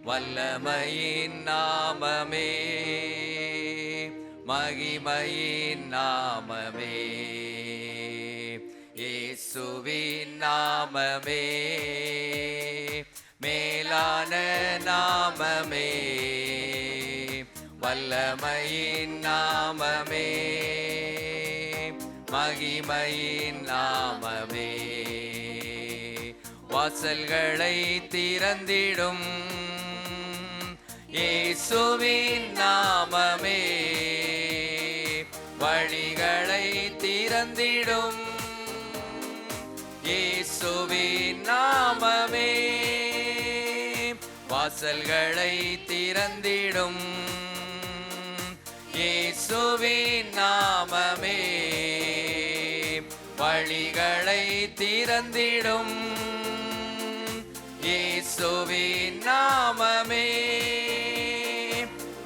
வல்லமையின் நாமமே, மகிமையின் நாமமே, இயேசுவின் நாமமே, மேலான நாமமே, வல்லமையின் நாமமே, மகிமையின் நாமமே. வாசல்களை திறந்திடும் இயேசுவின் நாமமே, வழிகளை திறந்திடும் இயேசுவின் நாமமே, வாசல்களை திறந்திடும் இயேசுவின் நாமமே, வழிகளை திறந்திடும் இயேசுவின் நாமமே,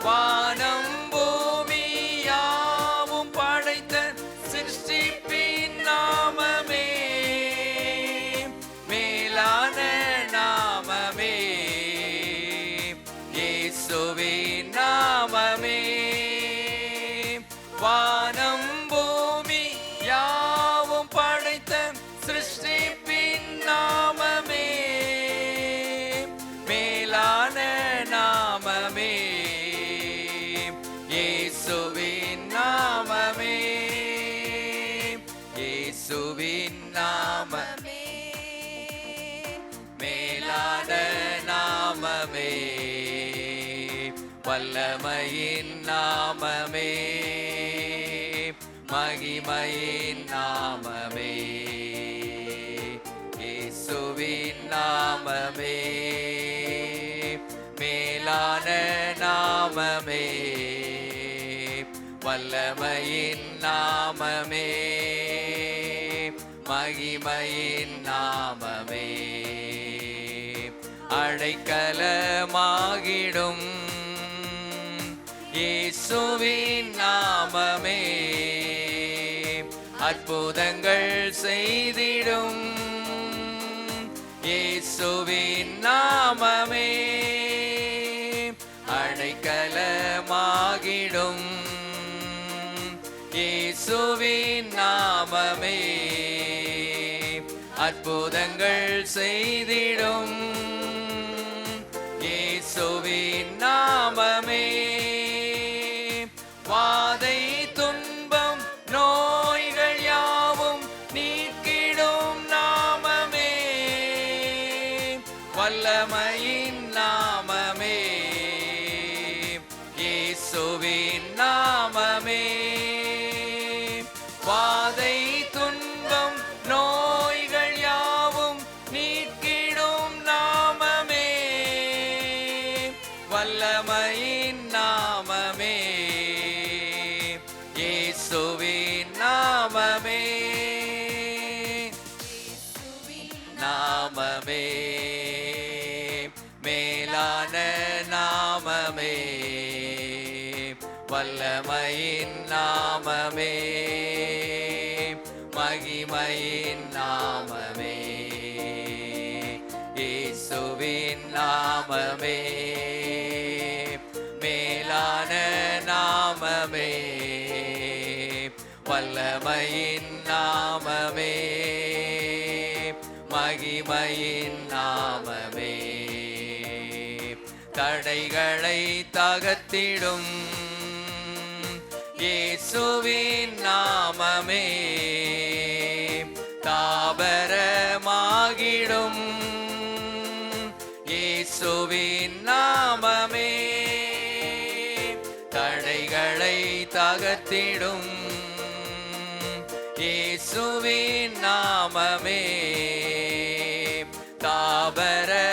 வானம் பூமி யாவும் படைத்த சிருஷ்டிப்பின் நாமமே, மேலான நாமமே, இயேசுவின் நாமமே, வானம் பூமி யாவும் படைத்த சிருஷ்டிப்பின் நாமமே, மேலான நாமமே, இயேசுவின் நாமமே, இயேசுவின் நாமமே, மேலான நாமமே, வல்லமையின் நாமமே, மகிமையின் நாமமே, இயேசுவின் நாமமே, மேலான நாமமே, வல்லமையின் நாமமே, மகிமையின் நாமமே, அடைக்கலமாகிடும் இயேசுவின் நாமமே, அற்புதங்கள் செய்திடும் இயேசுவின் நாமமே, அடைக்கலமாகிடும் இயேசுவின் நாமமே, அற்புதங்கள் செய்திடும் இயேசுவின் நாமமே, வாதை துன்பம் நோய்கள் யாவும் நீக்கிடும் நாமமே, வல்லமையின் நாமமே, இயேசுவின் நாமமே, வாதை துன்பம் நோய்கள் யாவும் நீக்கிடும் நாமமே, வல்லமையின் நாமமே, இயேசுவின் நாமமே, நாமமே, மேலான நாமமே, வல்லமையின் நாமமே, மகிமையின் நாமமே, இயேசுவின் நாமமே, மேலான நாமமே, வல்லமையின் நாமமே, மகிமையின் நாமமே, தடைகளை தகர்த்திடும் இயேசுவின் நாமமே, தாபரமாகிடும் இயேசுவின் நாமமே, தடைகளை தகர்த்திடும் இயேசுவின் நாமமே,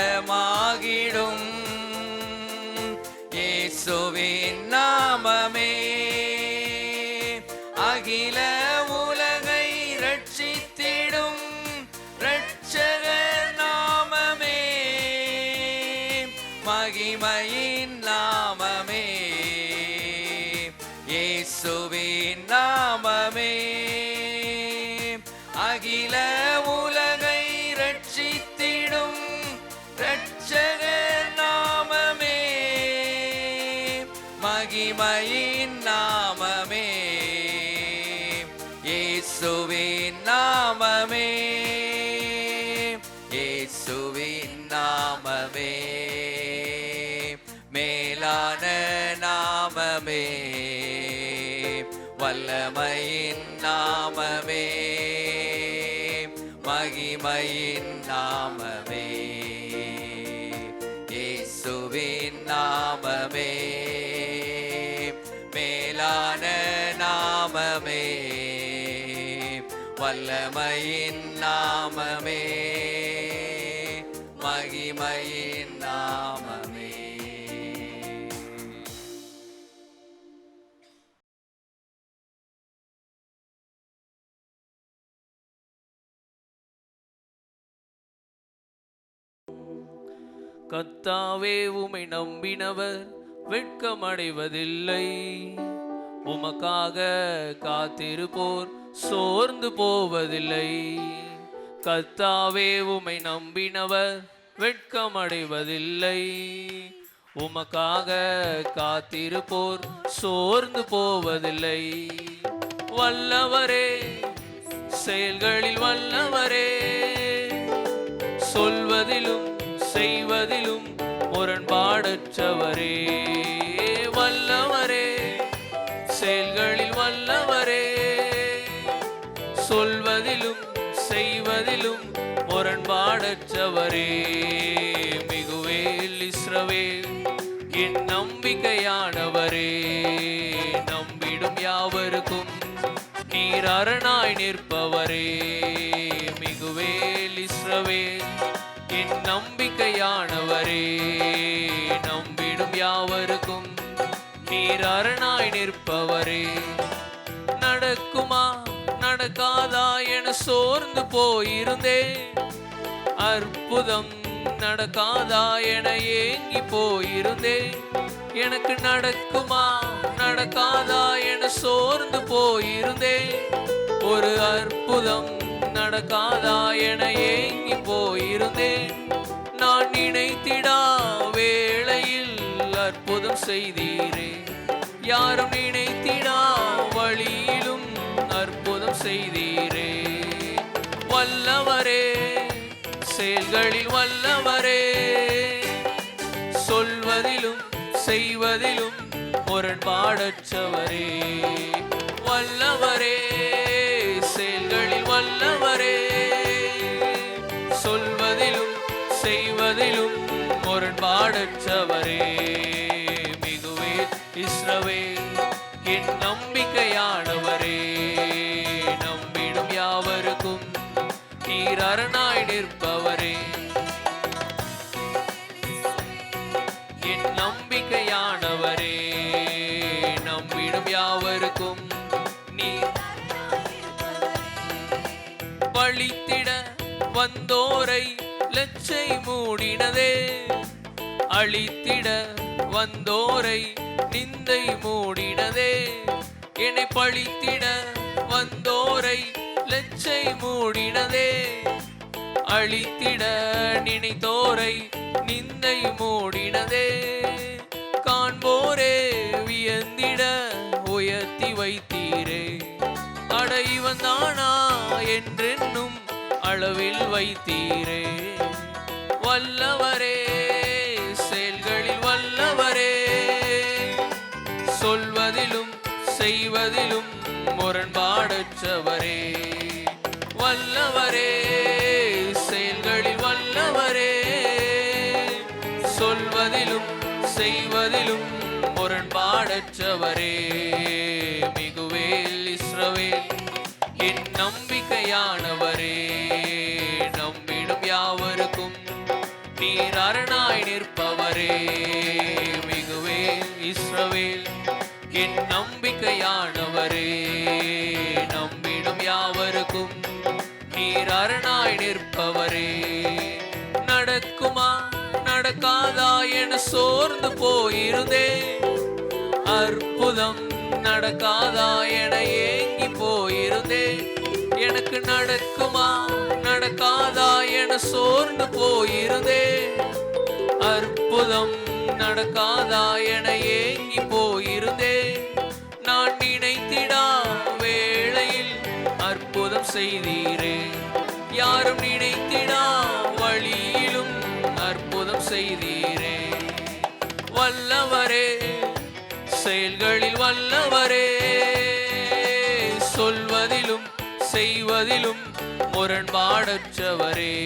தாபரமாகிடும் இயேசுவின் நாமமே, அகில உலகை ரட்சித்திடும் இரட்சகர் நாமமே, மகிமையின் நாமமே, இயேசுவின் நாமமே, அகில உலகை ரட்சித்திடும் இரட்சகர் இயேசுவின் நாமமே, இயேசுவின் நாமமே, மேலான நாமமே, வல்லமையின் நாமமே, மகிமையின் நாமமே, இயேசுவின் நாமமே, மேலான நாமமே, வல்லமையின் நாமமே, மகிமையின் நாமமே. கர்த்தாவே, உம்மை நம்பினவர் வெட்கமடைவதில்லை. உமக்காக காத்திருப்போர் சோர்ந்து போவதில்லை. கர்த்தாவே, உம்மை நம்பினவர் வெட்கமடைவதில்லை. உமக்காக காத்திருப்போர் சோர்ந்து போவதில்லை. வல்லவரே, செயல்களில் வல்லவரே, சொல்வதிலும் செய்வதிலும் முரண்பாடற்றவரே. வல்லவரே, செயல்களில் வல்லவரே, சொல்வதிலும் செய்வதிலும் முரண்பாடற்றவரே. மிகுவேல் இஸ்ரவேல் என் நம்பிக்கையானவரே, நம்பிடும் யாவருக்கும் நீர் அரணாய் நிற்பவரே. மிகுவேல் இஸ்ரவேல் என் நம்பிக்கையானவரே, நம்பிடும் யாவருக்கும் நீர் அரணாய் நிற்பவரே. நடக்குமா நடக்காதா என சோர்ந்து போயிருந்தேன். அற்புதம் நடக்காதா என ஏங்கி போயிருந்தேன். எனக்கு நடக்குமா நடக்காதா என சோர்ந்து போயிருந்தேன். ஒரு அற்புதம் நடக்காதா என ஏங்கி போயிருந்தேன். நான் நினைத்திடா வேளையில் அற்புதம் செய்தீரே. யாரும் நினைத்திடா வழியிலும் அற்புதம் செய்தீரே. வல்லவரே, செயல்களில் வல்லவரே, சொல்வதிலும் செய்வதிலும் முரண்பாடற்றவரே. வல்லவரே, செயல்களில் வல்லவரே, சொல்வதிலும் செய்வதிலும் முரண்பாடற்றவரே. மிகுவேல் இஸ்ரவேல் என் நம்பிக்கையானவரே, நம்பிடும் யாவருக்கும் நீர் அரணாய் நிற்பவரே. என் நம்பிக்கையானவரே, நம்பிடும் யாவருக்கும் நீர் பழித்திட வந்தோரை லட்சை மூடினதே. அழித்திட வந்தோரை நிந்தை மூடினதே. என்னை பழித்திட வந்தோரை லட்சை மூடினதே. அழித்திட நினைத்தோரை நிந்தை மூடினதே. காண்போரே வியந்திட உயர்த்தி வைத்தீரே. அட இவன் தானா என்றென்னும் அளவில் வைத்தீரே. வல்லவரே, செயல்களில் வல்லவரே, சொல்வதிலும் செய்வதிலும் முரண்பாடற்றவரே. வல்லவரே, செயல்களில் வல்லவரே, சொல்வதிலும் செய்வதிலும் முரண்பாடற்றவரே. மிகுவேல் இஸ்ரவேல் என் நம்பிக்கையானவரே, நம்பிடும் யாவருக்கும் நீர் அரணாய் நிற்பவரே. மிகுவேல் இஸ்ரவேல் என் நம்பிக்கையானவரே, நம்பிடும் யாவருக்கும் நீர் அரணாய் நிற்பவரே. நடக்குமா நடக்காதா என சோர்ந்து போயிருந்தேன். அற்புதம் நடக்காதா என ஏங்கி போயிருந்தேன். எனக்கு நடக்குமா நடக்காதா என சோர்ந்து போயிருந்தேன். அற்புதம் நடக்காதா என ஏங்கி போயிருந்தேன். நான் நினைத்திடா வேளையில் அற்புதம் செய்தீரே. யாரும் நினைத்திடா வழியிலும் அற்புதம் செய்தீரே. வல்லவரே, செயல்களில் வல்லவரே, சொல்வதிலும் செய்வதிலும் முரண்பாடற்றவரே.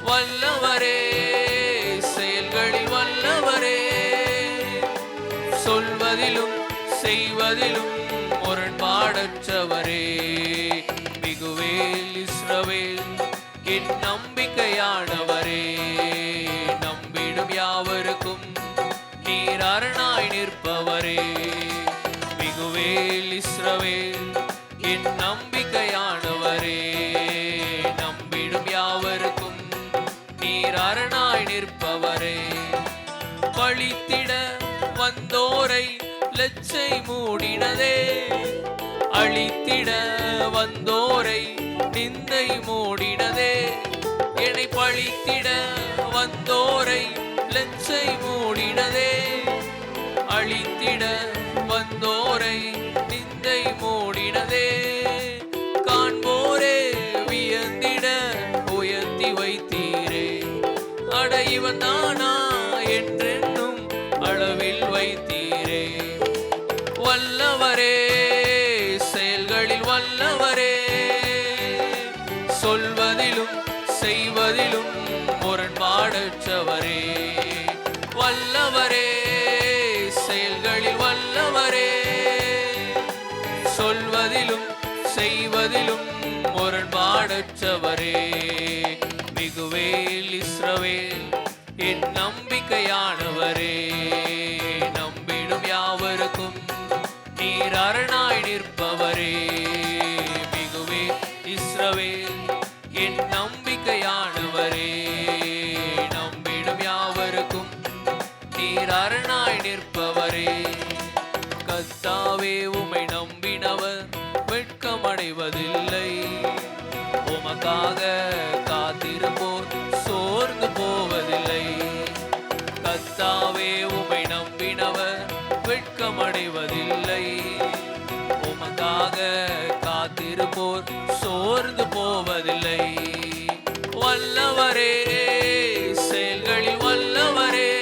வல்லவரே, செயல்களில் வல்லவரே, சொல்வதிலும் செய்வதிலும் முரண்பாடற்றவரே. மிகுவேல் இஸ்ரவேல் என் நம்பிக்கையானவரே. நம்பிடும் யாவருக்கும் நீர் அரணாய் நிற்பவரே. மிகுவேல் இஸ்ரவேல் என் நம்பிக்கையானவரே. நம்பிடும் யாவருக்கும் நீர் அரணாய் நிற்பவரே. பழித்திட வந்தோரை லச்சை மூடினதே. அழித்திட வந்தோரை நிந்தை மூடினதே. என்னை பழித்திட வந்தோரை லச்சை மூடினதே. அழித்திட வந்தோரை நிந்தை மூடினதே. காண்போரே வியந்திட உயர்த்தி வைத்தீரே. அட இவன் தானா என்றென்னும் அளவில் வைத்தீரே. வல்லவரே, செயல்களில் வல்லவரே, சொல்வதிலும் செய்வதிலும் முரண்பாடற்றவரே. வல்லவரே, செயல்களில் வல்லவரே, சொல்வதிலும் செய்வதிலும் முரண்பாடற்றவரே. மிகுவேல் இஸ்ரவேல் என் நம்பிக்கையானவரே. நம்பிடும் யாவருக்கும் நீர் அரணாய் நிற்பவரே. மிகுவேல் இஸ்ரவேல் என் நம்பிக்கையானவரே. நம்பிடும் யாவருக்கும் நீர் அரணாய் நிற்பவரே. கர்த்தாவே, உம்மை நம்பினவர் வெட்கமடைவதில்லை. உமக்காக காத்திருப்போர் சோர்ந்து போவதில்லை. கர்த்தாவே, உம்மை நம்பினவர் வெட்கமடைவதில்லை. உமக்காக காத்திருப்போர் சோர்ந்து போவதில்லை. வல்லவரே, செயல்களில் வல்லவரே,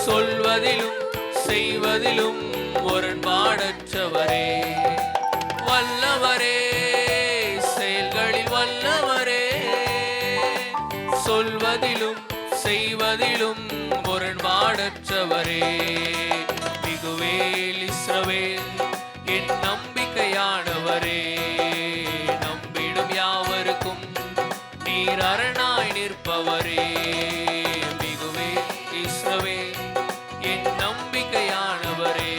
சொல்வதிலும் செய்வதிலும் முரண்பாடற்றவரே. வல்லவரே, செயல்களில் வல்லவரே, சொல்வதிலும் செய்வதிலும் முரண்பாடற்றவரே. மிகுவேல் இஸ்ரவேல் என் நம்பிக்கையானவரே. நம்பிடும் யாவருக்கும் நீர் அரணாய் நிற்பவரே. மிகுவேல் இஸ்ரவேல் என் நம்பிக்கையானவரே.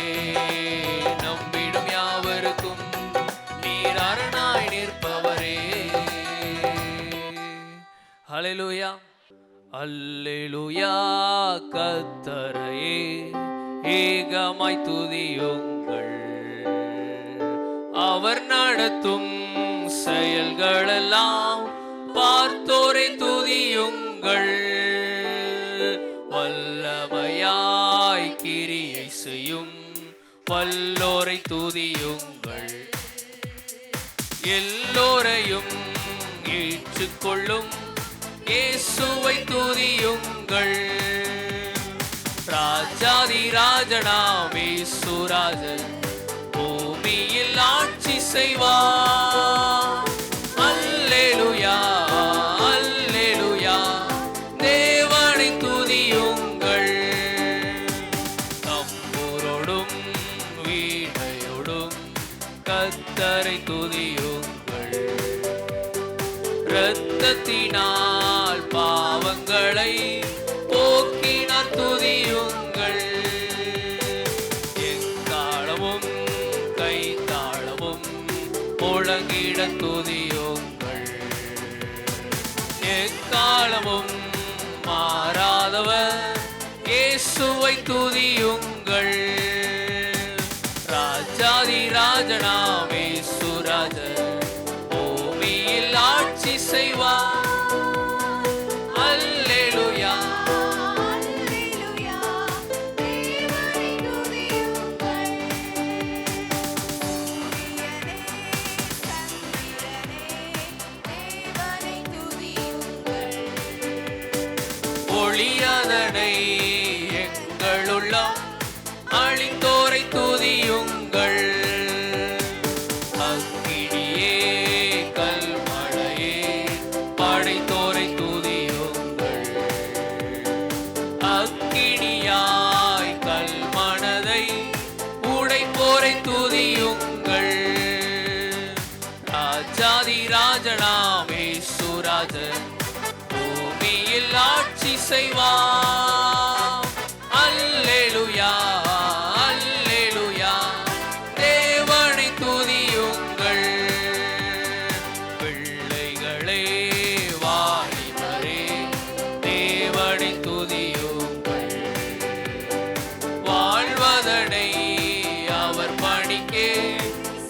நம்பிடும் யாவருக்கும் நீர் அரணாய் நிற்பவரே. ஹல்லேலூயா, அல்லேலூயா. கர்த்தரையே ஏகமாய் துதியுங்கள். அவர் நடத்தும் செயல்களெல்லாம் பார்த்தோரை துதியுங்கள். வல்லமையாய் கிரியை செய்யும் வல்லோரை துதியுங்கள். எல்லோரையும் ஏற்றுக்கொள்ளும் இயேசுவை துதியுங்கள். ராஜாதி ராஜனாம் இயேசுராஜன் பூமியில் ஆட்சி செய்வார். அல்லேலூயா, அல்லேலூயா. தேவனை துதியுங்கள். தம்புரோடும் வீணையோடும் கர்த்தரை துதியுங்கள். இரத்தத்தினால் பாவங்களை போக்கினார் துதியுங்கள். எக்காலமும் கைத்தாளமும் முழங்கிட துதியுங்கள். எக்காலமும் மாறாதவர் இயேசுவை துதியுங்கள். ராஜாதி ராஜனாம் இயேசுராஜன் பூமியில் ஆட்சி செய்வார். அல்லேலூயா, அல்லேலூயா. தேவனை துதியுங்கள். சூரியனே சந்திரனே வாழ்வதனை எங்களுள்ளம் அழிந்தோரை துதியுங்கள். அக்கினியே கல்மழையே படைத்தோரை துதியுங்கள். அக்கினியாய் கல்மனதை உடைப்போரை துதியுங்கள். ராஜாதி ராஜனாம் இயேசுராஜன் பூமியில் ஆட்சி செய்வார். அல்லேலூயா அல்லேலூயா தேவனை துதியுங்கள். பிள்ளைகளே வாலிபரே தேவனை துதியுங்கள். வாழ்வதனை அவர் பணிக்கே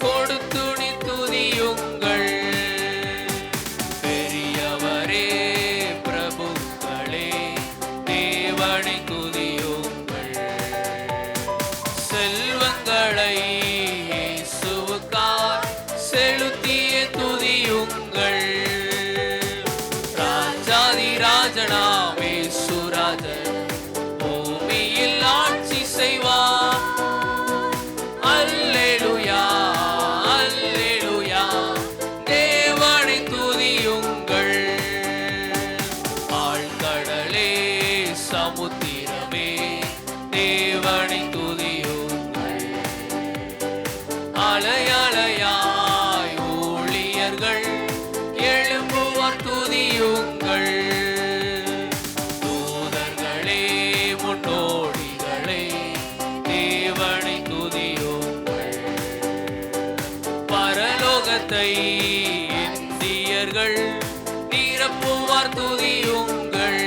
கொடுத்துணி துதியுங்கள். பெரியவரே பிரபுக்களே தேவனை துதியுங்கள். செல்வங்களை இயேசுவுக்காய் செலுத்திய துதியுங்கள். ராஜாதி ராஜனாம் இயேசுராஜன் பூமியில் ஆட்சி செய்வார். அல்லேலூயா அல்லேலூயா தேவனை துதியுங்கள். ஆழ்கடலே சமுத்திரமே தேவனை துதியுங்கள். அலையலையாய் ஊழியர்கள் எழும்புவார் துதியுங்கள். தூதர்களே முன்னோடிகளே தேவனை துதியுங்கள். பரலோகத்தை இந்தியர்கள் நிரப்புவார் துதியுங்கள்.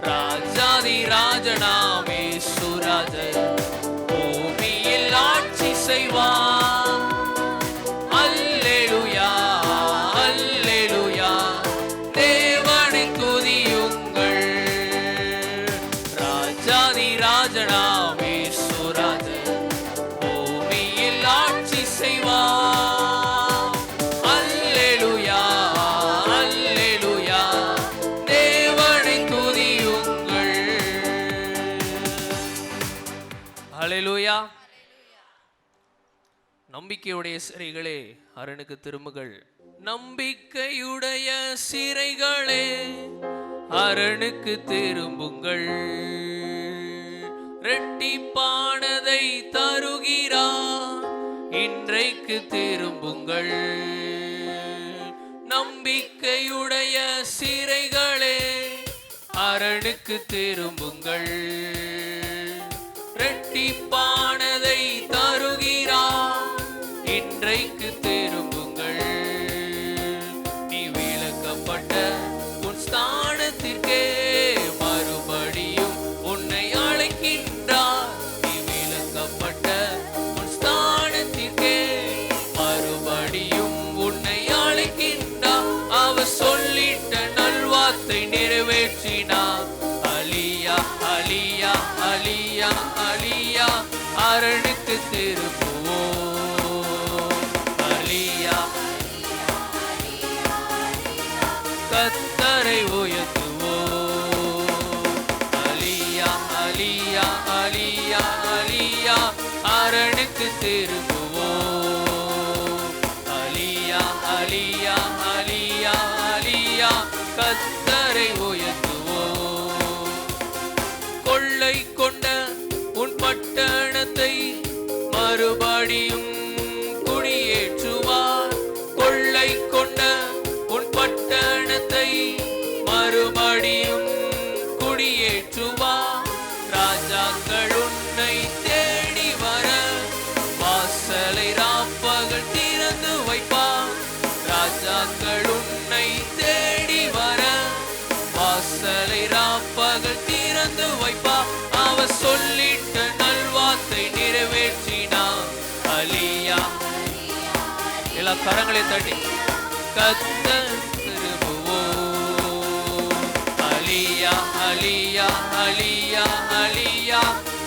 ராஜாதி ராஜனாம் இயேசுராஜன் பூமியில் ஆட்சி செய்வார். அல்லேலூயா அல்லேலூயா தேவனை துதியுங்கள். ராஜாதி ராஜனாம் இயேசுராஜன் பூமியில் ஆட்சி செய்வார். அல்லேலூயா அல்லேலூயா தேவனை துதியுங்கள். அல்லேலூயா. நம்பிக்கையுடைய சிறைகளே அரணுக்கு திரும்புகள். நம்பிக்கையுடைய சிறைகளே அரணுக்கு திரும்புங்கள். இரட்டிப்பானதை தருகிறார் இன்றைக்கு திரும்புங்கள். நம்பிக்கையுடைய சிறைகளே அரணுக்கு திரும்புங்கள். இரட்டிப்பானதை தருகிறார் இன்றைக்கு திரும்புங்கள். நீ விலக்கப்பட்ட உன் ஸ்தானத்திற்கே மறுபடியும் உன்னை அழைக்கின்றார். நீ விலக்கப்பட்ட உன் ஸ்தானத்திற்கே மறுபடியும் உன்னை அழைக்கின்றார். அவர் சொல்லிட்ட நல்வார்த்தை நிறைவேற்றினார். அலியா அலியா அலியா அலியா அரணுக்கு திரும்புவோம். அலியா கர்த்தரை உயர்த்துவோம். அலியா அலியா அலியா அலியா அரணுக்கு திரும்புவோம். அலியா அலியா அலியா அலியா கர்த்தரை உயர்த்துவோம். கொள்ளை கொண்ட உன் பட்டணத்தை மறுபடியும் குடியேற்றுவார். கொள்ளை கொண்ட உன் பட்டணத்தை மறுபடியும் குடியேற்றுவார். ராஜாக்கள் உன்னை தேடி வர வாசலை ராப்பகல் திறந்து வைப்பார். ராஜாக்கள் உன்னை தேடி வர வாசலை ராப்பகல் திறந்து வைப்பார். அவர் சொல்லிட்ட நல்வார்த்தை நிறைவேற்றினார். அலியா எல்லா கரங்களை தட்டி கர்த்தர் திரும்புவோம். அலியா அலியா அலியா அலியா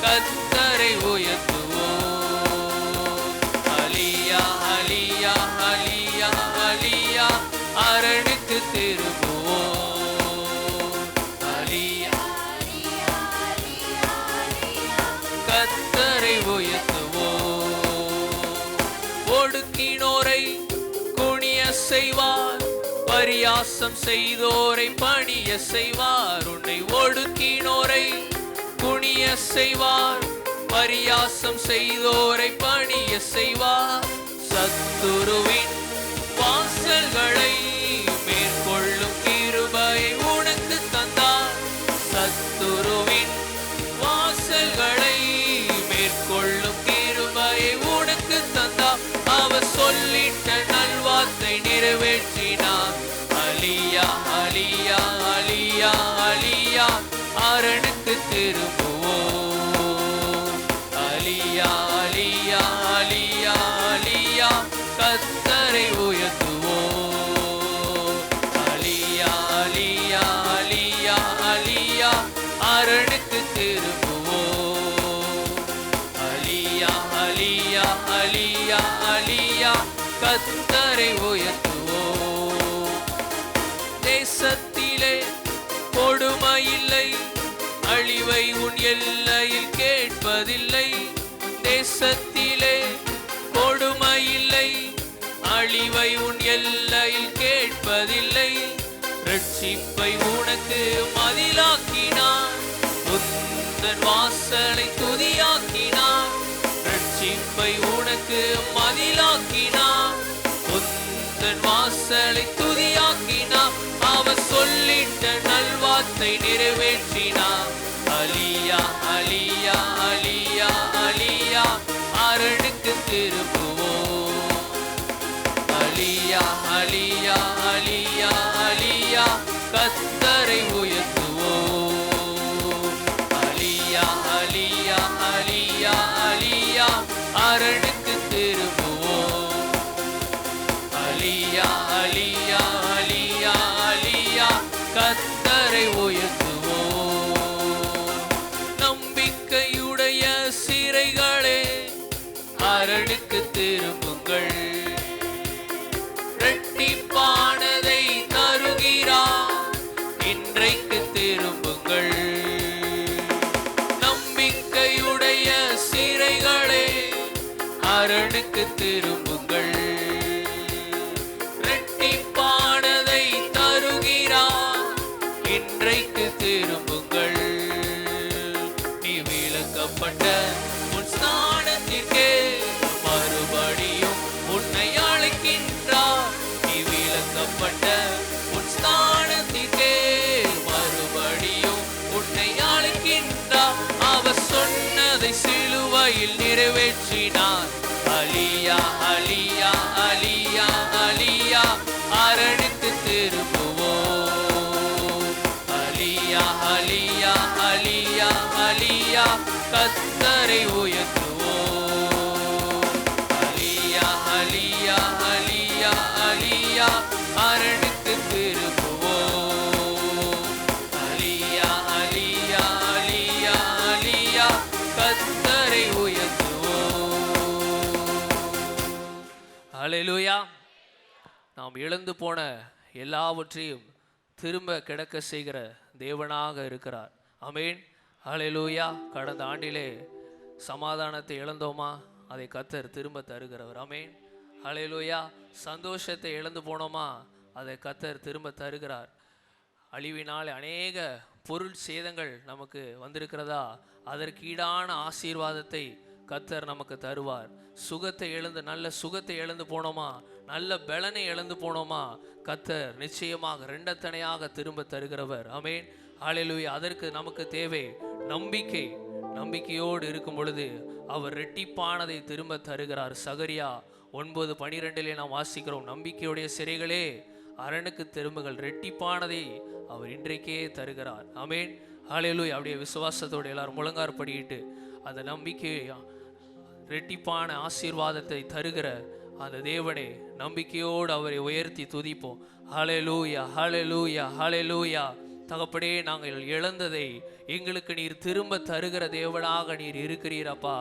கர்த்தரை உயர்த்துவோம். அலியா அலியா அலியா அலியா அரணுக்கு திரும்புவோம். அலியா ஒடுக்கினோரை குனிய செய்வார், பரியாசம் செய்தோரை பணிய செய்வார். உன்னை ஒடுக்கினோரை குனிய செய்வார், பரியாசம் செய்தோரை பணிய செய்வார். சத்துருவின் வாசல்களை மேற்கொள்ளும் கிருபையை உனக்கு தந்தார். சத்துருவின் வாசல்களை மேற்கொள்ளும் கிருபையை உனக்கு தந்தார். அவர் சொல்லிட்ட நல்வார்த்தை நிறைவேற்றினார். அலியா அலியா அலியா அலியா, அரணுக்கு திரும்புவோம். அலியா அலியா அலியா அலியா, கர்த்தரை உயர்த்துவோம். அலியா அலியா அலியா அலியா, அரணுக்கு திரும்புவோம். அலியா அலியா அலியா அலியா, கர்த்தரை உயர்த்துவோம். தேசத்திலே கொடுமை இல்லை, அழிவை உன் எல்லையில் கேட்பதில்லை. தேசத்திலே கொடுமை இல்லை, அழிவை உன் எல்லையில் கேட்பதில்லை. ரட்சிப்பை உனக்கு மதிலாக்கினார், உந்தன் வாசலை துதியாக்கினார். ரட்சிப்பை உனக்கு மதிலாக்கினார், உந்தன் வாசலை துதியாக்கினார். அவர் சொல்லிட்ட நல்வார்த்தை நிறைவேற்றினார். அலியா அலியா அலியா அலியா, அரணுக்கு திரும்புவோம். அலியா அலியா அலியா அலியா, கர்த்தரை உயர்த்துவோம். அலியா அலியா அலியா அலியா, அரணுக்கு திரும்புவோம். அலியா அலியா அலியா அலியா, கர்த்தரை உயர்த்துவோம். நம்பிக்கையுடைய சிறைகளே, அரணுக்கு திரும்புங்கள். இரட்டிப்பானதை தருகிறார், இன்றைக்கு திரும்புங்கள். நம்பிக்கையுடைய சிறைகளே, அரணுக்கு திரும்புங்கள். இரட்டிப்பானதை தருகிறார், இன்றைக்கு திரும்புங்கள். நீ விலக்கப்பட்ட உன் ஸ்தானத்திற்கே மறுபடியும் உன்னை அழைக்கின்றார். நீ விலக்கப்பட்ட உன் ஸ்தானத்திற்கே மறுபடியும் உன்னை அழைக்கின்றார். அவர் சொன்னதை சிலுவையில் நிறைவேற்றினார். அலியா அலியா அலியா அலியா, அரணுக்கு திரும்புவோம். அலியா அலியா அலியா அலியா, கர்த்தரை உயர்த்துவோம். அலியா அலியா அலியா அலியா, அரணுக்கு திரும்புவோம். அலியா அலியா அலியா அலியா, கர்த்தரை உயர்த்துவோம். ஹல்லேலூயா. நாம் இழந்து போன எல்லாவற்றையும் திரும்ப கிடைக்க செய்கிற தேவனாக இருக்கிறார். ஆமென். ஹல்லேலூயா. கடந்த ஆண்டிலே சமாதானத்தை இழந்தோமா, அதை கர்த்தர் திரும்ப தருகிறவர். ஆமென். ஹல்லேலூயா. சந்தோஷத்தை இழந்து போனோமா, அதை கர்த்தர் திரும்ப தருகிறார். அழிவினால் அநேக பொருள் சேதங்கள் நமக்கு வந்திருக்கிறதா, அதற்கு ஈடான ஆசீர்வாதத்தை கர்த்தர் நமக்கு தருவார். சுகத்தை இழந்து, நல்ல சுகத்தை இழந்து போனோமா, நல்ல பலனை இழந்து போனோமா, கர்த்தர் நிச்சயமாக இரண்டத்தனையாக திரும்ப தருகிறவர். ஆமென். ஹல்லேலூயா. அதற்கு நமக்கு தேவை நம்பிக்கை. நம்பிக்கையோடு இருக்கும் பொழுது அவர் இரட்டிப்பானதை திரும்ப தருகிறார். சகரியா 9:12 நாம் வாசிக்கிறோம், நம்பிக்கையுடைய சிறைகளே அரணுக்கு திரும்புகள், இரட்டிப்பானதை அவர் இன்றைக்கே தருகிறார். ஆமென். ஹல்லேலூயா. அப்படியே விசுவாசத்தோடு எல்லாரும் முழங்கார் படியிட்டு அந்த நம்பிக்கையை, இரட்டிப்பான ஆசீர்வாதத்தை தருகிற அந்த தேவனை நம்பிக்கையோடு அவரை உயர்த்தி துதிப்போம். ஹல்லேலூயா ஹல்லேலூயா ஹல்லேலூயா. தகப்பனே, நாங்கள் இழந்ததை எங்களுக்கு நீர் திரும்ப தருகிற தேவனாக நீர் இருக்கிறீரப்பா.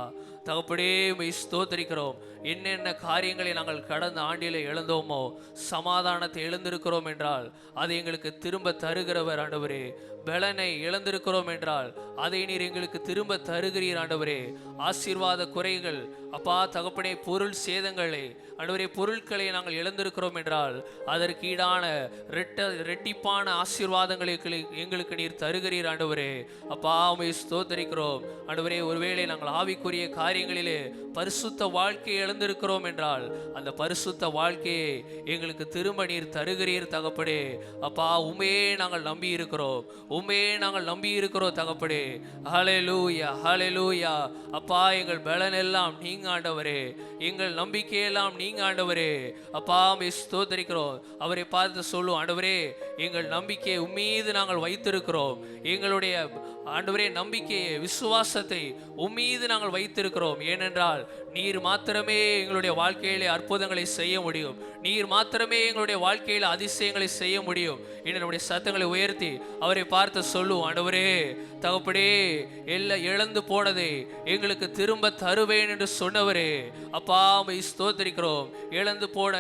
தகப்பனே உம்மை ஸ்தோத்திரிக்கிறோம். என்னென்ன காரியங்களை நாங்கள் கடந்த ஆண்டிலே இழந்தோமோ, சமாதானத்தை இழந்திருக்கிறோம் என்றால் அதை எங்களுக்கு திரும்ப தருகிறவர் ஆண்டவரே. பலனை இழந்திருக்கிறோம் என்றால் அதை நீர் எங்களுக்கு திரும்ப தருகிறீர் ஆண்டவரே. ஆசீர்வாத குறைகள் அப்பா தகப்பனே, பொருள் சேதங்களை ஆண்டவரே, பொருட்களை நாங்கள் இழந்திருக்கிறோம் என்றால் அதற்கு ஈடான ரெட்டிப்பான ஆசீர்வாதங்களை எங்களுக்கு நீர் தருகிறீர் ஆண்டவரே. அப்பா உம்மை ஸ்தோத்திரிக்கிறோம் ஆண்டவரே. ஒருவேளை நாங்கள் ஆவிக்குரிய காரியங்களிலே பரிசுத்த வாழ்க்கையை இழந்திருக்கிறோம் என்றால் அந்த பரிசுத்த வாழ்க்கையை எங்களுக்கு திரும்ப நீர் தருகிறீர் தகப்படே. அப்பா உம்மையே நாங்கள் நம்பி இருக்கிறோம், உம்மையே நாங்கள் நம்பி இருக்கிறோம் தகப்படே. ஹல்லேலூயா ஹல்லேலூயா. அப்பா எங்கள் பலன் எல்லாம் நீங்க ஆண்டவரே, எங்கள் நம்பிக்கையெல்லாம் நீங்க ஆண்டவரே. அப்பா உம்மை ஸ்தோத்திரிக்கிறோம். அவரை பார்த்து சொல்லுவோம், ஆண்டவரே எங்கள் நம்பிக்கையை உம்மீது நாங்கள் வைத்திருக்கிறோம். எங்களுடைய ஆண்டவரே நம்பிக்கையை விசுவாசத்தை உம்மீது நாங்கள் வைத்திருக்கிறோம். ஏனென்றால் நீர் மாத்திரமே எங்களுடைய வாழ்க்கையிலே அற்புதங்களை செய்ய முடியும், நீர் மாத்திரமே எங்களுடைய வாழ்க்கையில் அதிசயங்களை செய்ய முடியும் என்று நம்முடைய சத்தங்களை உயர்த்தி அவரை பார்த்து சொல்லுவோம், ஆண்டவரே தகப்படே எல்லாம் இழந்து போனதை எங்களுக்கு திரும்ப தருவேன் என்று சொன்னவரே. அப்பா உம்மை ஸ்தோத்திரிக்கிறோம். இழந்து போன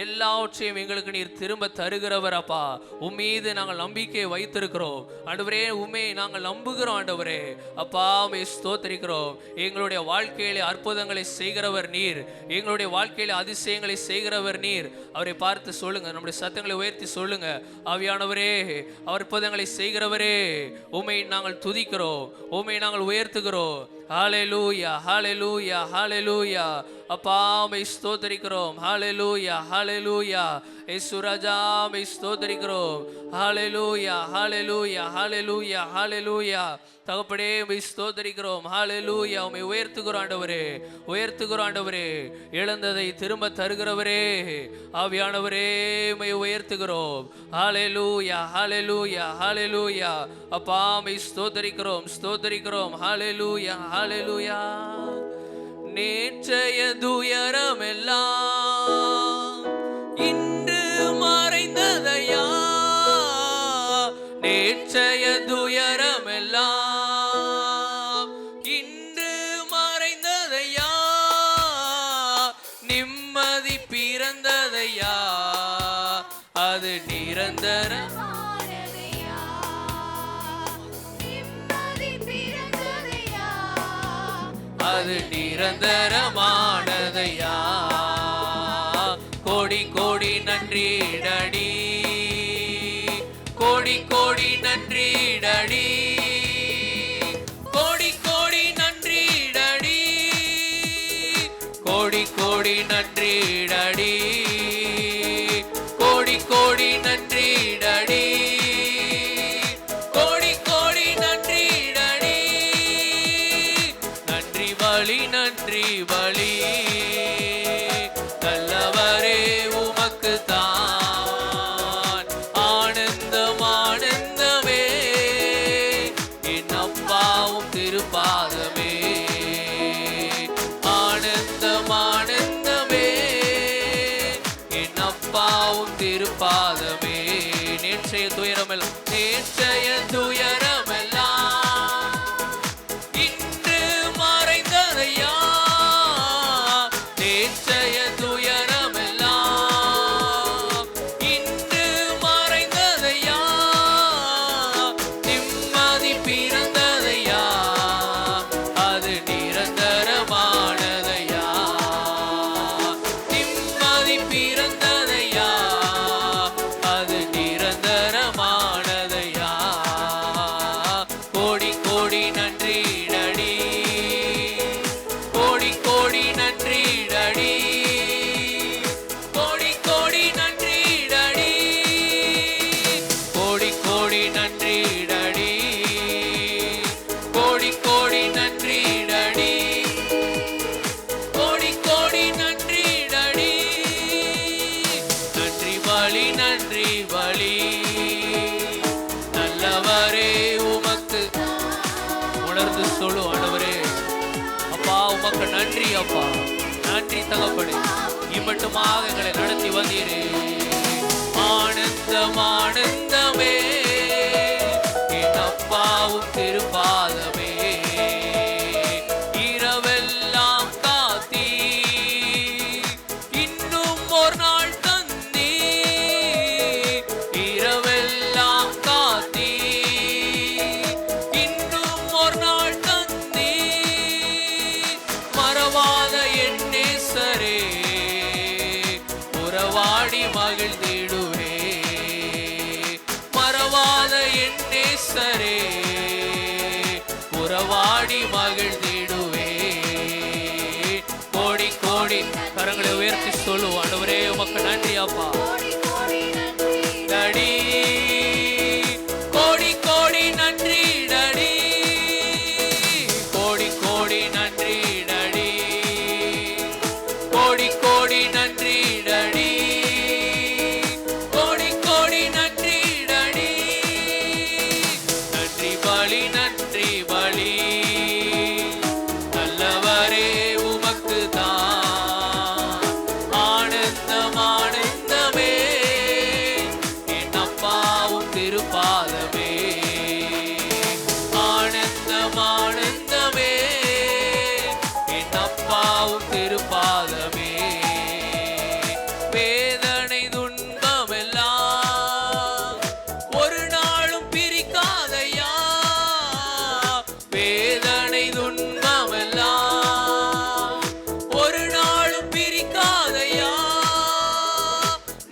எல்லாவற்றையும் எங்களுக்கு நீர் திரும்ப தருகிறவர். அப்பா உம்மீது நாங்கள் நம்பிக்கையை வைத்திருக்கிறோம் ஆண்டவரே, உம்மை நாங்கள் நம்புகிறோம் ஆண்டவரே. அப்பா உம்மை ஸ்தோத்திரிக்கிறோம். எங்களுடைய வாழ்க்கையிலே அற்புதங்களை செய்கிறவர் நீர், எங்களுடைய வாழ்க்கையில அதிசயங்களை செய்கிறவர் நீர். அவரை பார்த்து சொல்லுங்க, நம்முடைய சத்தங்களை உயர்த்தி சொல்லுங்க, ஆவியானவரே அற்புதங்களை செய்கிறவரே உம்மை நாங்கள் துதிக்கிறோம், உம்மை நாங்கள் உயர்த்துகிறோம். ஹல்லேலூயா ஹல்லேலூயா ஹல்லேலூயா. அப்பா உம்மை ஸ்தோத்திரிக்கிறோம். ஹல்லேலூயா ஹல்லேலூயா. இயேசு ராஜா உம்மை ஸ்தோத்திரிக்கிறோம். ஹல்லேலூயா ஹல்லேலூயா ஹல்லேலூயா ஹல்லேலூயா. தகப்படே உம்மை ஸ்தோத்திரிக்கிறோம். ஹல்லேலூயா. உம்மை உயர்த்துகிறோம் ஆண்டவரே, உயர்த்துகிறோம் ஆண்டவரே. இழந்ததை திரும்ப தருகிறவரே ஆவியானவரே உம்மை உயர்த்துகிறோம். ஹல்லேலூயா ஹல்லேலூயா ஹல்லேலூயா. அப்பா உம்மை ஸ்தோத்திரிக்கிறோம் ஸ்தோத்திரிக்கிறோம். ஹல்லேலூயா ஹல்லேலூயா. நேற்றைய துயரமெல்லாம் இன்று மறைந்ததையா, நேற்றைய துயரமெல்லாம் இன்று மறைந்ததையா, நிம்மதி பிறந்ததையா, அது நிரந்தர அது நிரந்தரமானதையா. கோடி கோடி நன்றி டடி, கோடி கோடி நன்றி டடி, கோடி கோடி நன்றி டடி, கோடி கோடி நன்றி டடி, கோடி கோடி நன்றி டடி, கோடி கோடி நன்றி டடி. நன்றி பலி நன்றி பலி நல்லவரே உமக்கு தான். ஆனந்தம் ஆனந்தமே என் அப்பாவும் திருப்பாதமே, ஆனந்தம் ஆனந்தமே என் அப்பாவும் திருப்பாதமே. நேற்றைய துயரமெல்லாம் நேற்றைய துயரமெல்லாம் இன்று மறைந்ததையா, நேற்றைய துயரமெல்லாம் இன்று மறைந்ததையா, நிம்மதி பிறந்ததையா, அது நிரந்தரமானதையா, நிம்மதி பிறந்ததையா, அது நிரந்தரமானதையா. கோடி கோடி நன்றி டடி, கோடி கோடி நன்றி டடி, கோடி கோடி நன்றி டடி, கோடி கோடி நன்றி டடி, கோடி கோடி நன்றி டடி, கோடி கோடி நன்றி டடி. நன்றி பலி நன்றி பலி நல்லவரே உமக்கு. உணர்ந்து சொல்லு ஆண்டவரே, அப்பா உமக்கு நன்றி அப்பா, நன்றி தகப்பனே. இம்மட்டுமாக எங்களை நடத்தி வந்தீரே. ஆனந்தம் ஆனந்தமே என் அப்பாவும் திருப்பாதமே, இரவெல்லாம் பாடி மகிழ்ந்திடுவே. கோடி கோடி கரங்களை உயர்த்தி சொல்லுவோம், ஆண்டவரே உமக்கு நன்றி அப்பா. டடி கோடி கோடி நன்றி டடி, கோடி கோடி நன்றி டடி, கோடி கோடி நன்றி டடி, கோடி கோடி நன்றி டடி. நன்றி பலி நன்றி பலி, நல்லவரே உமக்கு தான் ஆனந்தம் ஆனந்தமே, என் அப்பாவும் திருப்பாதமே. ஆனந்தம் ஆனந்தமே, என் அப்பாவும் திருப்பாதமே. வேதனை துன்பமெல்லாம் ஒரு நாளும் பிரிக்காதையா, வேதனை துன்பமெல்லாம் ஒரு நாளும் பிரிக்காதையா.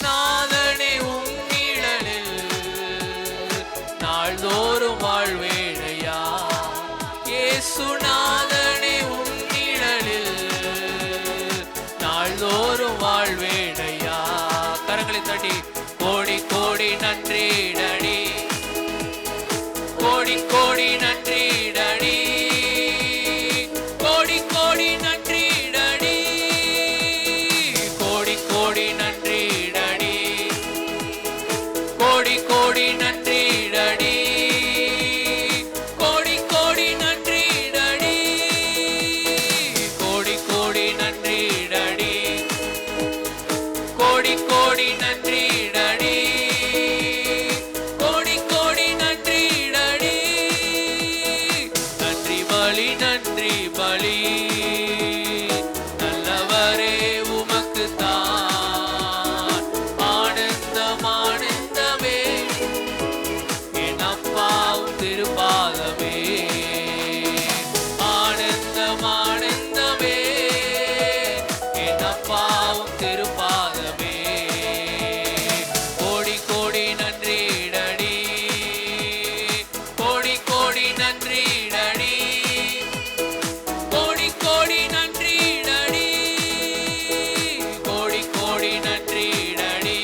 நாதனே உம் நிழலில் நாள்தோறும் வாழ்வேனையா, இயேசு நாதனே உம் நிழலில் நாள்தோறும் வாழ்வேனையா. கரங்களை தட்டி கோடி கோடி நன்றி டடி, கோடி கோடி நன்றி டடி, கோடி கோடி நன்றி டடி, கோடி கோடி நன்றி டடி, கோடி கோடி நன்றி டடி, கோடி கோடி நன்றி டடி, கோடி கோடி நன்றி டடி, கோடி கோடி நன்றி டடி, கோடி கோடி நன்றி டடி. நன்றி பலி நன்றி பலி, நல்லவரே உமக்கு தான் ஆனந்தம் ஆனந்தமே, என் அப்பாவும் திருப்பாதமே. ஆனந்தம் ஆனந்தமே, என் அப்பாவும் திருப்பாதமே. கோடி கோடி நன்றி டடி, கோடி கோடி நன்றி டடி, கோடி கோடி நன்றி டடி, கோடி கோடி நன்றி டடி,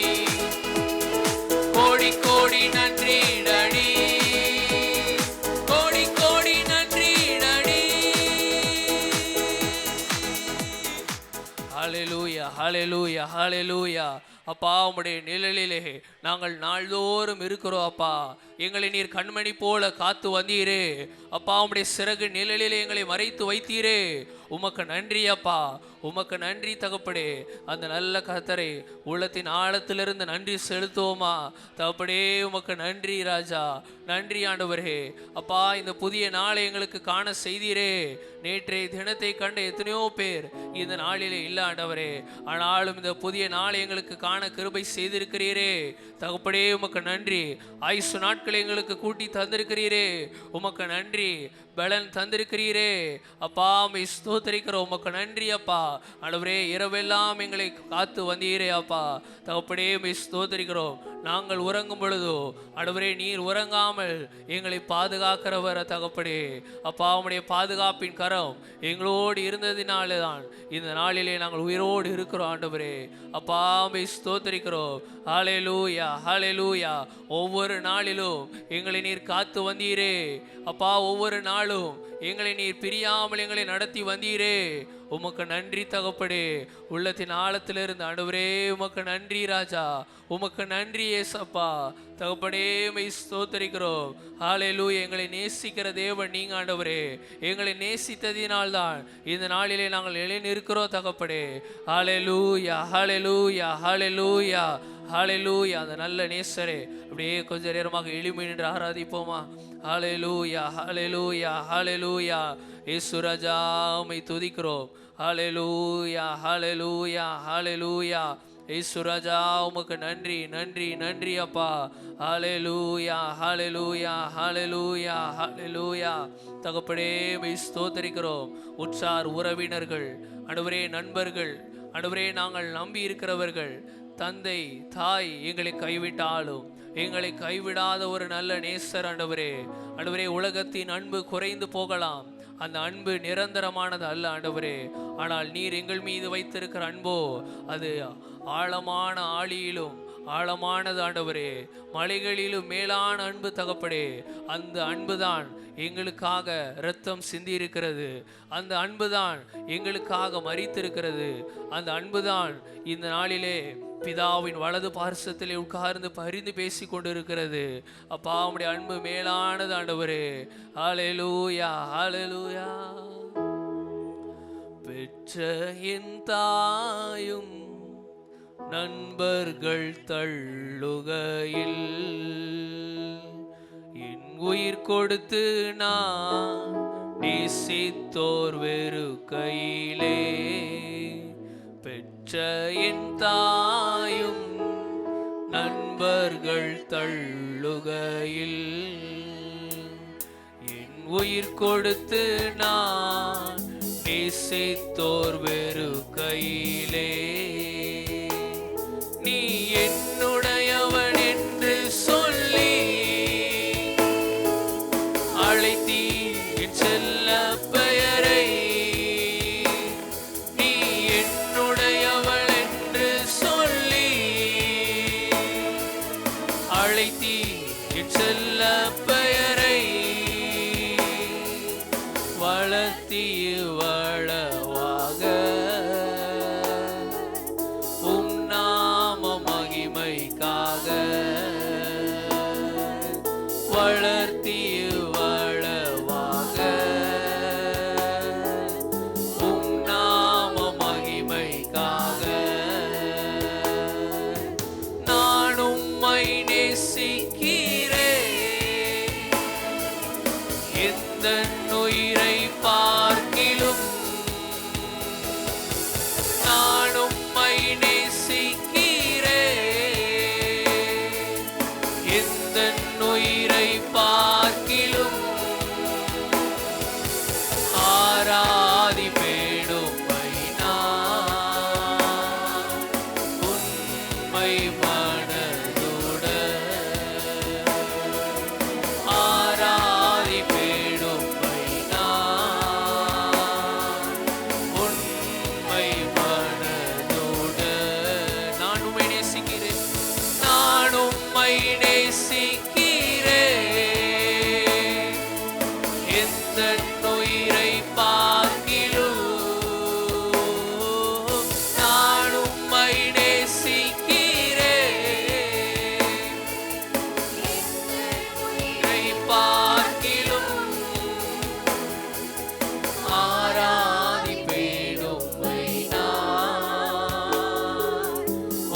கோடி கோடி நன்றி டடி, கோடி கோடி நன்றி டடி. ஹalleluya ஹalleluya ஹalleluya. அப்பா உம்முடைய நிழலிலே நாங்கள் நாள்தோறும் இருக்கிறோம் அப்பா. எங்களை நீர் கண்மணி போல காத்து வந்தீரே அப்பா. உம்முடைய சிறகு நிழலிலே எங்களை மறைத்து வைத்தீரே. உமக்கு நன்றி அப்பா, உமக்கு நன்றி தகப்படே. அந்த நல்ல கர்த்தரை உள்ளத்தின் ஆழத்திலிருந்து நன்றி செலுத்துவோமா தகப்படே. உமக்கு நன்றி ராஜா, நன்றி ஆண்டவரே. அப்பா இந்த புதிய நாளை எங்களுக்கு காண செய்தீரே. நேற்றைய தினத்தை கண்ட எத்தனையோ பேர் இந்த நாளிலே இல்லை ஆண்டவரே. ஆனாலும் இந்த புதிய நாளை எங்களுக்கு காண கிருபை செய்திருக்கிறீரே தகப்படே. உமக்கு நன்றி. ஆயுசு நாட்களை எங்களுக்கு கூட்டி தந்திருக்கிறீரே. உமக்கு நன்றி. பலன் தந்திருக்கிறீரே அப்பா. உம்மை ஸ்தோத்திரிக்கிறோம். உமக்கு நன்றி அப்பா. ஆண்டவரே இரவெல்லாம் எங்களை காத்து வந்தீரே அப்பா தகப்படே. உம்மை ஸ்தோத்திரிக்கிறோம். நாங்கள் உறங்கும் பொழுதோ ஆண்டவரே நீர் உறங்காமல் எங்களை பாதுகாக்கிறவர தகப்படே அப்பா. உம்முடைய பாதுகாப்பின் கரம் எங்களோடு இருந்ததினாலே தான் இந்த நாளிலே நாங்கள் உயிரோடு இருக்கிறோம் ஆண்டவரே அப்பா. உம்மை ஸ்தோத்திரிக்கிறோம். ஹல்லேலூயா ஹல்லேலூயா. ஒவ்வொரு நாளிலும் எங்களை நீர் காத்து வந்தீரே அப்பா. ஒவ்வொரு நாளும் எங்களை நீர் பிரியாமல் எங்களை நடத்தி வந்தீரே. உமக்கு நன்றி தகப்படே. உள்ளத்தின் ஆழத்திலிருந்து ஆண்டவரே உமக்கு நன்றி ராஜா. உமக்கு நன்றி ஏசப்பா தகப்படே. உம்மை ஸ்தோத்திரிக்கிறோம். ஹல்லேலூயா. எங்களை நேசிக்கிற தேவன் நீங்க ஆண்டவரே. எங்களை நேசித்ததினால்தான் இந்த நாளிலே நாங்கள் நிற்கிறோம் தகப்படே. ஹல்லேலூயா ஹல்லேலூயா ஹல்லேலூயா ஹல்லேலூயா. அந்த நல்ல நேசரே அப்படியே கொஞ்ச நேரமாக எளிமை நின்று ஆராதிப்போமா. ஹல்லேலூயா ஹல்லேலூயா ஹல்லேலூயா. இயேசு ராஜா உம்மை துதிக்கிறோம். ஹல்லேலூயா ஹல்லேலூயா ஹல்லேலூயா. இயேசு ராஜா உமக்கு நன்றி நன்றி நன்றி அப்பா. ஹல்லேலூயா ஹல்லேலூயா ஹல்லேலூயா ஹல்லேலூயா. தகப்படே உம்மை ஸ்தோத்திரிக்கிறோம். உற்றார் உறவினர்கள் ஆண்டவரே, நண்பர்கள் ஆண்டவரே, நாங்கள் நம்பி இருக்கிறவர்கள், தந்தை தாய் எங்களை கைவிட்டாலும் எங்களை கைவிடாத ஒரு நல்ல நேசர் ஆண்டவரே. ஆண்டவரே உலகத்தின் அன்பு குறைந்து போகலாம், அந்த அன்பு நிரந்தரமானது அல்ல ஆண்டவரே. ஆனால் நீர் எங்கள் மீது வைத்திருக்கிற அன்போ அது ஆழமான ஆழியிலும் ஆழமானது ஆண்டவரே, மலைகளிலும் மேலான அன்பு தகப்படே. அந்த அன்புதான் எங்களுக்காக இரத்தம் சிந்தி இருக்கிறது. அந்த அன்புதான் எங்களுக்காக மரித்திருக்கிறது. அந்த அன்புதான் இந்த நாளிலே பிதாவின் வலது பார்சத்திலே உட்கார்ந்து பரிந்து பேசி கொண்டிருக்கிறது. அப்பா, உம்முடைய அன்பு மேலானது ஆண்டவரே. ஹல்லேலூயா, ஹல்லேலூயா. பெற்ற என் தாயும் நண்பர்கள் தள்ளுகையில் என் உயிர் கொடுத்து நான் நேசித்தோர் வெறுக்கையிலே, பெற்ற என் தாயும் நண்பர்கள் தள்ளுகையில் என் உயிர் கொடுத்து நான் நேசித்தோர் வெறுக்கையிலே, நீ என்னுடையவன் என்று சொல்லி அழைத்தீ என் செல்ல பெயரை. நீ என்னுடையவள் என்று சொல்லி அழைத்தீ என் செல்ல பெயரை. வளர்த்தி வளவாக வளர்த்தி வளவாக உம் நாம மகிமைக்காக நான் உம்மை நேசிக்கிறேன். எந்த உயிரை பார்க்கிலும் நான் உம்மை நேசிக்கிறேன். எந்த உயிரை பார்க்கிலும் ஆராதிப்பேனும் நான் உண்மை மனதுடன். ஆராதிப்பேனும் நான் உண்மை மனதுடன். நான் உம்மை நேசிக்கிறேன், நான் உம்மை நேசிக்கிறேன். எந்த உயிரை பார்க்கிலும் நான் உம்மை நேசிக்கிறேன். உயிரை பார்க்கிலும் ஆராதிப்பேன் உம்மை நான்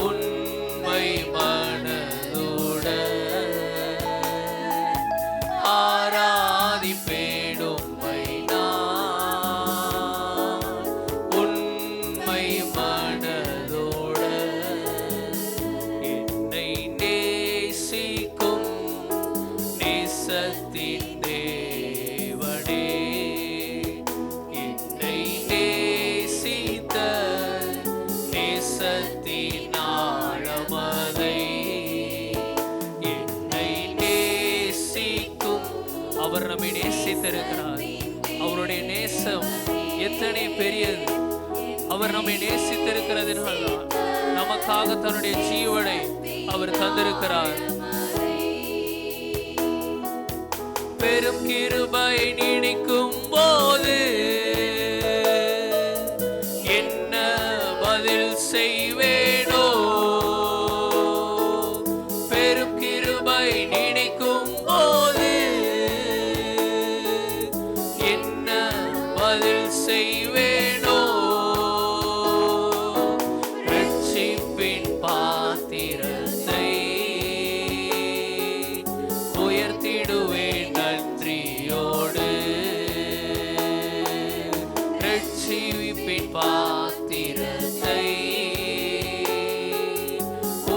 உண்மை மனதுடன். ஆராதிப்பேன் உம்மை நான் உண்மை மனதுடன். என்னை நேசிக்கும் நேசத்தின் தேவனே, என்னை நேசித்த நேசத்தின் ஆழமதை. என்னை நேசிக்கும் அவர் நம்மை நேசித்திருக்கிறார். அவருடைய நேசம் எத்தனை பெரியது! அவர் நம்மை நேசித்திருக்கிறதுனால்தான் நமக்காக தன்னுடைய ஜீவனை அவர் தந்திருக்கிறார். பெரும் கிருபை நீடிக்கும் போது என்ன பதில் செய்வேனோ? பெரும் கிருபை நீடிக்கும் போது என்ன பதில் செய்வேனோ? ரட்சிப்பின் பாத்திரத்தை உயர்த்திடுவேன் நன்றியோடு. ரட்சிப்பின் பாத்திரத்தை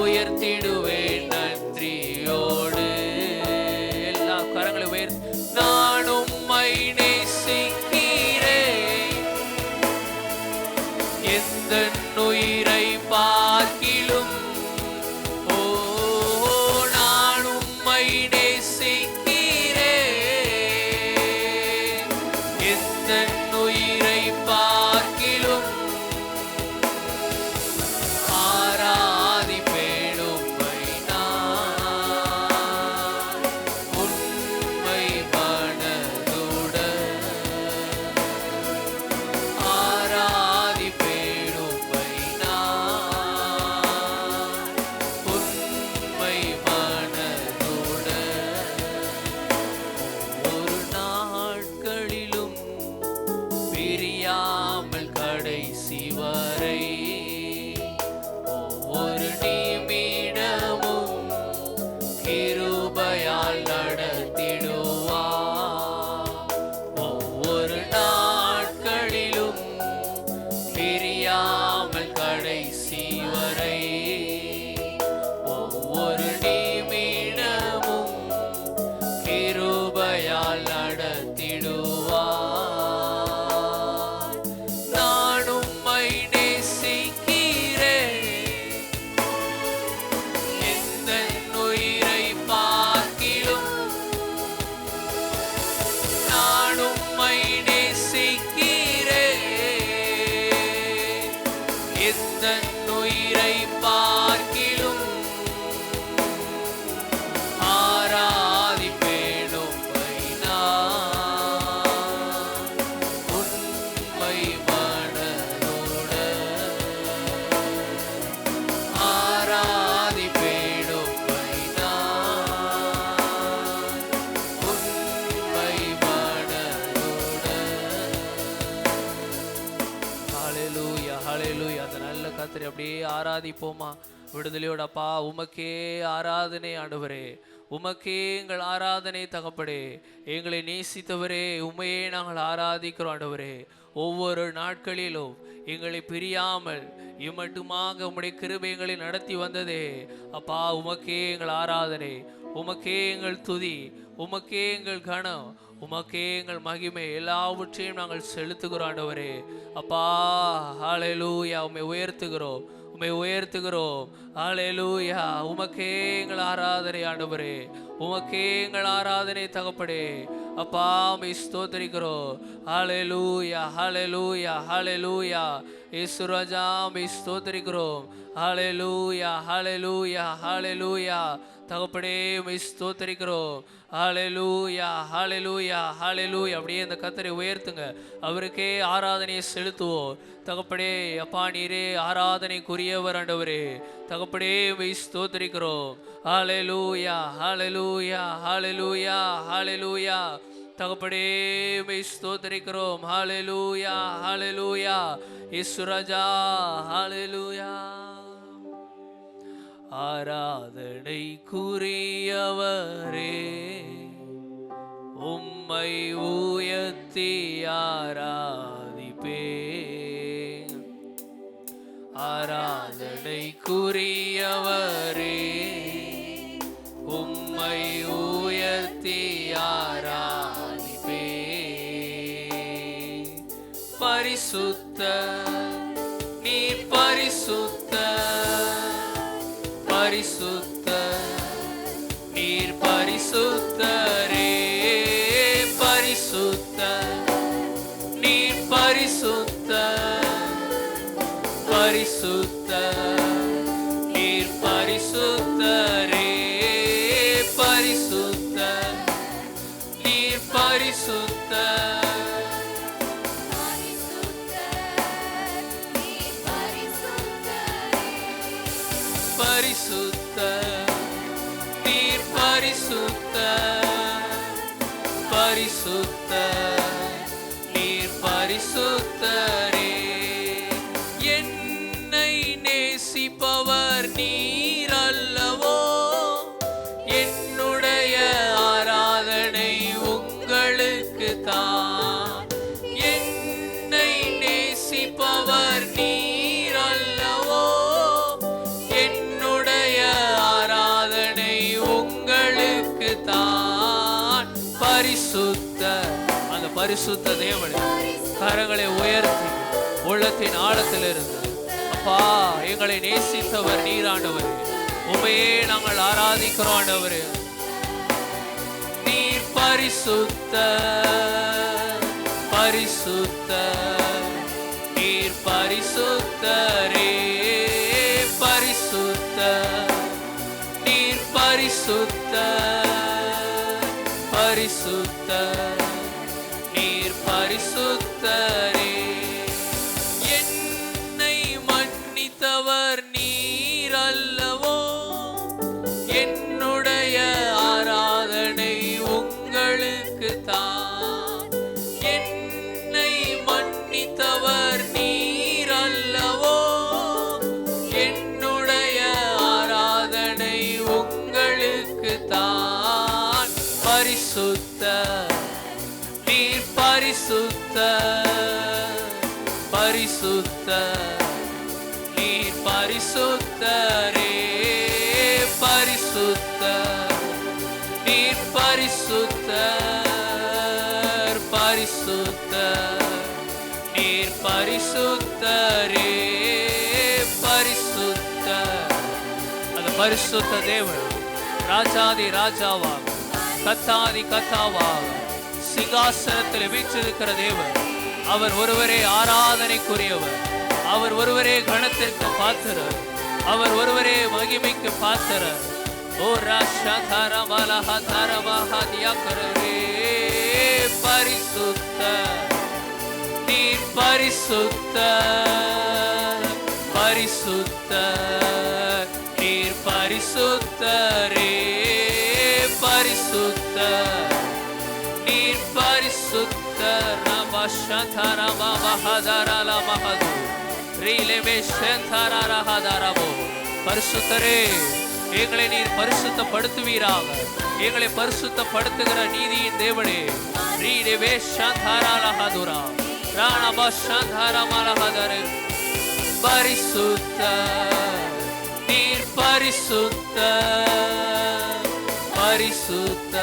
உயர்த்திடுவேன் நன்றியோடு. எல்லா கரங்களை உயர்த்தி நான் உம்மை நேசிக்கிறேன். எந்த உயிரை பார்க்கிலும் கர்த்தரை அப்படியே ஆராதிப்போமா? விடுதலையோடப்பா உமக்கே ஆராதனை ஆண்டவரே, உமக்கே எங்கள் ஆராதனை தகப்படே. எங்களை நேசித்தவரே, உமையே நாங்கள் ஆராதிக்கிறோம் ஆண்டவரே. ஒவ்வொரு நாட்களிலும் எங்களை பிரியாமல் இம்மட்டுமாக உம்முடைய கிருபை எங்களை நடத்தி வந்ததே அப்பா. உமக்கே எங்கள் ஆராதனை, உமக்கே எங்கள் துதி, உமக்கே எங்கள் கனம், உமக்கே எங்கள் மகிமை எல்லாவற்றையும் நாங்கள் செலுத்துகிறோம் ஆண்டவரே. அப்பா ஹல்லேலூயா, உம்மை உயர்த்துகிறோம், உம்மை உயர்த்துகிறோம். ஹல்லேலூயா, உமக்கே எங்கள் ஆராதனை ஆண்டவரே, உமக்கே எங்கள் ஆராதனை தகப்படே. அப்பா உம்மை ஸ்தோத்திரிக்கிறோம். ஹல்லேலூயா, ஹல்லேலூயா, ஹல்லேலூயா. இயேசு ராஜா உம்மை ஸ்தோத்திரிக்கிறோம். ஹல்லேலூயா, ஹல்லேலூயா, ஹல்லேலூயா. தகப்படே உம்மை ஸ்தோத்திரிக்கிறோம். ஹல்லேலூயா, ஹல்லேலூயா, ஹல்லேலூயா. அப்படியே இந்த கர்த்தரை உயர்த்துங்க, அவருக்கே ஆராதனையை செலுத்துவோம். தகப்படே அப்பா நீரே ஆராதனைக்குரியவர் ஆண்டவரே. தகப்படே உம்மை ஸ்தோத்திரிக்கிறோம். ஹல்லேலூயா, ஹல்லேலூயா, ஹல்லேலூயா, ஹல்லேலூயா. தகப்படே உம்மை ஸ்தோத்திரிக்கிறோம். ஹல்லேலூயா, ஹல்லேலூயா. இயேசு ராஜா ஹல்லேலூயா. ஆராதனைக்குரியவரே, உம்மை உயர்த்தி ஆராதிப்பேன். ஆராதனைக்குரியவரே, உம்மை உயர்த்தி ஆராதிப்பேன். பரிசுத்த நீ பரிசுத்த, பரிசுத்த நீர் பரிசுத்தரே. பரிசுத்த நீர் பரிசுத்த, பரிசுத்த நீர் பரிசுத்தரே. பரிசுத்த நீர் பரிசுத்த, பரிசுத்த நீர் பரிசுத்த, பரிசுத்த நீர் பரிசுத்தரே. என்னை நேசிப்பவர் நீர் அல்லவோ, என்னுடைய ஆராதனை உங்களுக்கு தான். என்னை நேசிப்பவர் நீர் அல்லவோ, என்னுடைய ஆராதனை உங்களுக்கு தான். பரிசுத்த அந்த பரிசுத்த தேவனே, கரங்களை உயர்த்தி உள்ளத்தின் ஆழத்திலிருந்து அப்பா எங்களை நேசித்தவர் நீராண்டவர், உமையே நாங்கள் ஆராதிக்கிறோம் ஆண்டவரே. நீர் பரிசுத்த, பரிசுத்த நீர் பரிசுத்தரே. பரிசுத்த நீர் பரிசுத்த, பரிசுத்த நீர் பரிசுத்தரே. என்னை மன்னித்தவர் நீர் அல்லவோ, என்னுடைய ஆராதனை உங்களுக்கு தான். என்னை மன்னித்தவர் நீர் அல்லவோ, என்னுடைய ஆராதனை உங்களுக்கு தான். பரிசுத்த நீர் பரிசுத்த, பரிசுத்த நீர் பரிசுத்தரே. பரிசுத்த நீர் பரிசுத்த, பரிசுத்த நீர் பரிசுத்தரே. பரிசுத்த அந்த பரிசுத்த தேவன் ராஜாதி ராஜாவாக, கத்தாதி கத்தாவாக சிங்காசனத்தில் வீற்றிருக்கிற தேவன். அவர் ஒருவரே ஆராதனைக்குரியவர், அவர் ஒருவரே கணத்திற்கு பாத்திரர், அவர் ஒருவரே மகிமைக்கு பாத்திரர். ஓ ராஷா தாரமலஹ தாரமஹதியக்கரே. பரிசுத்த நீர் பரிசுத்த, பரிசுத்த நீர் பரிசுத்தரே. பரிசுத்த நீர் பரிசுத்த. ரமஷதரமஹதரலமஹது ரீலேமே செந்தாராரஹாதாரபோ. பரிசுத்தரே, எங்களை நீர் பரிசுத்தப்படுத்துவீராக. எங்களை பரிசுத்தப்படுத்துகிற நீதியின் தேவனே. ரீலேமே சந்தாராலஹாதுரா ராணபா சந்தாரமலஹாதரே. பரிசுத்த நீர் பரிசுத்த பரிசுத்த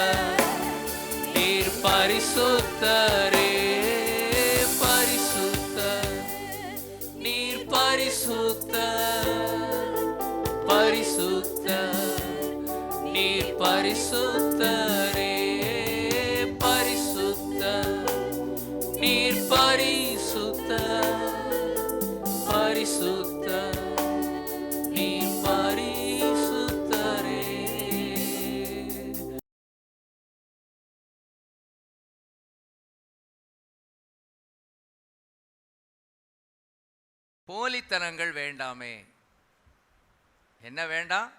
நீர் பரிசுத்தரே. பரிசுத்த நீர் பரிசுத்த பரிசுத்த நீர் பரிசுத்தரே. பரிசுத்த நீர் பரிசுத்த பரிசுத்த நீர் பரிசுத்தரே. போலித்தனங்கள் வேண்டாமே. என்ன வேண்டாம்?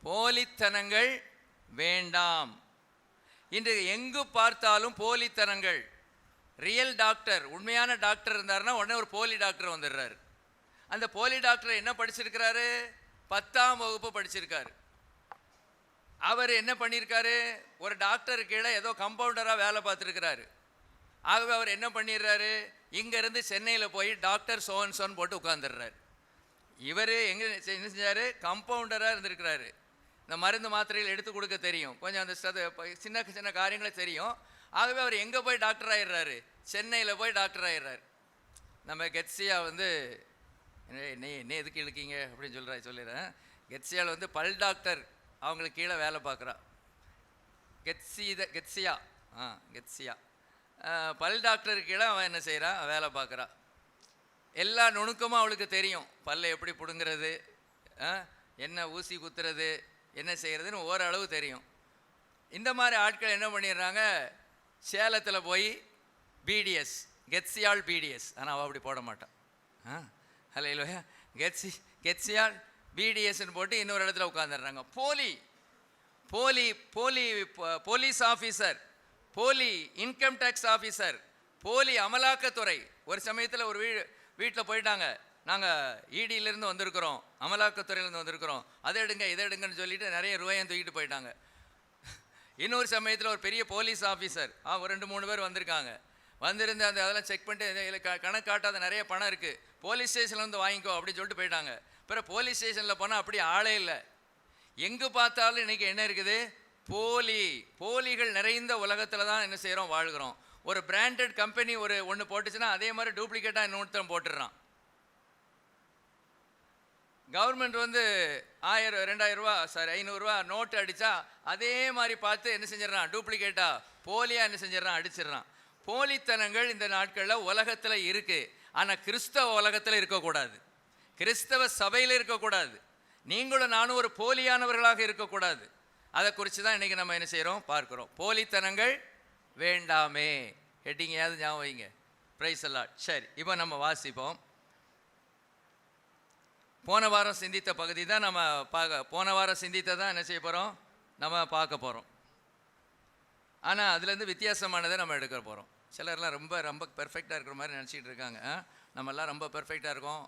போலித்தனங்கள் வேண்டாம். இன்று எங்கு பார்த்தாலும் போலித்தனங்கள். ரியல் டாக்டர், உண்மையான டாக்டர் இருந்தாருன்னா உடனே ஒரு போலி டாக்டர் வந்துடுறாரு. அந்த போலி டாக்டர் என்ன படிச்சிருக்கிறாரு? 10ஆம் வகுப்பு படிச்சிருக்காரு. அவர் என்ன பண்ணியிருக்காரு? ஒரு டாக்டர் கீழே ஏதோ கம்பவுண்டராக வேலை பார்த்துருக்கிறாரு. ஆகவே அவர் என்ன பண்ணிடுறாரு? இங்கேருந்து சென்னையில் போய் டாக்டர் சோன் போட்டு உட்காந்துடுறாரு. இவர் எங்கே என்ன செஞ்சார்? கம்பவுண்டராக இருந்திருக்கிறாரு. இந்த மருந்து மாத்திரைகள் எடுத்து கொடுக்க தெரியும், கொஞ்சம் அந்த சின்ன சின்ன காரியங்களே தெரியும். ஆகவே அவர் எங்கே போய் டாக்டர் ஆகிடுறாரு? சென்னையில் போய் டாக்டர் ஆகிடுறாரு. நம்ம கெட்சியா என்ன எதுக்கு இழுக்கீங்க அப்படின்னு சொல்லிடுறேன். கெட்சியாவில் பல் டாக்டர் அவங்களுக்கு கீழே வேலை பார்க்குறா. கெட்சியா பல் டாக்டருக்கு கீழே அவன் என்ன செய்கிறான்? வேலை பார்க்குறா. எல்லா நுணுக்கமும் அவளுக்கு தெரியும். பல்லை எப்படி பிடுங்கிறது, என்ன ஊசி குத்துறது, என்ன செய்கிறதுன்னு ஓரளவு தெரியும். இந்த மாதிரி ஆட்கள் என்ன பண்ணிடுறாங்க? சேலத்தில் போய் பிடிஎஸ், கெட்சியால் பிடிஎஸ், ஆனால் அவள் அப்படி போட மாட்டான். ஹல்லேலூயா. கெட்சியால் பிடிஎஸ்ன்னு போட்டு இன்னொரு இடத்துல உட்காந்துடுறாங்க. போலீஸ் ஆஃபீஸர், போலி இன்கம் டேக்ஸ் ஆஃபீஸர், போலி அமலாக்கத்துறை. ஒரு சமயத்தில் ஒரு வீட்டில் போயிட்டாங்க, நாங்கள் இடியிலேருந்து வந்திருக்கிறோம், அமலாக்கத்துறையிலேருந்து வந்திருக்கிறோம், அதை எடுங்க இதை எடுங்கன்னு சொல்லிட்டு நிறைய ரூபாயும் தூக்கிட்டு போயிட்டாங்க. இன்னொரு சமயத்தில் ஒரு பெரிய போலீஸ் ஆஃபீஸர், ஒரு 2-3 பேர் வந்திருக்காங்க. வந்திருந்து அதெல்லாம் செக் பண்ணிட்டு இதில் கணக்கு காட்டாத நிறைய பணம் இருக்குது, போலீஸ் ஸ்டேஷனில் வந்து வாங்கிக்கோ அப்படின்னு சொல்லிட்டு போயிட்டாங்க. பிறகு போலீஸ் ஸ்டேஷனில் போனால் அப்படி ஆளே இல்லை. எங்கே பார்த்தாலும் இன்றைக்கி என்ன இருக்குது? போலிகள் நிறைந்த உலகத்தில் தான் என்ன செய்கிறோம்? வாழ்கிறோம். ஒரு பிராண்டட் கம்பெனி ஒன்று போட்டுச்சுன்னா அதே மாதிரி டூப்ளிகேட்டாக இன்னொருத்தன் போட்டுடுறான். கவர்மெண்ட் 1000 2000 ரூபா 500 ரூபா நோட்டு அடித்தா அதே மாதிரி பார்த்து என்ன செஞ்சிடறான்? டூப்ளிகேட்டாக போலியாக என்ன செஞ்சிடறான்? அடிச்சிடறான். போலித்தனங்கள் இந்த நாட்களில் உலகத்தில் இருக்குது. ஆனால் கிறிஸ்தவ உலகத்தில் இருக்கக்கூடாது, கிறிஸ்தவ சபையில் இருக்கக்கூடாது. நீங்களும் நானும் ஒரு போலியானவர்களாக இருக்கக்கூடாது. அதை குறித்து தான் இன்றைக்கி நம்ம என்ன செய்கிறோம்? பார்க்குறோம். போலித்தனங்கள் வேண்டாமே. ஹெட்டிங்கையாவது ஞாபகம் வைங்க. பிரைஸ் அல்லாட். சரி, இப்போ நம்ம வாசிப்போம். போன வாரம் சிந்தித்த பகுதி தான் நம்ம போன வாரம் சிந்தித்த தான் என்ன செய்ய போகிறோம்? நம்ம பார்க்க போகிறோம். ஆனால் அதுலேருந்து வித்தியாசமானதை நம்ம எடுக்க போகிறோம். சிலர்லாம் ரொம்ப பெர்ஃபெக்டாக இருக்கிற மாதிரி நினச்சிக்கிட்டு இருக்காங்க. நம்மெல்லாம் ரொம்ப பெர்ஃபெக்டாக இருக்கோம்,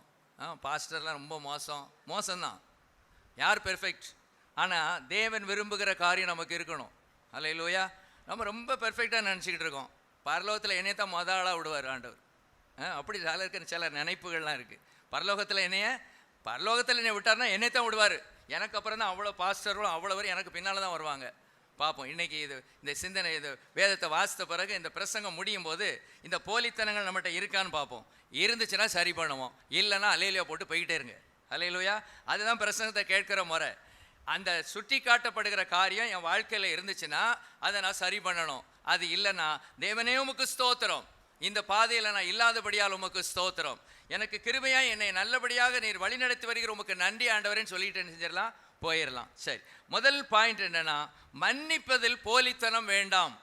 பாஸ்டர்லாம் ரொம்ப மோசம்தான். யார் பெர்ஃபெக்ட்? ஆனால் தேவன் விரும்புகிற காரியம் நமக்கு இருக்கணும். அல்லேலூயா. நம்ம ரொம்ப பெர்ஃபெக்டாக நினச்சிக்கிட்டு இருக்கோம். பரலோகத்தில் என்னைய தான் ஆளாக விடுவார் ஆண்டவர். அப்படி சில நினைப்புகள்லாம் இருக்குது. பரலோகத்தில் என்னை விட்டார்னா என்னைத்தான் விடுவார். எனக்கு அப்புறம் தான் அவ்வளோ பாஸ்டரும் அவ்வளோ எனக்கு பின்னால் தான் வருவாங்க. பார்ப்போம் இன்றைக்கி இந்த சிந்தனை வேதத்தை வாசித்த பிறகு இந்த பிரசங்கம் முடியும் போது இந்த போலித்தனங்கள் நம்மகிட்ட இருக்கான்னு பார்ப்போம். இருந்துச்சுன்னா சரி பண்ணுவோம், இல்லைன்னா அல்லேலூயா போட்டு போய்கிட்டே இருங்க. அல்லேலூயா. அதுதான் பிரசங்கத்தை கேட்குற முறை. அந்த சுட்டி காட்டப்படுகிற காரியம் என் வாழ்க்கையில் இருந்துச்சுன்னா அதை நான் சரி பண்ணணும். அது இல்லைன்னா தேவனே உமக்கு ஸ்தோத்திரம், இந்த பாதையில் நான் இல்லாதபடியால் உமக்கு ஸ்தோத்திரம், எனக்கு கிருபையாக என்னை நல்லபடியாக நீர் வழிநடத்தி வருகிற உமக்கு நன்றி ஆண்டவரேன்னு சொல்லிட்டு செஞ்சிடலாம், போயிடலாம். சரி, முதல் பாயிண்ட் என்னன்னா, மன்னிப்பதில் போலித்தனம் வேண்டாம்.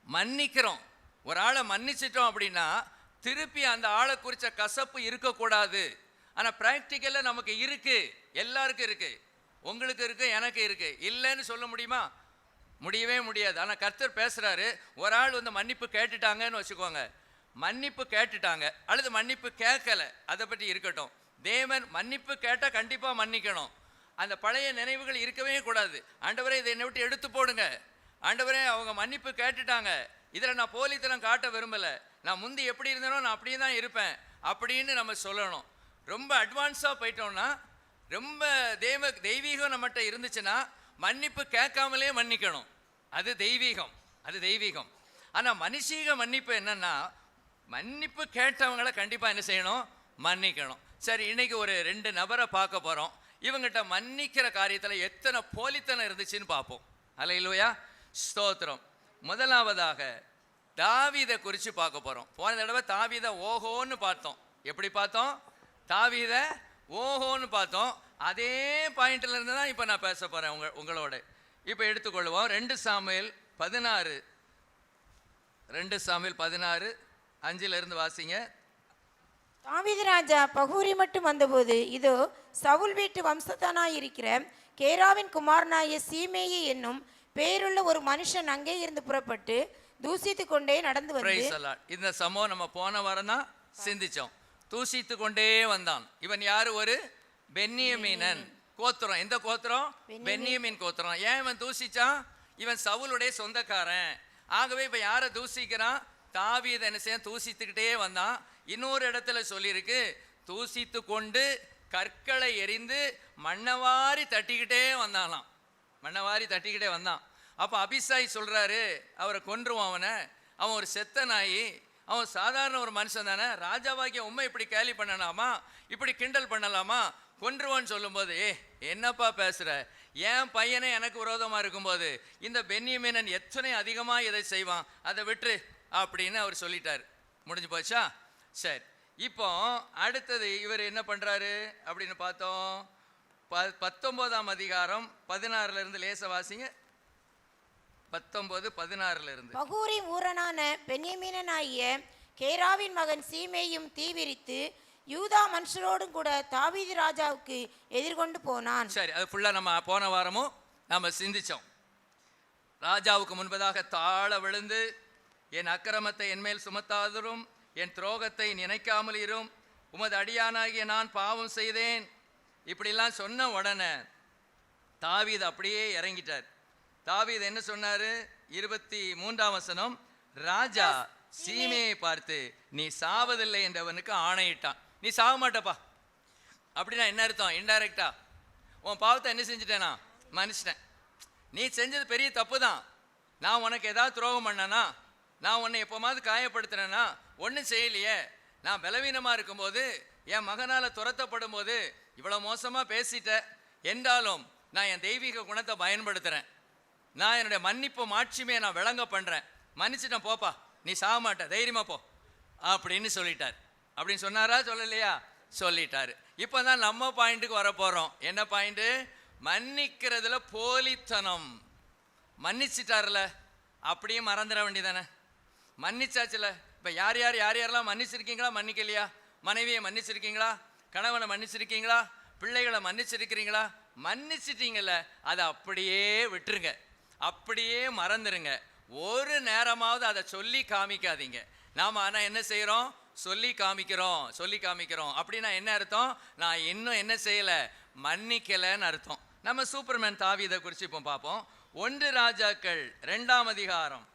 மன்னிக்கிறோம், ஒரு ஆளை மன்னிச்சிட்டோம் அப்படின்னா திருப்பி அந்த ஆளை குறித்த கசப்பு இருக்கக்கூடாது. ஆனால் ப்ராக்டிக்கலில் நமக்கு இருக்குது, எல்லாருக்கும் இருக்குது. உங்களுக்கு இருக்குது, எனக்கு இருக்குது. இல்லைன்னு சொல்ல முடியுமா? முடியவே முடியாது. ஆனால் கர்த்தர் பேசுகிறாரு. ஒரு ஆள் மன்னிப்பு கேட்டுட்டாங்கன்னு வச்சுக்கோங்க, மன்னிப்பு கேட்டுட்டாங்க அல்லது மன்னிப்பு கேட்கல, அதை பற்றி இருக்கட்டும். தேவன் மன்னிப்பு கேட்டால் கண்டிப்பாக மன்னிக்கணும். அந்த பழைய நினைவுகள் இருக்கவே கூடாது. ஆண்டவரே இதை என்னை விட்டு எடுத்து போடுங்க, ஆண்டவரே அவங்க மன்னிப்பு கேட்டுட்டாங்க, இதில் நான் போலித்தனம் காட்ட விரும்பலை, நான் முந்தி எப்படி இருந்தேனோ நான் அப்படியே தான் இருப்பேன் அப்படின்னு நம்ம சொல்லணும். ரொம்ப அட்வான்ஸாக போயிட்டோம்னா, ரொம்ப தெய்வீகம் நம்மகிட்ட இருந்துச்சுன்னா மன்னிப்பு கேட்காமலே மன்னிக்கணும். அது தெய்வீகம், அது தெய்வீகம். ஆனால் மனுஷீக மன்னிப்பு என்னன்னா, மன்னிப்பு கேட்டவங்களை கண்டிப்பாக என்ன செய்யணும்? மன்னிக்கணும். சரி, இன்னைக்கு ஒரு 2 நபரை பார்க்க போகிறோம். இவங்கிட்ட மன்னிக்கிற காரியத்தில் எத்தனை போலித்தனம் இருந்துச்சுன்னு பார்ப்போம். அல்லேலூயா, ஸ்தோத்திரம். முதலாவதாக தாவீதை குறித்து பார்க்க போகிறோம். போன தடவை தாவீதை ஓஹோன்னு பார்த்தோம். எப்படி பார்த்தோம்? தாவீதை ஓஹோன்னு பார்த்தோம். அதே பாயிண்ட்ல இருந்து தான் இப்போ நான் பேச போகிறேன் உங்களோட. இப்போ எடுத்துக்கொள்வோம் 2 சாமுவேல் 16, 2 சாமுவேல் 16 5 வாசிங்க. தாவீது ராஜா பகூரி மட்டும் வந்தபோது, இதோ சவுல் வீட்டு வம்சத்தானாயிருக்கிற கேராவின் குமாரனாய சீமேயி என்னும் பேருள்ள ஒரு மனுஷன் அங்கே இருந்து புறப்பட்டு தூசித்து கொண்டே நடந்து வந்து. Praise the Lord. இந்த சம்பவம் நம்ம போன வாரம் தான் சிந்திச்சோம். தூசித்து கொண்டே வந்தான். இவன் யாரு? ஒரு பென்யமீனன் கோத்திரம். எந்த கோத்திரம்? பென்யமீன் கோத்திரம். ஏன் இவன் தூசிச்சான்? இவன் சவுலுடைய சொந்தக்காரன். ஆகவே இப்ப யாரை தூசிக்கிறான்? தாவீதை என்ன செய்ய தூசித்துக்கிட்டே வந்தான். இன்னொரு இடத்துல சொல்லியிருக்கு, தூசித்து கொண்டு கற்களை எறிந்து மண்ணவாரி தட்டிக்கிட்டே வந்தானாம். மண்ணவாரி தட்டிக்கிட்டே வந்தான். அப்போ அபிசாய் சொல்றாரு, அவரை கொன்றுவான், அவன் ஒரு செத்த நாயி, அவன் சாதாரண ஒரு மனுஷன் தானே, ராஜாவாகிய உண்மை இப்படி கேலி பண்ணலாமா, இப்படி கிண்டல் பண்ணலாமா, கொன்றுவான்னு சொல்லும்போது, என்னப்பா பேசுற, என் பையனே எனக்கு விரோதமாக இருக்கும்போது இந்த பென்யமீனன் எத்தனை அதிகமாக இதை செய்வான், அதை விட்டுரு அப்படின்னு அவர் சொல்லிட்டார். முடிஞ்சு போச்சா? சரி, இப்போ அடுத்தது இவர் என்ன பண்ணுறாரு அப்படின்னு பார்த்தோம். 19ஆம் அதிகாரம் 16 இருந்து லேச வாசிங்க. 19:16 இருந்து. பகூரி ஊரனான பென்யமீனனாகிய கேராவின் மகன் சீமேயும் தீவிரித்து யூதா மனுஷரோடும் கூட தாவீது ராஜாவுக்கு எதிர்கொண்டு போனான். சரி, அது ஃபுல்லாக நம்ம போன வாரமும் நம்ம சிந்திச்சோம். ராஜாவுக்கு முன்பதாக தாழ விழுந்து, என் அக்கிரமத்தை என்மேல் சுமத்தாதரும் என் துரோகத்தை நினைக்காமல் இரும், உமது அடியானாகிய நான் பாவம் செய்தேன், இப்படிலாம் சொன்ன உடனே தாவீது அப்படியே இறங்கிட்டார். தாவீது என்ன சொன்னாரு? 23ஆம் வசனம், ராஜா சீமையை பார்த்து நீ சாவதில்லை என்றவனுக்கு ஆணையிட்டான். நீ சாக மாட்டப்பா. அப்படின்னா என்ன அர்த்தம்? இன்டைரக்டா உன் பாவத்தை என்ன செஞ்சுட்டேனா? மன்னிச்சிட்டேன். நீ செஞ்சது பெரிய தப்பு தான். நான் உனக்கு ஏதாவது துரோகம் பண்ணனா, நான் உன்னை எப்போமாவது காயப்படுத்தினேன்னா? ஒன்றும் செய்யலையே. நான் பலவீனமாக இருக்கும்போது, என் மகனால் துரத்தப்படும் போது இவ்வளோ மோசமாக பேசிட்டேன் என்றாலும் நான் என் தெய்வீக குணத்தை பயன்படுத்துகிறேன். நான் என்னுடைய மன்னிப்பு மாட்சிமையை நான் விளங்க பண்ணுறேன். மன்னிச்சிட்டேன், போப்பா, நீ சாக மாட்ட, தைரியமாக போ அப்படின்னு சொல்லிட்டார். அப்படின்னு சொன்னாரா? சொல்லலையா? சொல்லிட்டாரு. இப்போ தான் நம்ம பாயிண்ட்டுக்கு வர போகிறோம். என்ன பாயிண்ட்டு? மன்னிக்கிறதுல போலித்தனம். மன்னிச்சிட்டார்ல, அப்படியே மறந்துட வேண்டியதானே. மன்னிச்சாச்சுல. இப்போ யாரெல்லாம் மன்னிச்சிருக்கீங்களா? மன்னிக்கலையா? மனைவியை மன்னிச்சிருக்கீங்களா? கணவனை மன்னிச்சிருக்கீங்களா? பிள்ளைகளை மன்னிச்சிருக்கிறீங்களா? மன்னிச்சிட்டீங்கல்ல, அதை அப்படியே விட்டுருங்க, அப்படியே மறந்துடுங்க. ஒரு நேரமாவது அதை சொல்லி காமிக்காதீங்க. நாம் ஆனால் என்ன செய்கிறோம்? சொல்லி காமிக்கிறோம். அப்படின்னா என்ன அர்த்தம்? நான் இன்னும் என்ன செய்யலை? மன்னிக்கலைன்னு அர்த்தம். நம்ம சூப்பர்மேன் தாவீதை குறித்து இப்போ பார்ப்போம். 1 ராஜாக்கள் 2ஆம் அதிகாரம்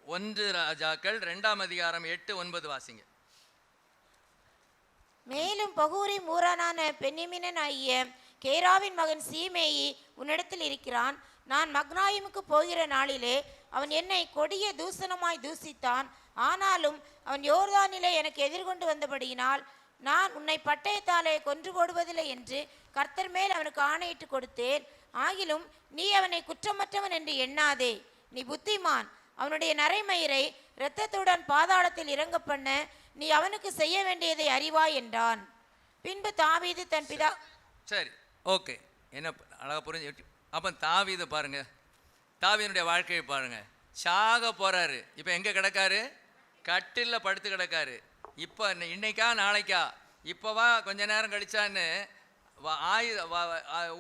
1 ராஜாக்கள் 2ஆம் அதிகாரம் 8-9 வாசிங்க. மேலும் பகூரி ஊரனான பென்யமீனனாகிய கேராவின் மகன் சீமேயி உன்னிடத்தில் இருக்கிறான். நான் மக்னாயிமுக்கு போகிற நாளிலே அவன் என்னை கொடிய தூசணமாய் தூசித்தான். ஆனாலும் அவன் யோர்தானிலே எனக்கு எதிர்கொண்டு வந்தபடியினால் நான் உன்னை பட்டயத்தாலே கொன்று போடுவதில்லை என்று கர்த்தர் மேல் அவனுக்கு ஆணையிட்டு கொடுத்தேன். ஆகிலும் நீ அவனை குற்றமற்றவன் என்று எண்ணாதே. நீ புத்திமான். அவனுடைய நரைமயிரை இரத்தத்துடன் பாதாளத்தில் இறங்க பண்ண நீ அவனுக்கு செய்ய வேண்டியதை அறிவாய் என்றான். பின்பு தாவீது தன் பிதா. சரி, ஓகே, என்ன அழகாக புரிஞ்சு. அப்போ தாவீது பாருங்க, தாவீதுடைய வாழ்க்கையை பாருங்க. சாக போறாரு. இப்போ எங்கே கிடக்காரு? கட்டிலில் படுத்து கிடக்காரு. இப்போ இன்னைக்கா நாளைக்கா, இப்போவா கொஞ்ச நேரம் கழிச்சான்னு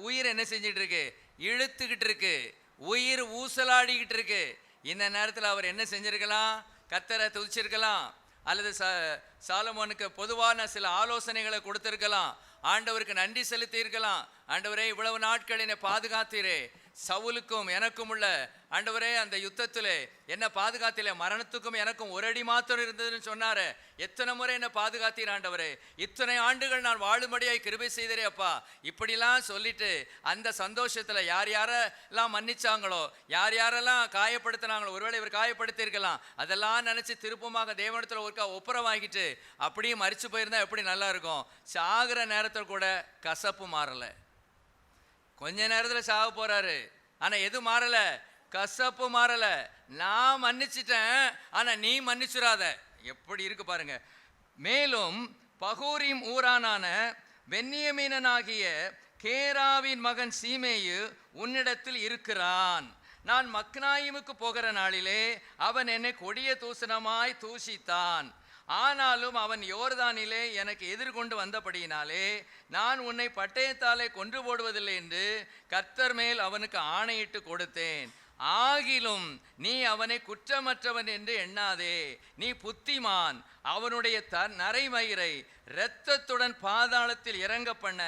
உயிர் என்ன செஞ்சிட்டு இருக்கு? இழுத்துக்கிட்டு இருக்கு. உயிர் ஊசலாடிக்கிட்டு இருக்கு. இந்த நேரத்தில் அவர் என்ன செஞ்சிருக்கலாம்? கர்த்தரை துதிச்சிருக்கலாம், அல்லது சாலமோனுக்கு பொதுவான சில ஆலோசனைகளை கொடுத்திருக்கலாம், ஆண்டவருக்கு நன்றி செலுத்தி இருக்கலாம். ஆண்டவரே, இவ்வளவு நாட்கள் என்னை பாதுகாத்தீரே, சவுலுக்கும் எனக்கும் உள்ள ஆண்டவரே அந்த யுத்தத்திலே என்ன பாதுகாத்திலே, மரணத்துக்கும் எனக்கும் ஒரு அடி மாத்திரம் இருந்ததுன்னு சொன்னாரு. எத்தனை முறை என்ன பாதுகாத்தீர் ஆண்டவரே, இத்தனை ஆண்டுகள் நான் வாழும்படியாய் கிருபை செய்தரே அப்பா, இப்படிலாம் சொல்லிட்டு அந்த சந்தோஷத்துல யார் யாரெல்லாம் மன்னிச்சாங்களோ, யார் யாரெல்லாம் காயப்படுத்தினாங்களோ, ஒருவேளை இவர் காயப்படுத்தி இருக்கலாம், அதெல்லாம் நினைச்சு திருப்பமாக தேவனிடத்துல ஒருக்கா ஒப்புரவாகிட்டு அப்படியே மரிச்சு போயிருந்தா எப்படி நல்லா இருக்கும். சாகிற நேரத்தில் கூட கசப்பு மாறல. கொஞ்ச நேரத்தில் சாக போறாரு, ஆனா எது மாறல? கசப்பு மாறல. நான் மன்னிச்சிட்டேன், ஆனா நீ மன்னிச்சுராத. எப்படி இருக்கு பாருங்க. மேலும் பகூரிம் ஊரானான பென்யமீனனாகிய கேராவின் மகன் சீமேயு உன்னிடத்தில் இருக்கிறான். நான் மக்னாயிமுக்கு போகிற நாளிலே அவன் என்னை கொடிய தூசணமாய் தூஷித்தான். ஆனாலும் அவன் யோர்தானிலே எனக்கு எதிர்கொண்டு வந்தபடியினாலே நான் உன்னை பட்டயத்தாலே கொன்று போடுவதில்லை என்று கர்த்தர் மேல் அவனுக்கு ஆணையிட்டு கொடுத்தேன். ஆகிலும் நீ அவனை குற்றமற்றவன் என்று எண்ணாதே, நீ புத்திமான். அவனுடைய நரைமயிரை இரத்தத்துடன் பாதாளத்தில் இறங்க பண்ண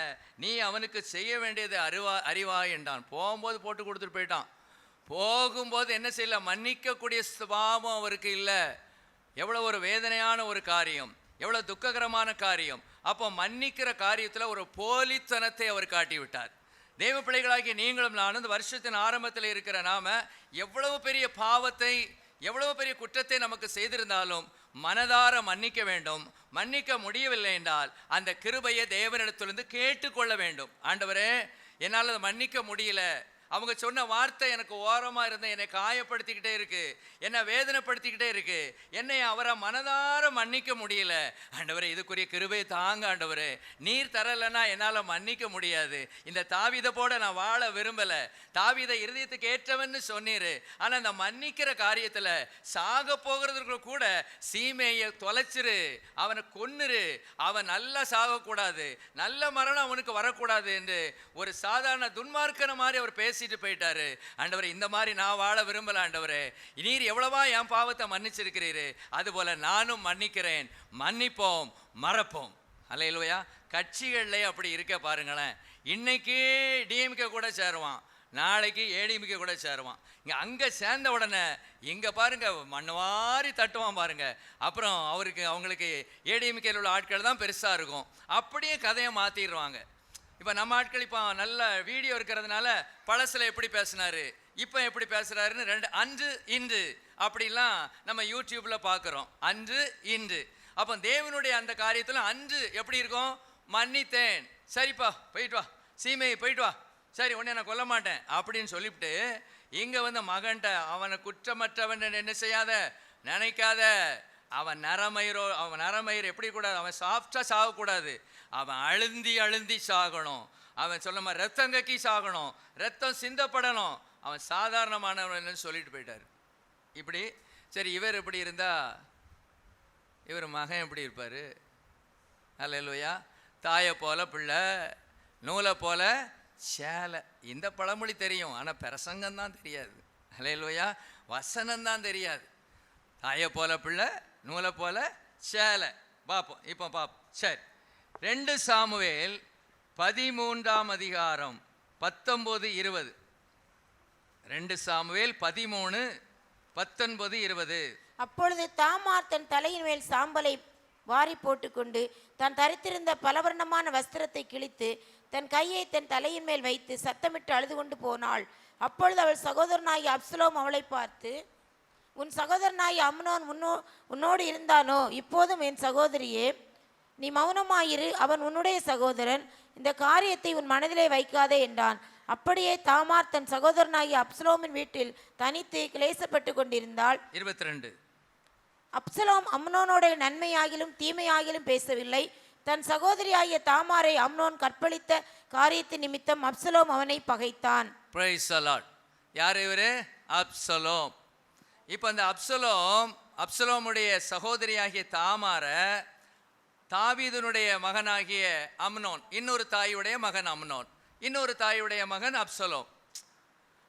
நீ அவனுக்கு செய்ய வேண்டியதை அறிவாய் என்றான். போகும்போது போட்டு கொடுத்துட்டு போயிட்டான். போகும்போது என்ன செய்யல? மன்னிக்கக்கூடிய சுபாவம் அவருக்கு இல்லை. எவ்வளோ ஒரு வேதனையான ஒரு காரியம், எவ்வளோ துக்ககரமான காரியம். அப்போ மன்னிக்கிற காரியத்தில் ஒரு போலித்தனத்தை அவர் காட்டி விட்டார். தேவ பிள்ளைகளாகிய நீங்களும் நானும் இந்த வருஷத்தின் ஆரம்பத்தில் இருக்கிற நாம எவ்வளவு பெரிய பாவத்தை, எவ்வளவு பெரிய குற்றத்தை நமக்கு செய்திருந்தாலும் மனதார மன்னிக்க வேண்டும். மன்னிக்க முடியவில்லை என்றால் அந்த கிருபையை தேவனிடத்திலிருந்து கேட்டுக்கொள்ள வேண்டும். ஆண்டவரே, என்னால் அதை மன்னிக்க முடியல, அவங்க சொன்ன வார்த்தை எனக்கு ஓரமாக இருந்த என்னை காயப்படுத்திக்கிட்டே இருக்கு, என்னை வேதனைப்படுத்திக்கிட்டே இருக்கு, என்னை அவரை மனதார மன்னிக்க முடியல. ஆண்டவரே, இதுக்குரிய கிருபையை தாங்க ஆண்டவரே, நீர் தரலைன்னா என்னால் மன்னிக்க முடியாது. இந்த தாவீதை போட நான் வாழ விரும்பலை. தாவீதை இருதயத்துக்கு ஏற்றவன்னு சொன்னீரு, ஆனால் அந்த மன்னிக்கிற காரியத்தில் சாக போகிறதுக்கு கூட சீமையை தொலைச்சிரு, அவனை கொன்னுரு, அவன் நல்லா சாகக்கூடாது, நல்ல மரணம் அவனுக்கு வரக்கூடாது என்று ஒரு சாதாரண துன்மார்க்கன மாதிரி அவர் பேசிட்டு போயிட்டாரு. ஆண்டவரே, இந்த மாதிரி நான் வாழ விரும்பல. ஆண்டவரே, நீர் எவ்வளவா என் பாவத்தை மன்னிச்சிருக்கிறீரு, அதுபோல நானும் மன்னிக்கிறேன். மன்னிப்போம், மறப்போம். அல்லேலூயா. கட்சிகள்ல அப்படி இருக்க பாருங்களேன். இன்னைக்கு டிஎம்கே கூட சேருவான், நாளைக்கு ஏடிஎம்கே கூட சேருவான். இங்கே அங்கே சேர்ந்த உடனே இங்கே பாருங்க மண்ணவாரி தட்டுவான் பாருங்க. அப்புறம் அவங்களுக்கு ஏடிஎம்கேல உள்ள ஆட்கள் தான் பெருசாக இருக்கும். அப்படியே கதையை மாற்றிடுவாங்க. இப்போ நம்ம ஆட்கள் இப்போ நல்ல வீடியோ இருக்கிறதுனால பழசில் எப்படி பேசினாரு, இப்போ எப்படி பேசுகிறாருன்னு ரெண்டு அன்று இன்று அப்படிலாம் நம்ம யூடியூப்பில் பார்க்குறோம். அன்று இன்று. அப்போ தேவனுடைய அந்த காரியத்தில் அன்று எப்படி இருக்கும்? மன்னித்தேன், சரிப்பா போயிட்டு வா, சீமையை போயிட்டு வா, சரி உடனே நான் கொல்ல மாட்டேன் அப்படின்னு சொல்லிவிட்டு இங்கே வந்து மகன்கிட்ட அவனை குற்றமற்றவன் என்ன செய்யாத, நினைக்காத, அவன் நரமயிர் எப்படி கூடாது, அவன் சாஃப்டாக சாகக்கூடாது, அவன் அழுந்தி சாகணும். அவன் சொல்ல மாதிரி ரத்தம் கக்கி சாகணும், ரத்தம் சிந்தப்படணும். அவன் சாதாரணமானவன் சொல்லிட்டு போயிட்டார். இப்படி சரி, இவர் எப்படி இருந்தா இவர் மகன் எப்படி இருப்பார்? அல்லேலூயா. தாயை போல பிள்ளை, நூலை போல சேலை. இந்த பழமொழி தெரியும், ஆனால் பிரசங்கம் தான் தெரியாது. அல்லேலூயா. வசனம்தான் தெரியாது. தாயை போல பிள்ளை, நூலை போல சேலை. பார்ப்போம், இப்போ பார்ப்போம். சரி, 2 சாமுவேல் 13ஆம் அதிகாரம் 19-20. 2 சாமுவேல் 13:19-20. அப்பொழுது தாமார் தன் தலையின் மேல் சாம்பலை வாரி போட்டுக்கொண்டு தான் தரித்திருந்த பலவர்ணமான வஸ்திரத்தை கிழித்து தன் கையை தன் தலையின் மேல் வைத்து சத்தமிட்டு அழுது கொண்டு போனாள். அப்பொழுது அவள் சகோதரனாகி அப்சலோம் அவளை பார்த்து, உன் சகோதரனாகி அம்னோன் உன்னோடு இருந்தானோ? இப்போதும் என் சகோதரியே, நீ மௌனமாயிரு, அவன் உன்னுடைய சகோதரன், இந்த காரியத்தை உன் மனதிலே வைக்காதே என்றான். அப்படியே தாமார் தன் சகோதரனாகி அப்சலோமின் வீட்டில் தனித்து கிளேசப்பட்டு கொண்டிருந்தாள். 22. அப்சலோம் அம்னோனோட நன்மையாகிலும் தீமையாகிலும் பேசவில்லை. தன் சகோதரியாகிய தாமாரை அம்னோன் கற்பழித்த காரியத்தின் நிமித்தம் அப்சலோம் அவனை பகைத்தான். Praise the Lord. யார் இவரு? அப்சலோம். இப்போ அந்த அப்சலோமுடைய சகோதரியாகிய தாமாரை தாவீதுனுடைய மகனாகிய அம்னோன், இன்னொரு தாயுடைய மகன் அம்னோன், இன்னொரு தாயுடைய மகன் அப்சலோம்.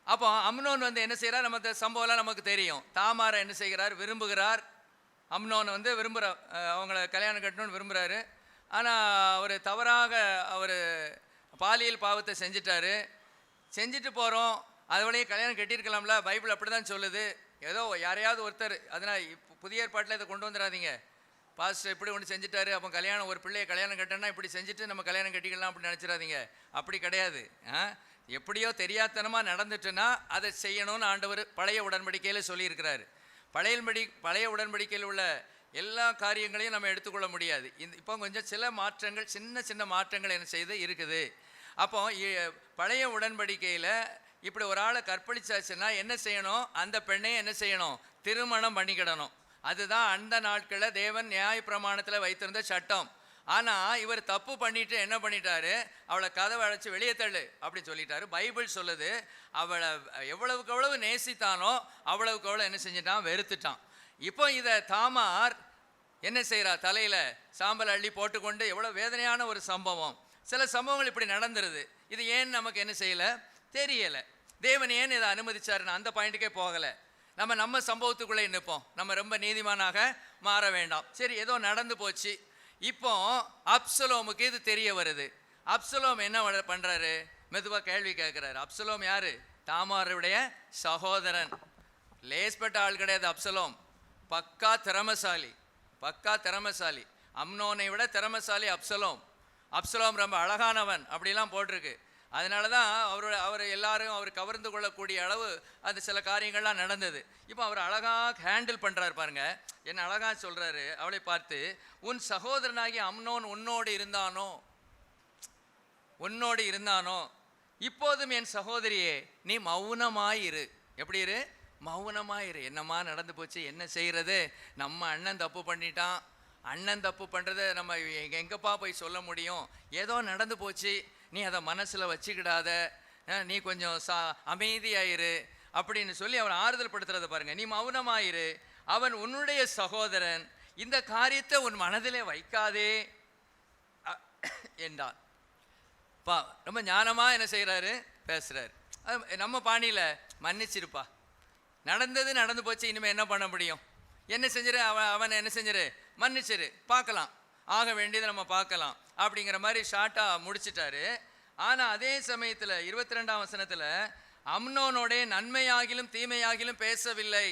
அப்போ அம்னோன் வந்து என்ன செய்கிறார்? நம்ம சம்பவம்லாம் நமக்கு தெரியும். தாமாரை என்ன செய்கிறார்? விரும்புகிறார், அம்னோன் வந்து அவங்கள கல்யாணம் கட்டணும்னு விரும்புகிறாரு. ஆனால் அவர் தவறாக அவர் பாலியல் பாவத்தை செஞ்சுட்டு போகிறோம். அதோடய கல்யாணம் கட்டியிருக்கலாம்ல, பைபிள் அப்படி தான் சொல்லுது. ஏதோ யாரையாவது ஒருத்தர், அதனால் புதிய ஏற்பாட்டில் இதை கொண்டு வந்துடாதீங்க. பாஸ்டர் இப்படி ஒன்று செஞ்சுட்டாரு, அப்போ ஒரு பிள்ளையை கல்யாணம் கட்டணும்னா இப்படி செஞ்சுட்டு நம்ம கல்யாணம் கட்டிக்கலாம் அப்படின்னு நினச்சிடாதீங்க. அப்படி கிடையாது. எப்படியோ தெரியாதனமாக நடந்துட்டுன்னா அதை செய்யணும்னு ஆண்டவர் பழைய உடன்படிக்கையில் சொல்லியிருக்கிறாரு. பழைய உடன்படிக்கையில் உள்ள எல்லா காரியங்களையும் நம்ம எடுத்துக்கொள்ள முடியாது. இப்போ கொஞ்சம் சில மாற்றங்கள், சின்ன மாற்றங்கள் என்ன செய்து இருக்குது. அப்போ பழைய உடன்படிக்கையில் இப்படி ஒரு ஆளை கற்பழிச்சாச்சுன்னா என்ன செய்யணும்? அந்த பெண்ணை என்ன செய்யணும்? திருமணம் பண்ணிக்கிடணும். அதுதான் அந்த நாட்களில் தேவன் நியாய பிரமாணத்தில் வைத்திருந்த சட்டம். ஆனால் இவர் தப்பு பண்ணிட்டு என்ன பண்ணிட்டாரு? அவளை கதவை அடைச்சி வெளியே தள்ளு அப்படின்னு சொல்லிட்டாரு. பைபிள் சொல்லுது, அவளை எவ்வளவுக்கு எவ்வளவு நேசித்தானோ அவ்வளவுக்கு எவ்வளோ என்ன செஞ்சிட்டான்? வெறுத்துட்டான். இப்போ இதை தாமார் என்ன செய்கிறா? தலையில் சாம்பல் அள்ளி போட்டுக்கொண்டு, எவ்வளோ வேதனையான ஒரு சம்பவம். சில சம்பவங்கள் இப்படி நடந்துருது. இது ஏன் நமக்கு என்ன செய்யலை? தெரியலை. தேவன் ஏன் இதை அனுமதிச்சாருன்னு அந்த பாயிண்ட்டுக்கே போகலை. நம்ம சம்பவத்துக்குள்ளே நிற்போம். நம்ம ரொம்ப நீதிமானாக மாற வேண்டாம். சரி, ஏதோ நடந்து போச்சு. இப்போ அப்சலோமுக்கு இது தெரிய வருது. அப்சலோம் என்ன பண்ணுறாரு? மெதுவாக கேள்வி கேட்குறாரு. அப்சலோம் யாரு? தாமாருடைய சகோதரன். லேஸ்பட்ட ஆள் கிடையாது அப்சலோம். பக்கா திறமசாலி. அம்னோனை விட திறமசாலி அப்சலோம் ரொம்ப அழகானவன் அப்படிலாம் போட்டிருக்கு. அதனால தான் அவர் எல்லாரும் அவர் கவர்ந்து கொள்ளக்கூடிய அளவு அது சில காரியங்கள்லாம் நடந்தது. இப்போ அவர் அழகாக ஹேண்டில் பண்ணுறாரு பாருங்க. என்ன அழகாக சொல்கிறாரு. அவளை பார்த்து, உன் சகோதரனாகி அம்னோன் உன்னோடு இருந்தானோ, இப்போதும் என் சகோதரியே நீ மௌனமாயிரு. எப்படி இரு? மௌனமாயிரு. என்னம்மா நடந்து போச்சு, என்ன செய்கிறது? நம்ம அண்ணன் தப்பு பண்ணிட்டான். அண்ணன் தப்பு பண்ணுறதை நம்ம எங்கப்பா போய் சொல்ல முடியும்? ஏதோ நடந்து போச்சு, நீ அதை மனசில் வச்சுக்கிடாத, நீ கொஞ்சம் அமைதியாயிரு அப்படின்னு சொல்லி அவன் ஆறுதல் படுத்துறதை பாருங்க. நீ மௌனமாயிரு, அவன் உன்னுடைய சகோதரன், இந்த காரியத்தை உன் மனதிலே வைக்காதே என்றான். ரொம்ப ஞானமாக என்ன செய்கிறாரு? பேசுகிறாரு. நம்ம பாணியில் மன்னிச்சிருப்பா, நடந்து போச்சு, இனிமேல் என்ன பண்ண முடியும்? என்ன செஞ்சிரு? அவனை என்ன செஞ்சிரு? மன்னிச்சிரு, பார்க்கலாம், ஆக வேண்டியதை நம்ம பார்க்கலாம் அப்படிங்கிற மாதிரி ஷார்ட்டாக முடிச்சிட்டாரு. ஆனால் அதே சமயத்தில் 22ஆம் வசனத்தில் அம்னோனோட நன்மையாகிலும் தீமையாகிலும் பேசவில்லை.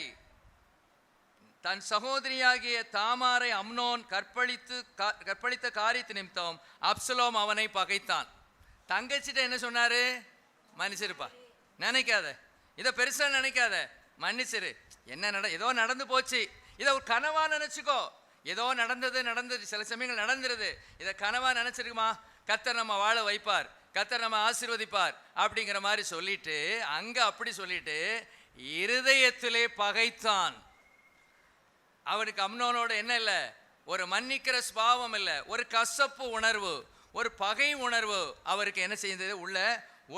தன் சகோதரியாகிய தாமாரை அம்னோன் கற்பழித்த காரியத்து நிமித்தம் அப்சலோம் அவனை பகைத்தான். தங்கச்சிட்ட என்ன சொன்னாரு? மன்னிச்சிருப்பா, நினைக்காத, இதை பெருசாக நினைக்காத, மன்னிச்சிரு. என்ன ஏதோ நடந்து போச்சு, இதை ஒரு கனவா நினச்சிக்கோ. ஏதோ நடந்தது, சில சமயங்கள் நடந்துருது, இதை கனவா நினச்சிருக்குமா? கர்த்தர் நம்ம வாழ வைப்பார், கர்த்தர் நம்ம ஆசீர்வதிப்பார் அப்படிங்கிற மாதிரி சொல்லிட்டு, அங்கே அப்படி சொல்லிட்டு இருதயத்திலே பகைத்தான். அவனுக்கு அம்னோனோட என்ன இல்லை? ஒரு மன்னிக்கிற சுபாவம் இல்லை, ஒரு கசப்பு உணர்வு, ஒரு பகை உணர்வு அவருக்கு என்ன செய்தது? உள்ள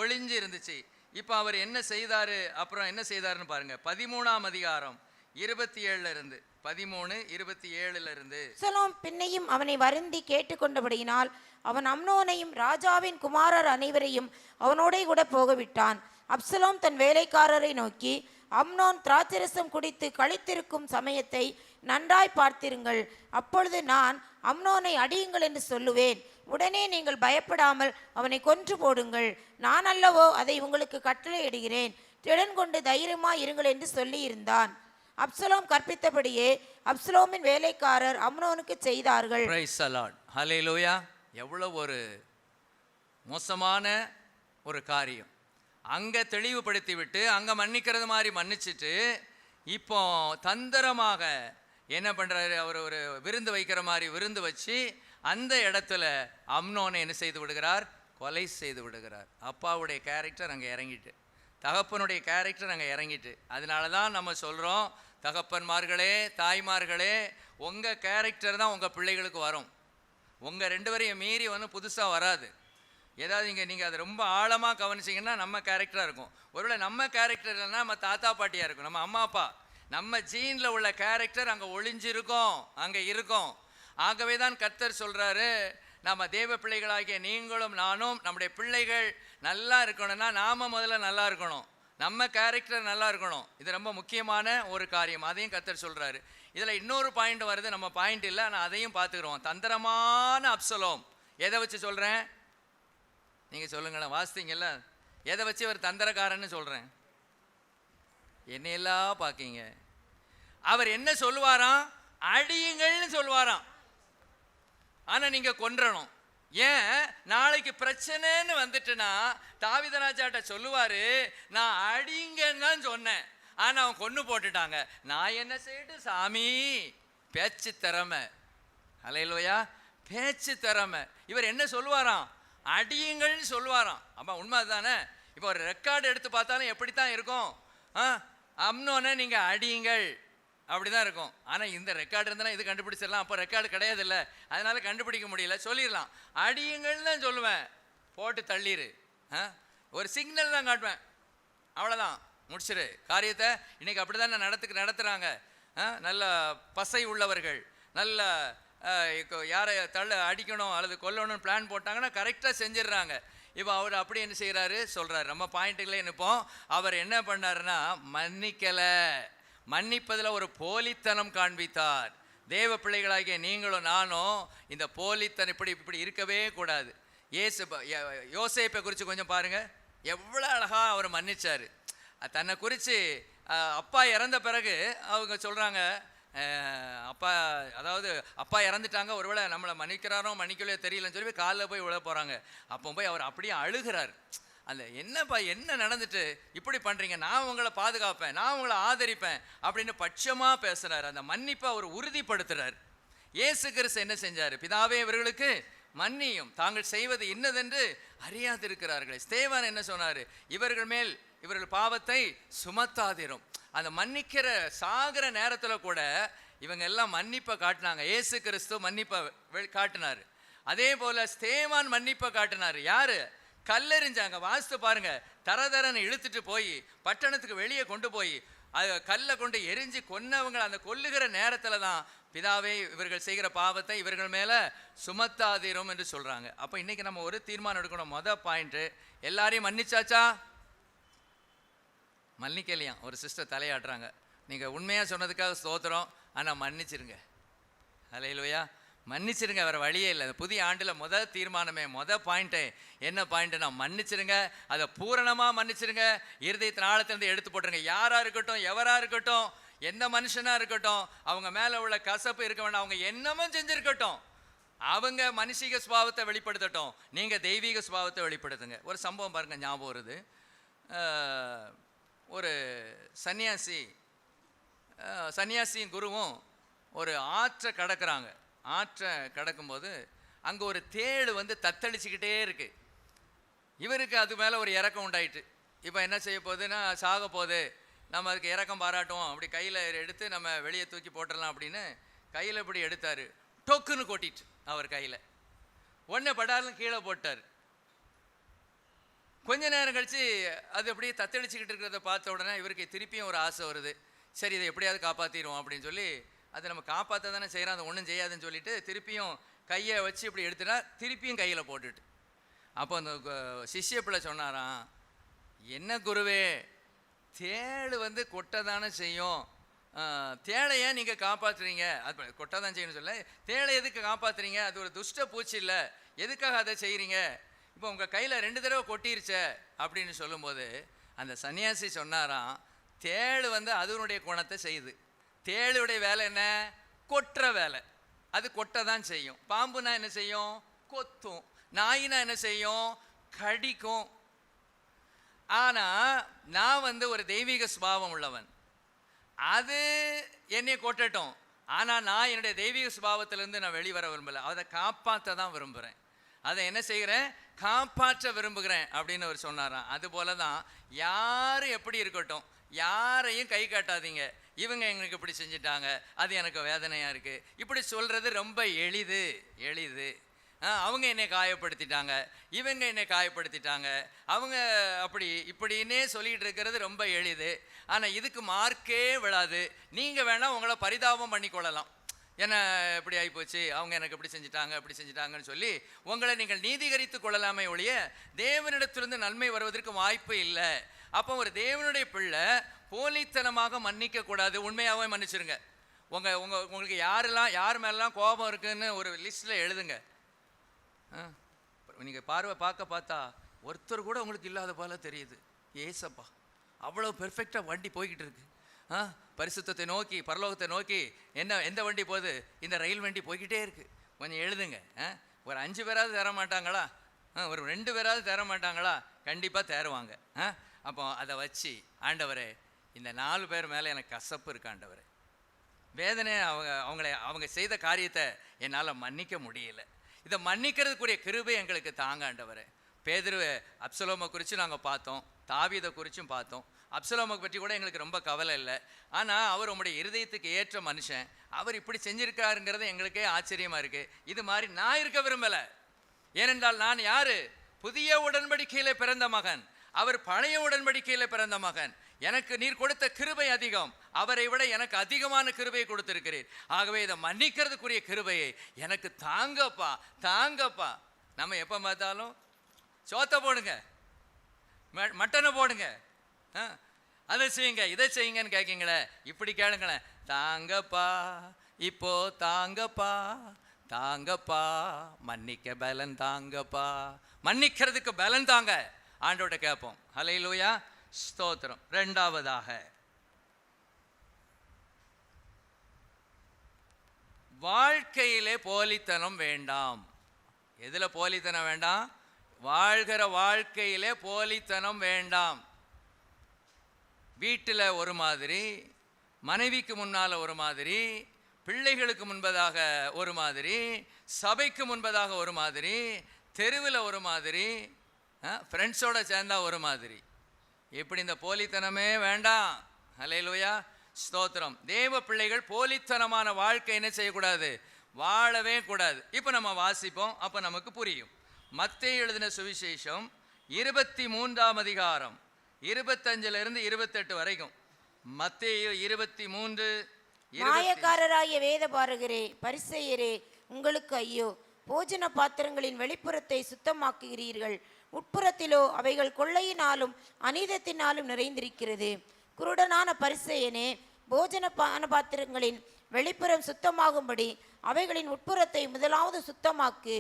ஒளிஞ்சு இருந்துச்சு. இப்போ அவர் என்ன செய்தாரு? அப்புறம் என்ன செய்தாருன்னு பாருங்க. 13ஆம் அதிகாரம் 27 13:27 அப்சலோம் பின்னையும் அவனை வருந்தி கேட்டுக்கொண்டபடியினால் அவன் அம்னோனையும் ராஜாவின் குமாரர் அனைவரையும் அவனோட கூட போகவிட்டான். அப்சலோம் தன் வேலைக்காரரை நோக்கி, அம்னோன் திராட்சரசம் குடித்து கழித்திருக்கும் சமயத்தை நன்றாய் பார்த்திருங்கள், அப்பொழுது நான் அம்னோனை அடியுங்கள் என்று சொல்லுவேன். உடனே நீங்கள் பயப்படாமல் அவனை கொன்று போடுங்கள், நான் அல்லவோ அதை உங்களுக்கு கட்டளையிடுகிறேன், திடன் கொண்டு தைரியமாய் இருங்கள் என்று சொல்லியிருந்தான். அப்சலோம் கற்பித்தபடியே அப்சலோமின் வேலைக்காரர் அம்னோனுக்கு செய்தார்கள். பிரைஸ் தி லார்ட், ஹல்லேலூயா. எவ்வளவு ஒரு மோசமான ஒரு காரியம். அங்கே தெளிவுபடுத்தி விட்டு அங்கே மன்னிக்கிறது மாதிரி மன்னிச்சுட்டு இப்போ தந்திரமாக என்ன பண்ணுறாரு? அவர் ஒரு விருந்து வைக்கிற மாதிரி விருந்து வச்சு அந்த இடத்துல அம்னோனை என்ன செய்து விடுகிறார்? கொலை செய்து விடுகிறார். அப்பாவுடைய கேரக்டர் அங்கே இறங்கிட்டு, தகப்பனுடைய கேரக்டர் அங்கே இறங்கிட்டு. அதனால தான் நம்ம சொல்கிறோம், தகப்பன்மார்களே, தாய்மார்களே, உங்கள் கேரக்டர் தான் உங்கள் பிள்ளைகளுக்கு வரும். உங்கள் 2 பேரையும் மீறி புதுசாக வராது. ஏதாவது நீங்கள் அதை ரொம்ப ஆழமாக கவனிச்சிங்கன்னா நம்ம கேரக்டராக இருக்கும். ஒருவேளை நம்ம கேரக்டர் இல்லைன்னா நம்ம தாத்தா பாட்டியாக இருக்கும், நம்ம அம்மா அப்பா, நம்ம ஜீனில் உள்ள கேரக்டர் அங்கே ஒளிஞ்சிருக்கும், அங்கே இருக்கும். ஆகவே தான் கர்த்தர் சொல்கிறாரு, நம்ம தேவ பிள்ளைகளாகிய நீங்களும் நானும் நம்முடைய பிள்ளைகள் நல்லா இருக்கணும்னா நாம் முதல்ல நல்லா இருக்கணும், நம்ம கேரக்டர் நல்லா இருக்கணும். இது ரொம்ப முக்கியமான ஒரு காரியம். அதையும் கர்த்தர் சொல்கிறாரு. இதில் இன்னொரு பாயிண்ட் வருது, நம்ம பாயிண்ட் இல்லை, ஆனால் அதையும் பார்த்துக்கிறோம். தந்திரமான அப்சலோம். எதை வச்சு சொல்கிறேன்? நீங்கள் சொல்லுங்களேன், வாசித்தீங்கல்ல, எதை வச்சு அவர் தந்திரக்காரன்னு சொல்கிறேன்? என்னையெல்லாம் பார்க்கீங்க. அவர் என்ன சொல்லுவாராம்? அடியுங்கள்னு சொல்லுவாராம். ஆனால் நீங்கள் கொன்றணும். ஏன்? நாளைக்கு பிரச்சனைன்னு வந்துட்டுனா தாவீதராஜாட்ட சொல்லுவார், நான் அடிங்கன்னு தான் சொன்னேன், ஆனால் அவன் கொன்று போட்டுட்டாங்க, நான் என்ன செய்யட்டும் சாமி? பேச்சு திறமை. அல்லேலூயா, பேச்சு திறமை. இவர் என்ன சொல்லுவாராம்? அடியுங்கள்னு சொல்லுவாராம். அப்போ உண்மை தானே? இப்போ ஒரு ரெக்கார்டு எடுத்து பார்த்தாலும் எப்படித்தான் இருக்கும்? அம்னோன்னு நீங்கள் அடியுங்கள் அப்படி தான் இருக்கும். ஆனால் இந்த ரெக்கார்டு இருந்தால் இது கண்டுபிடிச்சிடலாம். அப்போ ரெக்கார்டு கிடையாது இல்லை, அதனால கண்டுபிடிக்க முடியல. சொல்லிடலாம், அடியுங்கள்னு தான் சொல்லுவேன், போட்டு தள்ளிடு. ஒரு சிக்னல் தான் காட்டுவேன், அவ்வளோதான், முடிச்சிரு காரியத்தை. இன்றைக்கி அப்படி தான் நடத்துகிறாங்க. நல்ல பசை உள்ளவர்கள், நல்ல யாரை அடிக்கணும் அல்லது கொல்லணும்னு பிளான் போட்டாங்கன்னா கரெக்டாக செஞ்சிடுறாங்க. இப்போ அவர் அப்படி என்ன செய்கிறாரு சொல்கிறார். நம்ம பாயிண்ட்டுகளே நிற்போம். அவர் என்ன பண்ணாருன்னா, மன்னிக்கலை, மன்னிப்பதில் ஒரு போலித்தனம் காண்பித்தார். தேவ பிள்ளைகளாகிய நீங்களும் நானும் இந்த போலித்தனம் இப்படி இருக்கவே கூடாது. யோசேப்பை குறித்து கொஞ்சம் பாருங்கள், எவ்வளோ அழகாக அவர் மன்னிச்சார். தன்னை குறித்து அப்பா இறந்த பிறகு அவங்க சொல்கிறாங்க, அப்பா இறந்துட்டாங்க, ஒருவேளை நம்மளை மன்னிக்கிறாரோ மன்னிக்கலையோ தெரியலன்னு சொல்லி காலில் போய் விழ போகிறாங்க. அப்போ போய் அவர் அப்படியே அழுகிறார். அந்த என்னப்பா என்ன நடந்துட்டு இப்படி பண்ணுறீங்க, நான் உங்களை பாதுகாப்பேன், நான் உங்களை ஆதரிப்பேன் அப்படின்னு பட்சமாக பேசுகிறார். அந்த மன்னிப்பை அவர் உறுதிப்படுத்துகிறார். இயேசு கிறிஸ்து என்ன செஞ்சார்? பிதாவே இவர்களுக்கு மன்னியும், தாங்கள் செய்வது இன்னதென்று அறியாதிருக்கிறார்களே. ஸ்தேவான் என்ன சொன்னார்? இவர்கள் மேல் இவர்கள் பாவத்தை சுமத்தாதிரும். அந்த மன்னிக்கிற சாகிற நேரத்தில் கூட இவங்க எல்லாம் மன்னிப்பை காட்டினாங்க. இயேசு கிறிஸ்து மன்னிப்பை காட்டினார். அதே போல் ஸ்தேவான் மன்னிப்பை காட்டினார். யார்? கல்லெறிஞ்சாங்க. வாசித்து பாருங்க, தரதரன்னு இழுத்துட்டு போய் பட்டணத்துக்கு வெளியே கொண்டு போய் கல்லை கொண்டு எரிஞ்சு கொன்னவங்க அந்த கொல்லுகிற நேரத்தில் தான் பிதாவே இவர்கள் செய்கிற பாவத்தை இவர்கள் மேலே சுமத்தாதீரும் என்று சொல்கிறாங்க. அப்போ இன்றைக்கி நம்ம ஒரு தீர்மானம் எடுக்கணும். மொதல் பாயிண்ட்டு, எல்லாரையும் மன்னிச்சாச்சா? மன்னிக்கலையாம். ஒரு சிஸ்டர் தலையாட்டுறாங்க. நீங்கள் உண்மையாக சொன்னதுக்காக ஸ்தோத்திரம், ஆனால் மன்னிச்சிருங்க. அல்லேலூயா, மன்னிச்சிருங்க, வேறு வழியே இல்லை. அந்த புதிய ஆண்டில் முதல் தீர்மானமே, பாயிண்ட்டே என்ன பாயிண்ட்டுனா மன்னிச்சிருங்க. அதை பூரணமாக மன்னிச்சிருங்க. இருதயத்தின் ஆழத்திலிருந்து எடுத்து போட்டுருங்க. யாராக இருக்கட்டும், எவராக இருக்கட்டும், எந்த மனுஷனாக இருக்கட்டும், அவங்க மேலே உள்ள கசப்பு இருக்க வேண்டாம். அவங்க என்னமும் செஞ்சுருக்கட்டும், அவங்க மனுஷிக சுபாவத்தை வெளிப்படுத்தட்டும், நீங்கள் தெய்வீக சுபாவத்தை வெளிப்படுத்துங்க. ஒரு சம்பவம் பாருங்கள், ஞாபகம் வருது. ஒரு சன்னியாசியும் குருவும் ஒரு ஆற்றை கடக்கிறாங்க. ஆற்றை கடக்கும்போது அங்கே ஒரு தேள் தத்தளிச்சுக்கிட்டே இருக்கு. இவருக்கு அது மேலே ஒரு இறக்கம் உண்டாயிட்டு. இப்போ என்ன செய்ய போகுதுன்னா, சாக போகுது, நம்ம அதுக்கு இறக்கம் பாராட்டுவோம், அப்படி கையில் எடுத்து நம்ம வெளியே தூக்கி போட்டுடலாம் அப்படின்னு கையில் இப்படி எடுத்தார். டொக்குன்னு கொட்டிட்டு அவர் கையில் ஒன்றை படாலும் கீழே போட்டார். கொஞ்ச நேரம் கழித்து அது அப்படியே தத்தளிச்சுக்கிட்டு இருக்கிறத பார்த்த உடனே இவருக்கு திருப்பியும் ஒரு ஆசை வருது. சரி, இதை எப்படியாவது காப்பாற்றிடுவோம் அப்படின்னு சொல்லி, அதை நம்ம காப்பாற்ற தானே செய்கிறோம், அதை ஒன்றும் செய்யாதுன்னு சொல்லிட்டு திருப்பியும் கையை வச்சு இப்படி எடுத்துட்டா, திருப்பியும் கையில் போட்டுட்டு. அப்போ அந்த சிஷ்ய பிள்ளை சொன்னாராம், என்ன குருவே, தேள் கொட்டை தானே செய்யும், தேளையை நீங்கள் காப்பாற்றுறீங்க, அது கொட்டை தான் செய்யணும்னு சொல்ல, தேளை எதுக்கு காப்பாற்றுறீங்க, அது ஒரு துஷ்ட பூச்சி இல்லை, எதுக்காக அதை செய்கிறீங்க, இப்போ உங்கள் கையில் 2 தடவை கொட்டிருச்சே அப்படின்னு சொல்லும்போது அந்த சன்னியாசி சொன்னாராம், தேள் அதனுடைய குணத்தை செய்யுது. தேளுடைய வேலை என்ன? கொட்டுற வேலை. அது கொட்டை தான் செய்யும். பாம்புனா என்ன செய்யும்? கொத்தும். நாயினா என்ன செய்யும்? கடிக்கும். ஆனால் நான் ஒரு தெய்வீக சுபாவம் உள்ளவன், அது என்னை கொட்டட்டும், ஆனால் நான் என்னுடைய தெய்வீக சுபாவத்திலேருந்து நான் வெளிவர விரும்பலை, அதை காப்பாற்ற தான் விரும்புகிறேன், அதை என்ன செய்கிறேன்? காப்பாற்ற விரும்புகிறேன் அப்படின்னு அவர் சொன்னாராம். அதுபோல தான் யாரும் எப்படி இருக்கட்டும், யாரையும் கை காட்டாதீங்க, இவங்க எங்களுக்கு இப்படி செஞ்சிட்டாங்க, அது எனக்கு வேதனையாக இருக்குது, இப்படி சொல்கிறது ரொம்ப எளிது. அவங்க என்னை காயப்படுத்திட்டாங்க, இவங்க என்னை காயப்படுத்திட்டாங்க, அவங்க இப்படின்னே சொல்லிகிட்டு இருக்கிறது ரொம்ப எளிது. ஆனால் இதுக்கு மார்க்கே விழாது. நீங்கள் வேணால் உங்களை பரிதாபம் பண்ணிக்கொள்ளலாம், என்ன இப்படி ஆகிப்போச்சு, அவங்க எனக்கு இப்படி செஞ்சிட்டாங்கன்னு சொல்லி உங்களை நீங்கள் நீதிகரித்து கொள்ளலாமே ஒழிய தேவனிடத்திலிருந்து நன்மை வருவதற்கு வாய்ப்பு இல்லை. அப்போ ஒரு தேவனுடைய பிள்ளை போலித்தனமாக மன்னிக்க கூடாது. உண்மையாகவே மன்னிச்சிருங்க. உங்களுக்கு யார் மேலாம் கோபம் இருக்குன்னு ஒரு லிஸ்ட்டில் எழுதுங்க. நீங்கள் பார்த்தா ஒருத்தர் கூட உங்களுக்கு இல்லாத போல தெரியுது. ஏசப்பா அவ்வளோ பெர்ஃபெக்டாக வண்டி போய்கிட்டு இருக்கு. பரிசுத்தத்தை நோக்கி, பரலோகத்தை நோக்கி எந்த வண்டி போகுது? இந்த ரயில் வண்டி போய்கிட்டே இருக்குது. கொஞ்சம் எழுதுங்க. ஒரு 5 பேராவது தர மாட்டாங்களா? ஒரு 2 பேராவது தர மாட்டாங்களா? கண்டிப்பாக தருவாங்க. அப்போ அதை வச்சு, ஆண்டவரே இந்த 4 பேர் மேலே எனக்கு கசப்பு இருக்கு ஆண்டவரே, வேதனை, அவங்க செய்த காரியத்தை என்னால் மன்னிக்க முடியல, இதை மன்னிக்கிறதுக்குரிய கிருபை எங்களுக்கு தாங்க ஆண்டவரே. பேதுரு அப்சலோமை குறித்து நாங்கள் பார்த்தோம், தாவீதை குறித்தும் பார்த்தோம். அப்சலோமை பற்றி கூட எங்களுக்கு ரொம்ப கவலை இல்லை. ஆனால் அவர் உங்களுடைய இருதயத்துக்கு ஏற்ற மனுஷன், அவர் இப்படி செஞ்சுருக்காருங்கிறது எங்களுக்கே ஆச்சரியமாக இருக்குது. இது மாதிரி நான் இருக்க விரும்பலை. ஏனென்றால் நான் யார்? புதிய உடன்படிக்கையில் பிறந்த மகன், அவர் பழைய உடன்படிக்கையில் பிறந்த மகன். எனக்கு நீர் கொடுத்த கிருபை அதிகம், அவரை விட எனக்கு அதிகமான கிருபையை கொடுத்திருக்கிறீர். ஆகவே இதை மன்னிக்கிறதுக்குரிய கிருபையை எனக்கு தாங்கப்பா, தாங்கப்பா. நம்ம எப்போ பார்த்தாலும் சோத்தை போடுங்க, மட்டனை போடுங்க, அதை செய்யுங்க, இதை செய்யுங்கன்னு கேட்கீங்களே, இப்படி கேளுங்களேன். தாங்கப்பா, இப்போ தாங்கப்பா, தாங்கப்பா, மன்னிக்க பலன் தாங்கப்பா, மன்னிக்கிறதுக்கு பலன் தாங்க ஆண்டோட கேட்போம். ஹல்லேலூயா, ஸ்தோத்திரம். 2வதாக வாழ்க்கையிலே போலித்தனம் வேண்டாம். எதுல போலித்தனம் வேண்டாம்? வாழ்கிற வாழ்க்கையிலே போலித்தனம் வேண்டாம். வீட்டில் ஒரு மாதிரி, மனைவிக்கு முன்னால் ஒரு மாதிரி, பிள்ளைகளுக்கு முன்பதாக ஒரு மாதிரி, சபைக்கு முன்பதாக ஒரு மாதிரி, தெருவில் ஒரு மாதிரி, ஃப்ரெண்ட்ஸோடு சேர்ந்தா ஒரு மாதிரி. இப்படி இந்த போலித்தனமே வேண்டாம். ஹல்லேலூயா, ஸ்தோத்திரம். தேவ பிள்ளைகள் போலித்தனமான வாழ்க்கை என்ன செய்யக்கூடாது? வாழவே கூடாது. இப்போ நம்ம வாசிப்போம், அப்போ நமக்கு புரியும். மத்தேயு எழுதின சுவிசேஷம் 23ஆம் அதிகாரம் 25லிருந்து 28 வரைக்கும். மத்தேயு 23. மாயக்காரராகிய வேதபாரகரே, பரிசேயரே, உங்களுக்கு ஐயோ! போஜன பாத்திரங்களின் வெளிப்புறத்தை சுத்தமாக்குகிறீர்கள், உட்புறத்திலோ அவைகள் கொள்ளையினாலும் அநீதத்தினாலும் நிறைந்திருக்கிறது. குருடனான பரிசேயனே, போஜன பாத்திரங்களின் வெளிப்புறம் சுத்தமாகும்படி அவைகளின் உட்புறத்தை முதலாவது சுத்தமாக்கு.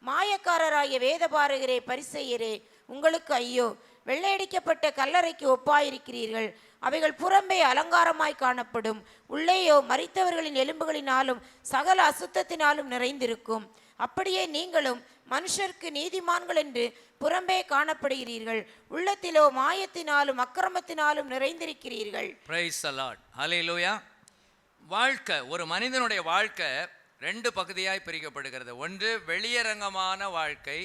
மாயக்காரராகிய வேதபாரகரே, பரிசேயரே, உங்களுக்கு ஐயோ! வெள்ளையடிக்கப்பட்ட கல்லறைக்கு ஒப்பாயிருக்கிறீர்கள். அவைகள் புறம்பே அலங்காரமாய் காணப்படும், உள்ளேயோ மரித்தவர்களின் எலும்புகளினாலும் சகல அசுத்தத்தினாலும் நிறைந்திருக்கும். அப்படியே நீங்களும் மனுஷருக்கு நீதிமான்கள் என்று புறம்பே காணப்படுகிறீர்கள், உள்ளத்திலோ மாயத்தினாலும் அக்கிரமத்தினாலும் நிறைந்திருக்கிறீர்கள். Praise the Lord. ஹல்லேலூயா. வாழ்க்கை, ஒரு மனிதனுடைய வாழ்க்கை 2 பகுதியாய் பிரிக்கப்படுகிறது. ஒன்று வெளியரங்கமான வாழ்க்கை,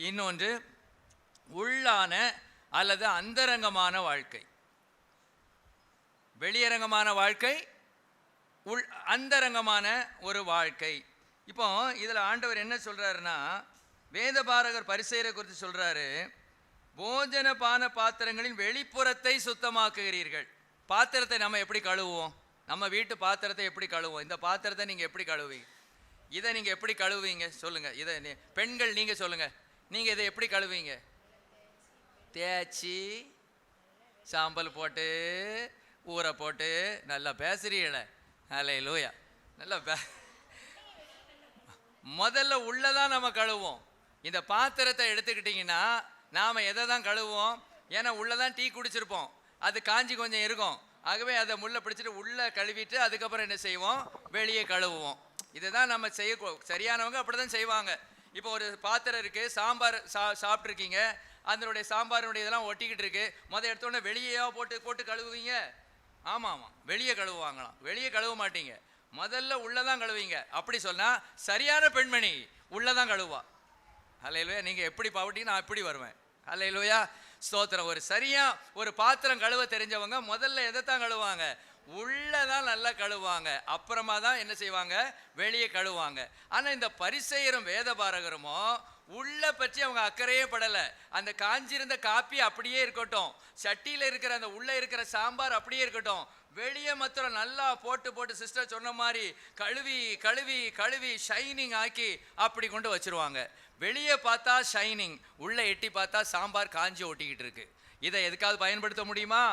இன்னொன்று உள்ளான அல்லது அந்தரங்கமான வாழ்க்கை. வெளியரங்கமான வாழ்க்கை, அந்தரங்கமான ஒரு வாழ்க்கை. இப்போ இதில் ஆண்டவர் என்ன சொல்றாருன்னா, வேதபாரகர் பரிசேயரை குறித்து சொல்றாரு, போஜன பான பாத்திரங்களின் வெளிப்புறத்தை சுத்தமாக்குகிறீர்கள். பாத்திரத்தை நம்ம எப்படி கழுவுவோம்? நம்ம வீட்டு பாத்திரத்தை எப்படி கழுவுவோம்? இந்த பாத்திரத்தை நீங்கள் எப்படி கழுவுவீங்க? இதை நீங்கள் எப்படி கழுவுவீங்க சொல்லுங்க. இதை பெண்கள் நீங்கள் சொல்லுங்க, நீங்கள் இதை எப்படி கழுவுவீங்க? தேய்ச்சி சாம்பல் போட்டு ஊற போட்டு. நல்லா பேசுறீங்களே, ஹல்லேலூயா. நல்லா முதல்ல உள்ளதான் நம்ம கழுவோம். இந்த பாத்திரத்தை எடுத்துக்கிட்டிங்கன்னா நாம் எதை தான் கழுவோம்? ஏன்னா உள்ளதான் டீ குடிச்சிருப்போம், அது காஞ்சி கொஞ்சம் இருக்கும். ஆகவே அதை முள்ள பிடிச்சிட்டு உள்ளே கழுவிட்டு அதுக்கப்புறம் என்ன செய்வோம்? வெளியே கழுவுவோம். இதை தான் நம்ம சரியானவங்க அப்படி தான் செய்வாங்க. இப்போ ஒரு பாத்திரம் இருக்குது, சாம்பார் சாப்பிட்ருக்கீங்க, அதனுடைய சாம்பாரினுடைய இதெல்லாம் ஒட்டிக்கிட்டு இருக்கு. எடுத்தோடனே வெளியே போட்டு கழுவுவீங்க? ஆமாம், வெளியே கழுவுவாங்களாம். வெளியே கழுவ மாட்டீங்க, முதல்ல உள்ளதான் கழுவீங்க. அப்படி சொன்னால் சரியான பெண்மணி உள்ளதான் கழுவா. ஹல்லேலூயா. நீங்கள் எப்படி பாவட்டீங்க, நான் எப்படி வருவேன். ஹல்லேலூயா, ஸ்தோத்திரம். ஒரு பாத்திரம் கழுவ தெரிஞ்சவங்க முதல்ல எதைத்தான் கழுவாங்க? உள்ளதான் நல்லா கழுவாங்க, அப்புறமா தான் என்ன செய்வாங்க? வெளியே கழுவாங்க. ஆனால் இந்த பரிசேயரும் வேதபாரகருமோ உள்ள பற்றி அவங்க அக்கறையே படலை. அந்த காஞ்சிருந்த காப்பி அப்படியே இருக்கட்டும், சட்டியில் இருக்கிற அந்த உள்ளே இருக்கிற சாம்பார் அப்படியே இருக்கட்டும், வெளியே மாத்திரம் நல்லா போட்டு சிஸ்டர் சொன்ன மாதிரி கழுவி கழுவி கழுவி ஷைனிங் ஆக்கி அப்படி கொண்டு வச்சிருவாங்க. வெளியே பார்த்தா ஷைனிங், உள்ளே எட்டி பார்த்தா சாம்பார் காஞ்சி ஒட்டிக்கிட்டு இருக்கு. இதை எதுக்காவது பயன்படுத்த முடியுமா?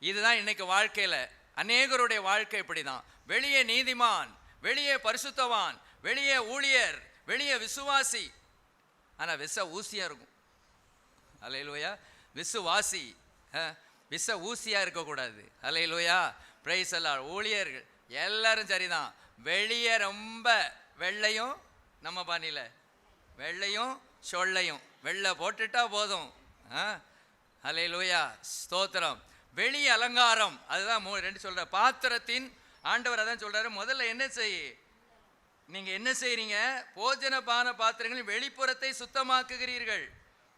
இதுதான் இன்னைக்கு வாழ்க்கையில். அநேகருடைய வாழ்க்கை இப்படிதான். வெளியே நீதிமான், வெளியே பரிசுத்தவான், வெளியே ஊழியர், வெளியே விசுவாசி, ஆனா விச ஊசியா இருக்கும். அல்லேலூயா. விசுவாசி விச ஊசியா இருக்கக்கூடாது. அல்லேலூயா. பிரைஸ் எல்லாம். ஊழியர்கள் எல்லாரும் சரிதான், வெளியே ரொம்ப வெள்ளையும், நம்ம பாணியில் வெள்ளையும் சொல்லையும் வெள்ளை போட்டுட்டா போதும். அல்லேலூயா, ஸ்தோத்திரம். வெளி அலங்காரம், அதுதான் ரெண்டு சொல்ற. பாத்திரத்தின் ஆண்டவர் அதான் சொல்றாரு, முதல்ல என்ன செய், நீங்க என்ன செய்றீங்க, போஜன பான பாத்திரங்களின் வெளிப்புறத்தை சுத்தமாக்குகிறீர்கள்,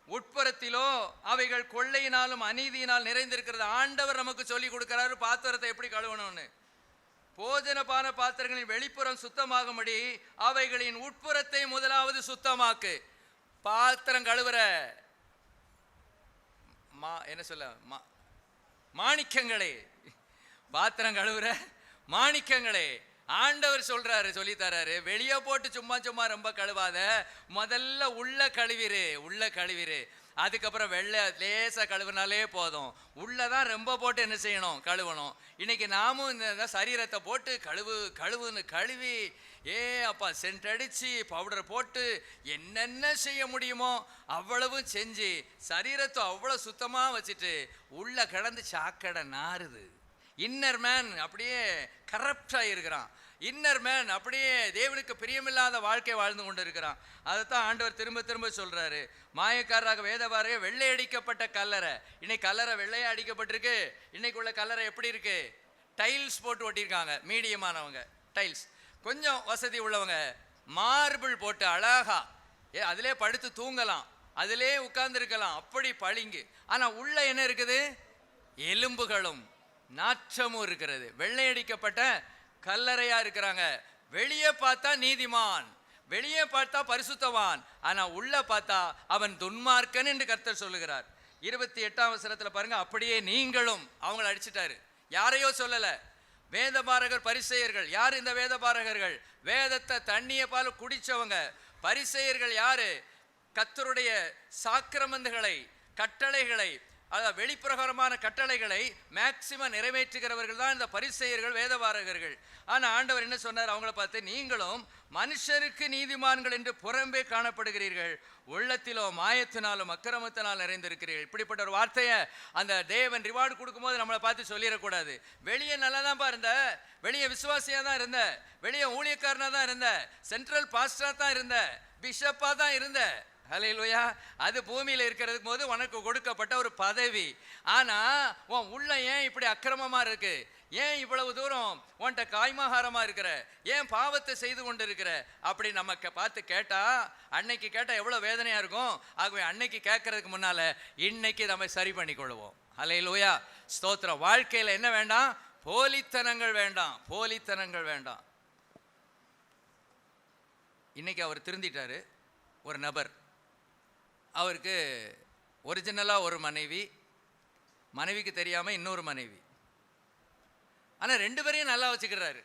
உட்புறத்திலோ அவைகள் கொள்ளையினாலும் அநீதியினால் நிறைந்திருக்கிறது. ஆண்டவர் நமக்கு சொல்லி கொடுக்கிறாரு பாத்திரத்தை எப்படி கழுவணும்னு. போஜன பான பாத்திரங்களின் வெளிப்புறம் சுத்தமாகும்படி அவைகளின் உட்புறத்தை முதலாவது சுத்தமாக்கு. பாத்திரம் கழுவுற என்ன சொல்ல, மாணிக்கங்களே, பாத்திரம் கழுவுற மாணிக்கங்களே, ஆண்டவர் சொல்றாரு, சொல்லி தராரு, வெளியே போட்டு சும்மா சும்மா ரொம்ப கழுவாத, முதல்ல உள்ள கழுவிரு, உள்ள கழுவிரு. அதுக்கப்புறம் வெள்ளை லேசா கழுவினாலே போதும். உள்ளதான் ரொம்ப போட்டு என்ன செய்யணும், கழுவணும். இன்னைக்கு நாமும் இந்த சரீரத்தை போட்டு கழுவுன்னு கழுவி, அப்பா சென்ட் அடிச்சு பவுடர் போட்டு என்னென்ன செய்ய முடியுமோ அவ்வளவும் செஞ்சு சரீரத்தை அவ்வளோ சுத்தமாக வச்சுட்டு உள்ள கிடந்து சாக்கடை நாறுது. இன்னர் மேன் அப்படியே கரப்டாக இருக்கிறான். இன்னர் மேன் அப்படியே தேவனுக்கு பிரியமில்லாத வாழ்க்கை வாழ்ந்து கொண்டு இருக்கிறான். அதைத்தான் ஆண்டவர் திரும்ப திரும்ப சொல்றாரு. மாயக்காரராக வேதவாரே வெள்ளை அடிக்கப்பட்ட கல்லறை, இன்னைக்கு கல்லறை வெள்ளையா அடிக்கப்பட்டிருக்கு. இன்னைக்கு உள்ள கல்லறை எப்படி இருக்கு, டைல்ஸ் போட்டு ஒட்டியிருக்காங்க. மீடியமானவங்க டைல்ஸ், கொஞ்சம் வசதி உள்ளவங்க மார்பிள் போட்டு அழகா அதிலே படுத்து தூங்கலாம், அதிலே உட்கார்ந்து இருக்கலாம், அப்படி பளிங்கு. ஆனா உள்ள என்ன இருக்குது, எலும்புகளும் நாற்றமும் இருக்கிறது. வெள்ளையடிக்கப்பட்ட கல்லறையா இருக்கிறாங்க. வெளியே பார்த்தா நீதிமான், வெளியே பார்த்தா பரிசுத்தவான், ஆனா உள்ள பார்த்தா அவன் துன்மார்க்கன் என்று கர்த்தர் சொல்லுகிறார். 28ஆம் வசனத்துல பாருங்க, அப்படியே நீங்களும், அவங்களை அடிச்சிட்டாரு, யாரையோ சொல்லல, வேதபாரகர் பரிசேயர்கள். யார் இந்த வேதபாரகர்கள்? வேதத்தை தண்ணிய பால் குடிச்சவங்க. பரிசேயர்கள் யாரு? கர்த்தருடைய சாக்கிரமந்துகளை, கட்டளைகளை, அதாவது வெளிப்பிரகாரமான கட்டளைகளை மேக்சிமம் நிறைவேற்றுகிறவர்கள் தான் இந்த பரிசேயர்கள், வேதபாரகர்கள். ஆனா ஆண்டவர் என்ன சொன்னார் அவங்கள பார்த்து, நீங்களும் மனுஷருக்கு நீதிமான்கள் என்று புறம்பே காணப்படுகிறீர்கள், உள்ளத்திலோ மாயத்தினாலும் அக்கிரமத்தினால் நிறைந்திருக்கிறீர்கள். இப்படிப்பட்ட ஒரு வார்த்தையை அந்த தேவன் ரிவார்டு கொடுக்கும்போது நம்மளை பார்த்து சொல்லிடக்கூடாது. வெளியே நல்லா தான்ப்பா இருந்த, வெளியே விசுவாசியாக தான் இருந்த, வெளியே ஊழியக்காரனாக தான் இருந்த, சென்ட்ரல் பாஸ்டராக தான் இருந்த, பிஷப்பாக தான் இருந்த, ஹல்லேலூயா, அது பூமியில் இருக்கிறதுக்கு போது உனக்கு கொடுக்கப்பட்ட ஒரு பதவி. ஆனா உன் உள்ள ஏன் இப்படி அக்கிரமமா இருக்கு, ஏன் இவ்வளவு தூரம் உன்கிட்ட காய்மாகாரமா இருக்கிற, ஏன் பாவத்தை செய்து கொண்டு இருக்கிற அப்படி நமக்கு பார்த்து கேட்டா, அன்னைக்கு கேட்டா எவ்வளவு வேதனையா இருக்கும். ஆகவே அன்னைக்கு கேட்கறதுக்கு முன்னால இன்னைக்கு நம்ம சரி பண்ணி கொள்வோம். ஹல்லேலூயா, ஸ்தோத்திரம். வாழ்க்கையில என்ன வேண்டாம், போலித்தனங்கள் வேண்டாம், போலித்தனங்கள் வேண்டாம். இன்னைக்கு அவர் திருந்திட்டாரு. ஒரு நபர், அவருக்கு ஒரிஜினலாக ஒரு மனைவி, மனைவிக்கு தெரியாமல் இன்னொரு மனைவி, ஆனால் ரெண்டு பேரையும் நல்லா வச்சுக்கிறாரு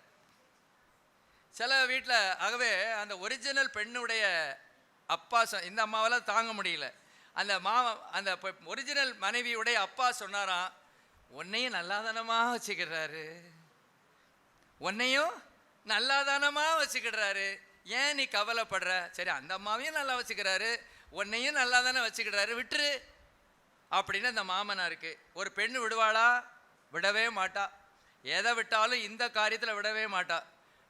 சில வீட்டில். ஆகவே அந்த ஒரிஜினல் பெண்ணுடைய அப்பா இந்த அம்மாவெல்லாம் தாங்க முடியல. அந்த ஒரிஜினல் மனைவியுடைய அப்பா சொன்னாராம், உன்னையும் நல்லாதானமாக வச்சுக்கிறாரு, உன்னையும் நல்லாதானமாக வச்சுக்கிறாரு, ஏன் நீ கவலைப்படுற? சரி, அந்த அம்மாவையும் நல்லா வச்சுக்கிறாரு, உன்னையும் நல்லா தானே வச்சுக்கிறாரு, விட்டுரு அப்படின்னு அந்த மாமனாருக்கு. ஒரு பெண்ணு விடுவாளா? விடவே மாட்டா. எதை விட்டாலும் இந்த காரியத்தில் விடவே மாட்டா.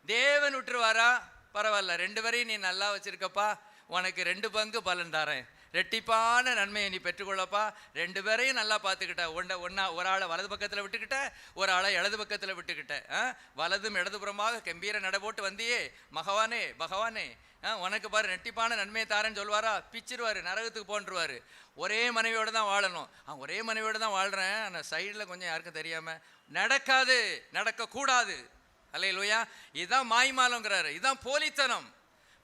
தேவன் விட்டுருவாரா? பரவாயில்ல, ரெண்டு பேரையும் நீ நல்லா வச்சிருக்கப்பா, உனக்கு 2 பங்கு பலன் தரேன், ரெட்டிப்பான நன்மையை நீ பெற்றுக்கொள்ளப்பா. ரெண்டு பேரையும் நல்லா பார்த்துக்கிட்ட, ஒரு ஆளை வலது பக்கத்தில் விட்டுக்கிட்ட, ஒரு ஆளை இடது பக்கத்தில் விட்டுக்கிட்ட, வலதும் இடதுபுறமாக கம்பீர நட போட்டு வந்தியே மகவானே, பகவானே, உனக்கு பாரு ரெட்டிப்பான நன்மையை தாரேன்னு சொல்வாரா? பிச்சிருவாரு, நரகத்துக்கு போன்றுவாரு. ஒரே மனைவியோடு தான் வாழணும். ஒரே மனைவியோடு தான் வாழ்கிறேன், ஆனால் சைடில் கொஞ்சம் யாருக்கும் தெரியாமல் நடக்காது, நடக்கக்கூடாது. அல்லேலூயா. இதுதான் மாய்மாலங்கிறாரு, இதுதான் போலித்தனம்.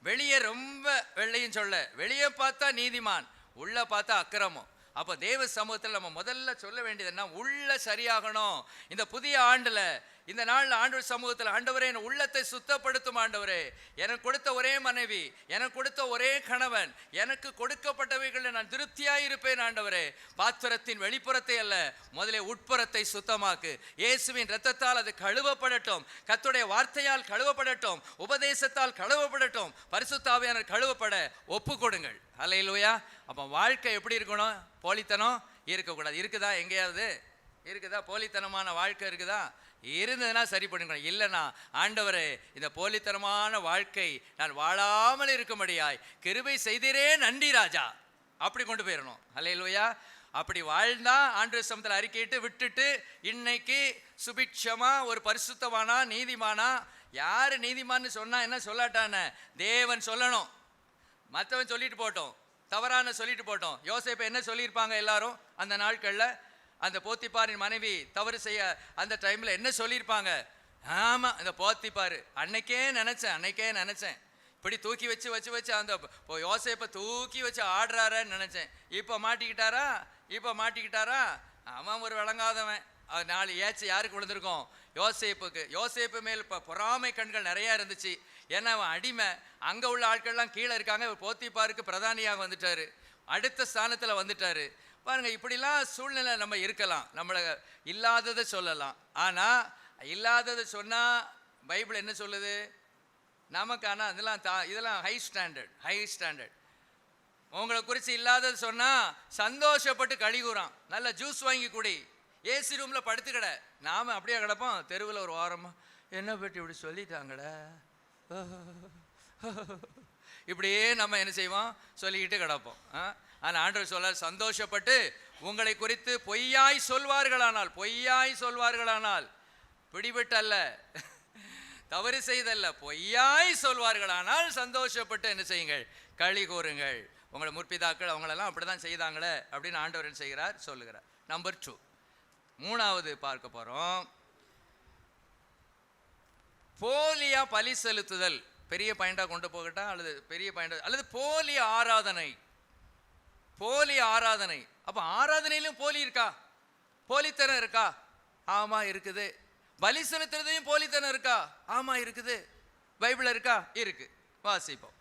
வெளியே ரொம்ப வெள்ளையும் சொல்ல, வெளியே பார்த்தா நீதிமான், உள்ள பார்த்தா அக்கிரமம். அப்போ தேவ சமூகத்தில் நம்ம முதல்ல சொல்ல வேண்டியது என்ன, உள்ள சரியாகணும். இந்த புதிய ஆண்டில் இந்த நாள் ஆண்டவர் சமூகத்தில், ஆண்டவரே என் உள்ளத்தை சுத்தப்படுத்தும் ஆண்டவரே, எனக்கு கொடுத்த ஒரே மனைவி, எனக்கு கொடுத்த ஒரே கணவன், எனக்கு கொடுக்கப்பட்டவைகளில் நான் திருப்தியாய் இருப்பேன் ஆண்டவரே. பாத்திரத்தின் வெளிப்புறத்தை அல்ல, முதலே உட்புறத்தை சுத்தமாக்கு. இயேசுவின் இரத்தத்தால் அது கழுவப்படட்டும், கர்த்தருடைய வார்த்தையால் கழுவப்படட்டும், உபதேசத்தால் கழுவப்படட்டும், பரிசுத்த ஆவியானவர் கழுவப்பட ஒப்பு கொடுங்கள். அல்லேலூயா. அப்போ வாழ்க்கை எப்படி இருக்கணும்? போலித்தனம் இருக்கக்கூடாது. இருக்குதா? எங்கேயாவது இருக்குதா? போலித்தனமான வாழ்க்கை இருக்குதா? இருந்ததுன்னா சரி பண்ணிக்கணும். இல்லைனா ஆண்டவரே, இந்த போலித்தனமான வாழ்க்கை நான் வாழாமல் இருக்கும்படியாய் கிருபை செய்தீரே, நன்றி ராஜா, அப்படி கொண்டு போயிடணும். அல்லேலூயா. அப்படி வாழ்ந்தா ஆண்டவர் சமூகத்தில் அறிக்கையிட்டு விட்டுட்டு இன்னைக்கு சுபிட்சமா ஒரு பரிசுத்தமானா நீதிமானா, யார் நீதிமான்னு சொன்னா என்ன, சொல்லாட்டான தேவன் சொல்லணும். மற்றவன் சொல்லிட்டு போட்டோம், தவறான சொல்லிட்டு போட்டோம். யோசேப்பு என்ன சொல்லியிருப்பாங்க எல்லாரும் அந்த நாட்களில்? அந்த போத்திப்பாரின் மனைவி தவறு செய்ய அந்த டைமில் என்ன சொல்லியிருப்பாங்க? ஆமாம், இந்த போத்திப்பாரு அன்னைக்கே நினச்சேன் இப்படி தூக்கி வச்சு அந்த யோசேப்பை தூக்கி வச்சு ஆடுறாரன்னு நினச்சேன். இப்போ மாட்டிக்கிட்டாரா? அவன் ஒரு விளங்காதவன். அது நாலு ஏச்சு யாருக்கு விழுந்திருக்கும்? யோசேப்புக்கு. யோசேப்பு மேல் பொறாமை கண்கள் நிறையா இருந்துச்சு. ஏன்னா அவன் அடிமை, அங்கே உள்ள ஆட்கள்லாம் கீழே இருக்காங்க. போத்திப்பாருக்கு பிரதானியாக வந்துட்டாரு, அடுத்த ஸ்தானத்தில் வந்துட்டாரு. பாருங்க, இப்படிலாம் சூழ்நிலை நம்ம இருக்கலாம், நம்மளை இல்லாததை சொல்லலாம். ஆனால் இல்லாததை சொன்னால் பைபிள் என்ன சொல்லுது நமக்கு? ஆனால் இதெல்லாம் ஹை ஸ்டாண்டர்ட். உங்களை குறித்து இல்லாதது சொன்னால் சந்தோஷப்பட்டு கழிவுறான். நல்ல ஜூஸ் வாங்கி குடி, ஏசி ரூமில் படுத்துக்கிட. நாம் அப்படியே கிடப்போம் தெருவில் ஒரு வாரமாக, என்ன பற்றி இப்படி சொல்லிட்டாங்களே, இப்படியே நம்ம என்ன செய்வோம், சொல்லிக்கிட்டு கிடப்போம். ஆனால் ஆண்டவர் சொல்ல, சந்தோஷப்பட்டு உங்களை குறித்து பொய்யாய் சொல்வார்களானால் பிடிபட்டல்ல, தவறு செய்தல்ல, பொய்யாய் சொல்வார்களானால் சந்தோஷப்பட்டு என்ன செய்யுங்கள், களி கூறுங்கள். உங்களை முற்பிதாக்கள் அவங்களெல்லாம் அப்படி தான் செய்தாங்களே அப்படின்னு ஆண்டவர் என்ன செய்கிறார், சொல்லுகிறார். நம்பர் 2, மூணாவது பார்க்க போகிறோம். போலியா பலி செலுத்துதல். பெரிய பாயிண்டாக கொண்டு போகட்டா, அல்லது போலி ஆராதனை. அப்போ ஆராதனையிலும் போலி இருக்கா? போலித்தனம் இருக்கா? ஆமாம் இருக்குது. பலி செலுத்துறதையும் போலித்தனம் இருக்கா? ஆமாம் இருக்குது. பைபிள் இருக்கா? இருக்கு. வாசிப்போம்.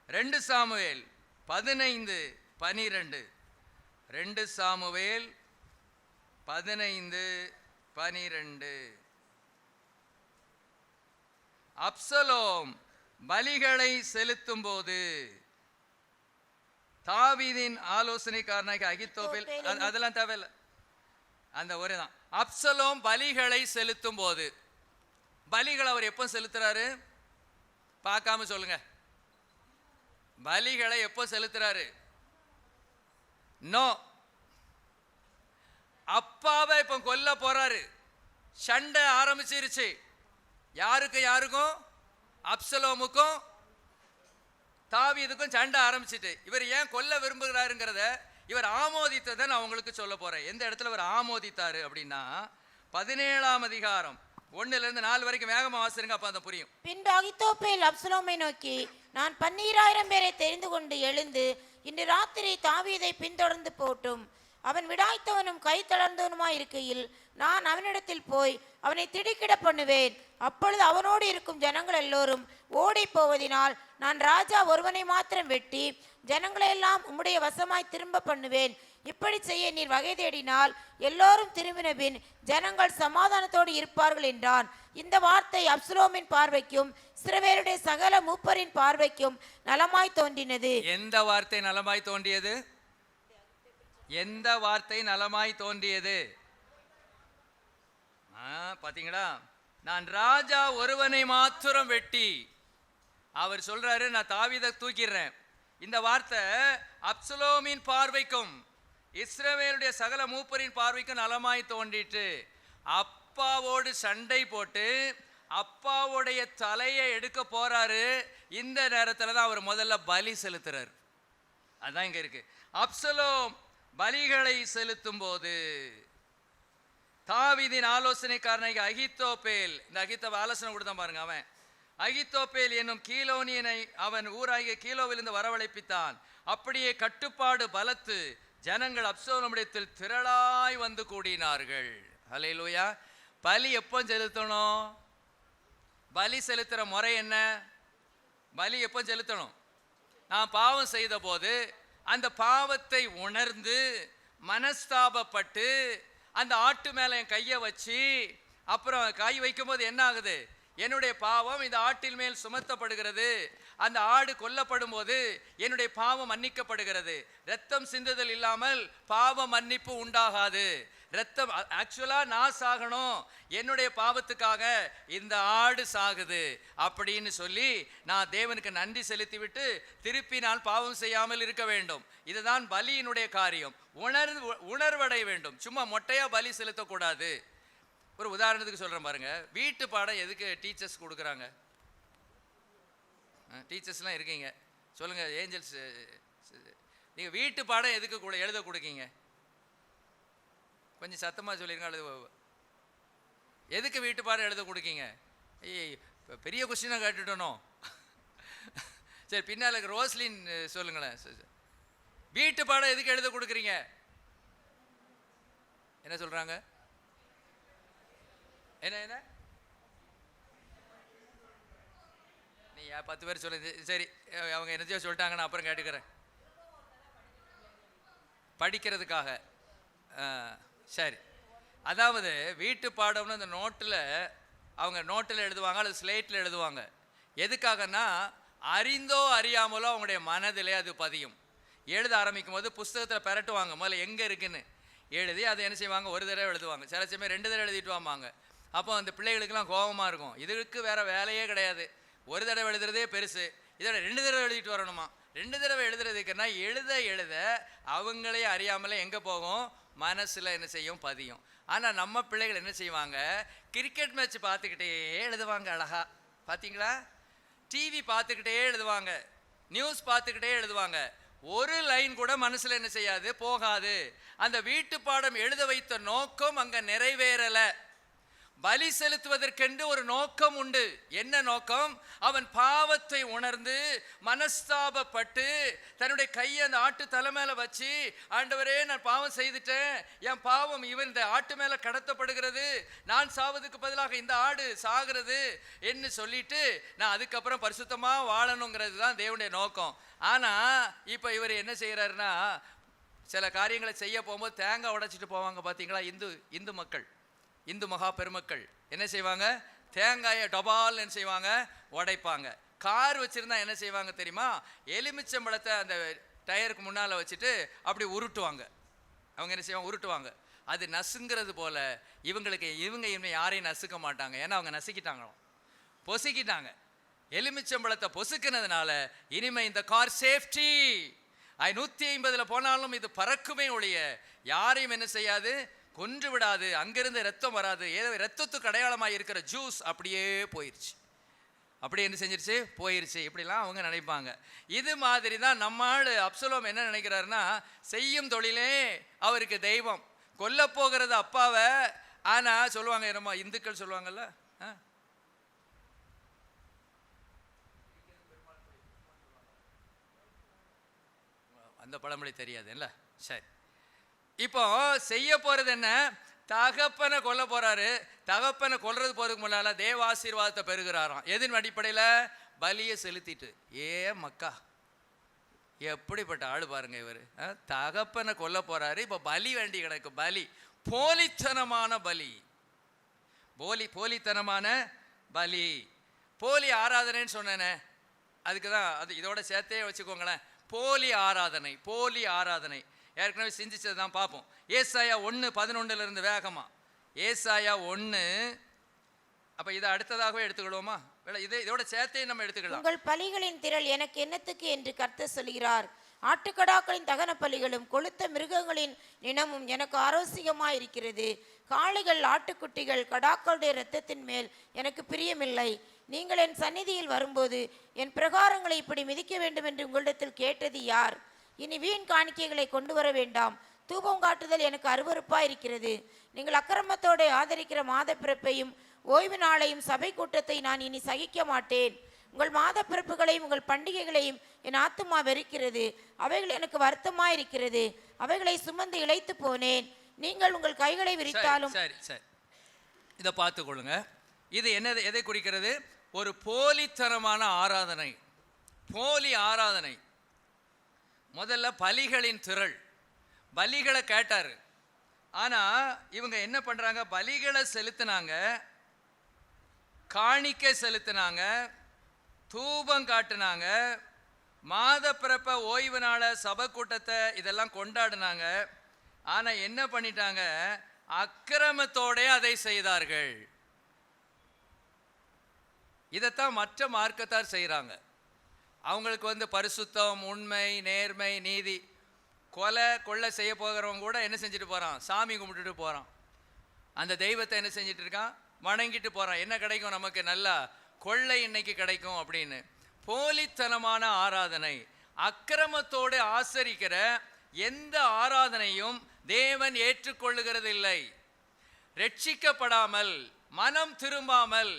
2 சாமுவேல் 15:12. 2 சாமுவேல் 15:12. அப்சலோம் பலிகளை செலுத்தும் போது தாவீதின் ஆலோசனைக்காரனாக அகித்தோப்பேல், அதெல்லாம் தேவையில்லை, அந்த ஒரே தான். அப்சலோம் பலிகளை செலுத்தும் போது, பலிகளை அவர் எப்போ செலுத்துறாரு? பார்க்காம சொல்லுங்க. பலிகளை எப்போ செலுத்துறாரு? நோ. அப்பாவை இப்போ கொல்ல போறாரு. சண்டை ஆரம்பிச்சிருச்சு. யாருக்கும்? அப்சலோமுக்கும் தாவீதுக்கும் சண்டை ஆரம்பிச்சுட்டு, இவர் ஏன் கொல்ல விரும்புகிறாருங்கிறத இவர் ஆமோதித்ததை நான் உங்களுக்கு சொல்ல போறேன். எந்த இடத்துல இவர் ஆமோதித்தாரு அப்படின்னா, 17ஆம் அதிகாரம் 1-4 வரைக்கும் வேகமா வாசிருங்க, அப்ப அந்த புரியும். பின்பு அகித்தோப்பேல் அப்சலோமை நோக்கி, நான் 12000 பேரை தெரிந்து கொண்டு எழுந்து இன்று ராத்திரி தாவீதை பின்தொடர்ந்து போட்டும், அவன் விடாய்த்தவனும் கை தளர்ந்தவனுமாய் இருக்கையில் நான் அவனிடத்தில் போய் அவனை திடுக்கிட பண்ணுவேன். அப்பொழுது அவனோடு இருக்கும் ஜனங்கள் எல்லோரும் ஓடி போவதினால் நான் ராஜா ஒருவனை மாத்திரம் வெட்டி ஜனங்களெல்லாம் உம்முடைய வசமாய் திரும்ப பண்ணுவேன். இப்படி செய்ய நீர் வகை தேடினால் எல்லோரும் திரும்பின பின் ஜனங்கள் சமாதானத்தோடு இருப்பார்கள் என்றான். இந்த வார்த்தை அப்சலோமின் பார்வைக்கும் இஸ்ரவேலுடைய சகல மூப்பரின் பார்வைக்கும் நலமாய் தோன்றினது. எந்த வார்த்தை நலமாய் தோன்றியது? எந்த வார்த்தை நலமாய் தோன்றியது? பாத்தீங்களா? நான் ராஜா ஒருவனை மாத்திரம் வெட்டி, அவர் சொல்றாரு நான் தாவீதை தூக்கிடுறேன். இந்த வார்த்தை அப்சலோமின் பார்வைக்கும் இஸ்ரவேலுடைய சகல மூப்பரின் பார்வைக்கும் நலமாய் தோன்றிட்டு, அப்பாவோடு சண்டை போட்டு அப்பாவுடைய தலையை எடுக்க போறாரு. இந்த நேரத்தில் தான் அவர் முதல்ல பலி செலுத்துறாரு. அதான் இங்க இருக்கு. அப்சலோம் பலிகளை செலுத்தும் போது தாவீதின் ஆலோசனைக்காரனாகிய அகித்தோப்பேல், இந்த அகித்தோப்ப ஆலோசனை கொடுத்தான் பாருங்க, அவன் அகித்தோப்பேல் என்னும் கீலோனியனை அவன் ஊராகிய கீலோவிலிருந்து வரவழைப்பித்தான். அப்படியே கட்டுப்பாடு பலத்து ஜனங்கள் அப்சலோமிடத்தில் திரளாய் வந்து கூடினார்கள். ஹல்லேலூயா. பலி எப்போ செலுத்தணும்? பலி செலுத்துகிற முறை என்ன? பலி எப்போ செலுத்தணும்? நான் பாவம் செய்த போது அந்த பாவத்தை உணர்ந்து மனஸ்தாபப்பட்டு அந்த ஆட்டு மேலே என் கையை வச்சு, அப்புறம் கை வைக்கும்போது என்ன ஆகுது? என்னுடைய பாவம் இந்த ஆட்டின் மேல் சுமத்தப்படுகிறது. அந்த ஆடு கொல்லப்படும் போது என்னுடைய பாவம் மன்னிக்கப்படுகிறது. இரத்தம் சிந்துதல் இல்லாமல் பாவ மன்னிப்பு உண்டாகாது. ரத்தம் ஆக்சுவலாக நான் சாகணும், என்னுடைய பாவத்துக்காக இந்த ஆடு சாகுது அப்படின்னு சொல்லி நான் தேவனுக்கு நன்றி செலுத்திவிட்டு திருப்பி நான் பாவம் செய்யாமல் இருக்க வேண்டும். இதுதான் பலியினுடைய காரியம். உணர்வடைய வேண்டும். சும்மா மொட்டையா பலி செலுத்தக்கூடாது. ஒரு உதாரணத்துக்கு சொல்கிறேன் பாருங்க. வீட்டு பாடம் எதுக்கு டீச்சர்ஸ் கொடுக்குறாங்க? டீச்சர்ஸ்லாம் இருக்கீங்க, சொல்லுங்கள் ஏஞ்சல்ஸ், நீங்கள் வீட்டு பாடம் எதுக்கு கூட எழுத கொடுக்கீங்க? கொஞ்சம் சத்தமாக சொல்லிருங்க. எதுக்கு வீட்டு பாடம் எழுத கொடுக்கீங்க? பெரிய கொஸ்டினாக கேட்டுட்டோனோ? சரி, பின்னால் ரோஸ்லின் சொல்லுங்களேன். வீட்டு பாடம் எதுக்கு எழுத கொடுக்குறீங்க? என்ன சொல்கிறாங்க? என்ன நீ 10 பேர் சொல்லு. சரி, அவங்க என்னத்தையோ சொல்லிட்டாங்க, நான் அப்புறம் கேட்டுக்கிறேன். படிக்கிறதுக்காக. சரி, அதாவது வீட்டு பாடம்னு அந்த நோட்டில் அவங்க நோட்டில் எழுதுவாங்க அல்லது ஸ்லேட்டில் எழுதுவாங்க. எதுக்காகன்னா அறிந்தோ அறியாமலோ அவங்களுடைய மனதிலே அது பதியும். எழுத ஆரம்பிக்கும் போது புஸ்தகத்தில் பெரட்டுவாங்க, முதல்ல எங்கே இருக்குன்னு எழுதி அதை என்ன செய்வாங்க, ஒரு தடவை எழுதுவாங்க. சில சமயம் 2 தடவை எழுதிட்டு வாங்க. அப்போ அந்த பிள்ளைகளுக்கெல்லாம் கோபமாக இருக்கும். இதுக்கு வேறு வேலையே கிடையாது, ஒரு தடவை எழுதுறதே பெருசு, இதோட 2 தடவை எழுதிட்டு வரணுமா? 2 தடவை எழுதுறதுக்குன்னா எழுத எழுத அவங்களே அறியாமலே எங்கே போகும், மனசில் என்ன செய்யும், பதியும். ஆனால் நம்ம பிள்ளைகள் என்ன செய்வாங்க, கிரிக்கெட் மேட்ச் பார்த்துக்கிட்டே எழுதுவாங்க. அழகா பார்த்தீங்களா? டிவி பார்த்துக்கிட்டே எழுதுவாங்க, நியூஸ் பார்த்துக்கிட்டே எழுதுவாங்க. ஒரு லைன் கூட மனசில் என்ன செய்யாது, போகாது. அந்த வீட்டு பாடம் எழுத வைத்த நோக்கம் அங்கே நிறைவேறலை. பலி செலுத்துவதற்கென்று ஒரு நோக்கம் உண்டு. என்ன நோக்கம்? அவன் பாவத்தை உணர்ந்து மனஸ்தாபப்பட்டு தன்னுடைய கையை அந்த ஆட்டு தலை மேல வச்சு, ஆண்டவரே நான் பாவம் செய்துட்டேன், என் பாவம் இவன் இந்த ஆட்டு மேல கடத்தப்படுகிறது, நான் சாவதுக்கு பதிலாக இந்த ஆடு சாகிறது என்று சொல்லிட்டு நான் அதுக்கப்புறம் பரிசுத்தமா வாழணுங்கிறது தான் தேவனுடைய நோக்கம். ஆனா இப்ப இவர் என்ன செய்யறாருன்னா, சில காரியங்களை செய்ய போகும்போது தேங்காய் உடைச்சிட்டு போவாங்க. பார்த்தீங்களா? இந்து மக்கள், இந்து மகா பெருமக்கள் என்ன செய்வாங்க, தேங்காயை டபால் என்ன செய்வாங்க, உடைப்பாங்க. கார் வச்சுருந்தா என்ன செய்வாங்க தெரியுமா, எலுமிச்சம்பழத்தை அந்த டயருக்கு முன்னால் வச்சுட்டு அப்படி உருட்டுவாங்க. அவங்க என்ன செய்வாங்க, உருட்டுவாங்க. அது நசுங்கிறது போல இவங்க இனிமேல் யாரையும் நசுக்க மாட்டாங்க. ஏன்னா அவங்க நசுக்கிட்டாங்களோ, பொசுக்கிட்டாங்க. எலுமிச்சம்பழத்தை பொசுக்கினதுனால இனிமே இந்த கார் சேஃப்டி. 150 போனாலும் இது பறக்குமே ஒழிய யாரையும் என்ன செய்யாது, கொன்று விடாது. அங்கிருந்து ரத்தம் வராது. ஏதோ ரத்தத்துக்கு அடையாளமாக இருக்கிற ஜூஸ் அப்படியே போயிடுச்சு. அப்படி என்ன செஞ்சிருச்சு, போயிருச்சு. இப்படிலாம் அவங்க நினைப்பாங்க. இது மாதிரி தான் நம்மால் அப்சலோம் என்ன நினைக்கிறாருன்னா, செய்யும் தொழிலே அவருக்கு தெய்வம், கொல்ல போகிறது அப்பாவை. ஆனால் சொல்லுவாங்க, நம்ம இந்துக்கள் சொல்லுவாங்கல்ல, அந்த பழமொழி தெரியாது இல்லை? சரி, இப்போ செய்ய போறது என்ன, தகப்பனை கொல்ல போறாரு. தகப்பனை கொல்றது போறதுக்கு முன்னால தேவ ஆசீர்வாதத்தை பெறுகிறாராம். எதின் அடிப்படையில், பலியை செலுத்திட்டு. மக்கா, எப்படிப்பட்ட ஆளு பாருங்க இவர். தகப்பனை கொல்ல போறாரு, இப்போ பலி வேண்டி கிடக்கு. பலி, போலித்தனமான பலி, போலித்தனமான பலி, போலி ஆராதனைன்னு சொன்னேனே, அதுக்கு தான் அது இதோட சேர்த்தே வச்சுக்கோங்களேன். போலி ஆராதனை, போலி ஆராதனை ஏற்கனவே சிந்திச்சது தான். பார்ப்போம். ஏசாயா 1:11 வேகமா. ஏசாயா 1. அப்ப இதை அடுத்ததாகவே எடுத்துக்கிடுவோமா? இதோட சேர்த்தே நம்ம எடுத்துக்கலாம். உங்கள் பலிகளின் திரள் எனக்கு என்னத்துக்கு என்று கர்த்தர் சொல்கிறார். ஆட்டுக்கடாக்களின் தகன பலிகளும் கொளுத்த மிருகங்களின் இனமும் எனக்கு ஆரோசியமாய் இருக்கிறது. காளைகள் ஆட்டுக்குட்டிகள் கடாக்களுடைய இரத்தத்தின் மேல் எனக்கு பிரியமில்லை. நீங்கள் என் சந்நிதியில் வரும்போது என் பிரகாரங்களை இப்படி மிதிக்க வேண்டும் என்று உங்களிடத்தில் கேட்டது யார்? இனி வீண் காணிக்கைகளை கொண்டு வர வேண்டாம். தூபம் காட்டுதல் எனக்கு அருவருப்பாக இருக்கிறது. நீங்கள் அக்கிரமத்தோடு ஆதரிக்கிற மாத பிறப்பையும் ஓய்வு நாளையும் சபை கூட்டத்தை நான் இனி சகிக்க மாட்டேன். உங்கள் மாத பிறப்புகளையும் உங்கள் பண்டிகைகளையும் என் ஆத்துமா வெறுக்கிறது. அவைகள் எனக்கு வருத்தமாக இருக்கிறது. அவைகளை சுமந்து இளைத்து போனேன். நீங்கள் உங்கள் கைகளை விரித்தாலும். சரி சரி, இதை பார்த்துக்கொள்ளுங்க. இது என்னது, எதை குறிக்கிறது? ஒரு போலித்தனமான ஆராதனை, போலி ஆராதனை. முதல்ல பலிகளின் திரள், பலிகளை கேட்டார். ஆனால் இவங்க என்ன பண்ணுறாங்க? பலிகளை செலுத்தினாங்க, காணிக்கை செலுத்தினாங்க, தூபம் காட்டினாங்க, மாத பிறப்ப ஓய்வு நாள சபை கூட்டத்தை இதெல்லாம் கொண்டாடினாங்க. ஆனால் என்ன பண்ணிட்டாங்க? அக்கிரமத்தோட அதை செய்தார்கள். இதைத்தான் மற்ற மார்க்கத்தார் செய்கிறாங்க. அவங்களுக்கு பரிசுத்தம், உண்மை, நேர்மை, நீதி. கொலை செய்ய போகிறவங்க கூட என்ன செஞ்சுட்டு போகிறான்? சாமி கும்பிட்டுட்டு போகிறான். அந்த தெய்வத்தை என்ன செஞ்சுட்டு இருக்கான்? வணங்கிட்டு போகிறான். என்ன கிடைக்கும் நமக்கு? நல்லா கொள்ளை இன்னைக்கு கிடைக்கும் அப்படின்னு. போலித்தனமான ஆராதனை, அக்கிரமத்தோடு ஆசரிக்கிற எந்த ஆராதனையும் தேவன் ஏற்றுக்கொள்ளுகிறது இல்லை. ரட்சிக்கப்படாமல், மனம் திரும்பாமல்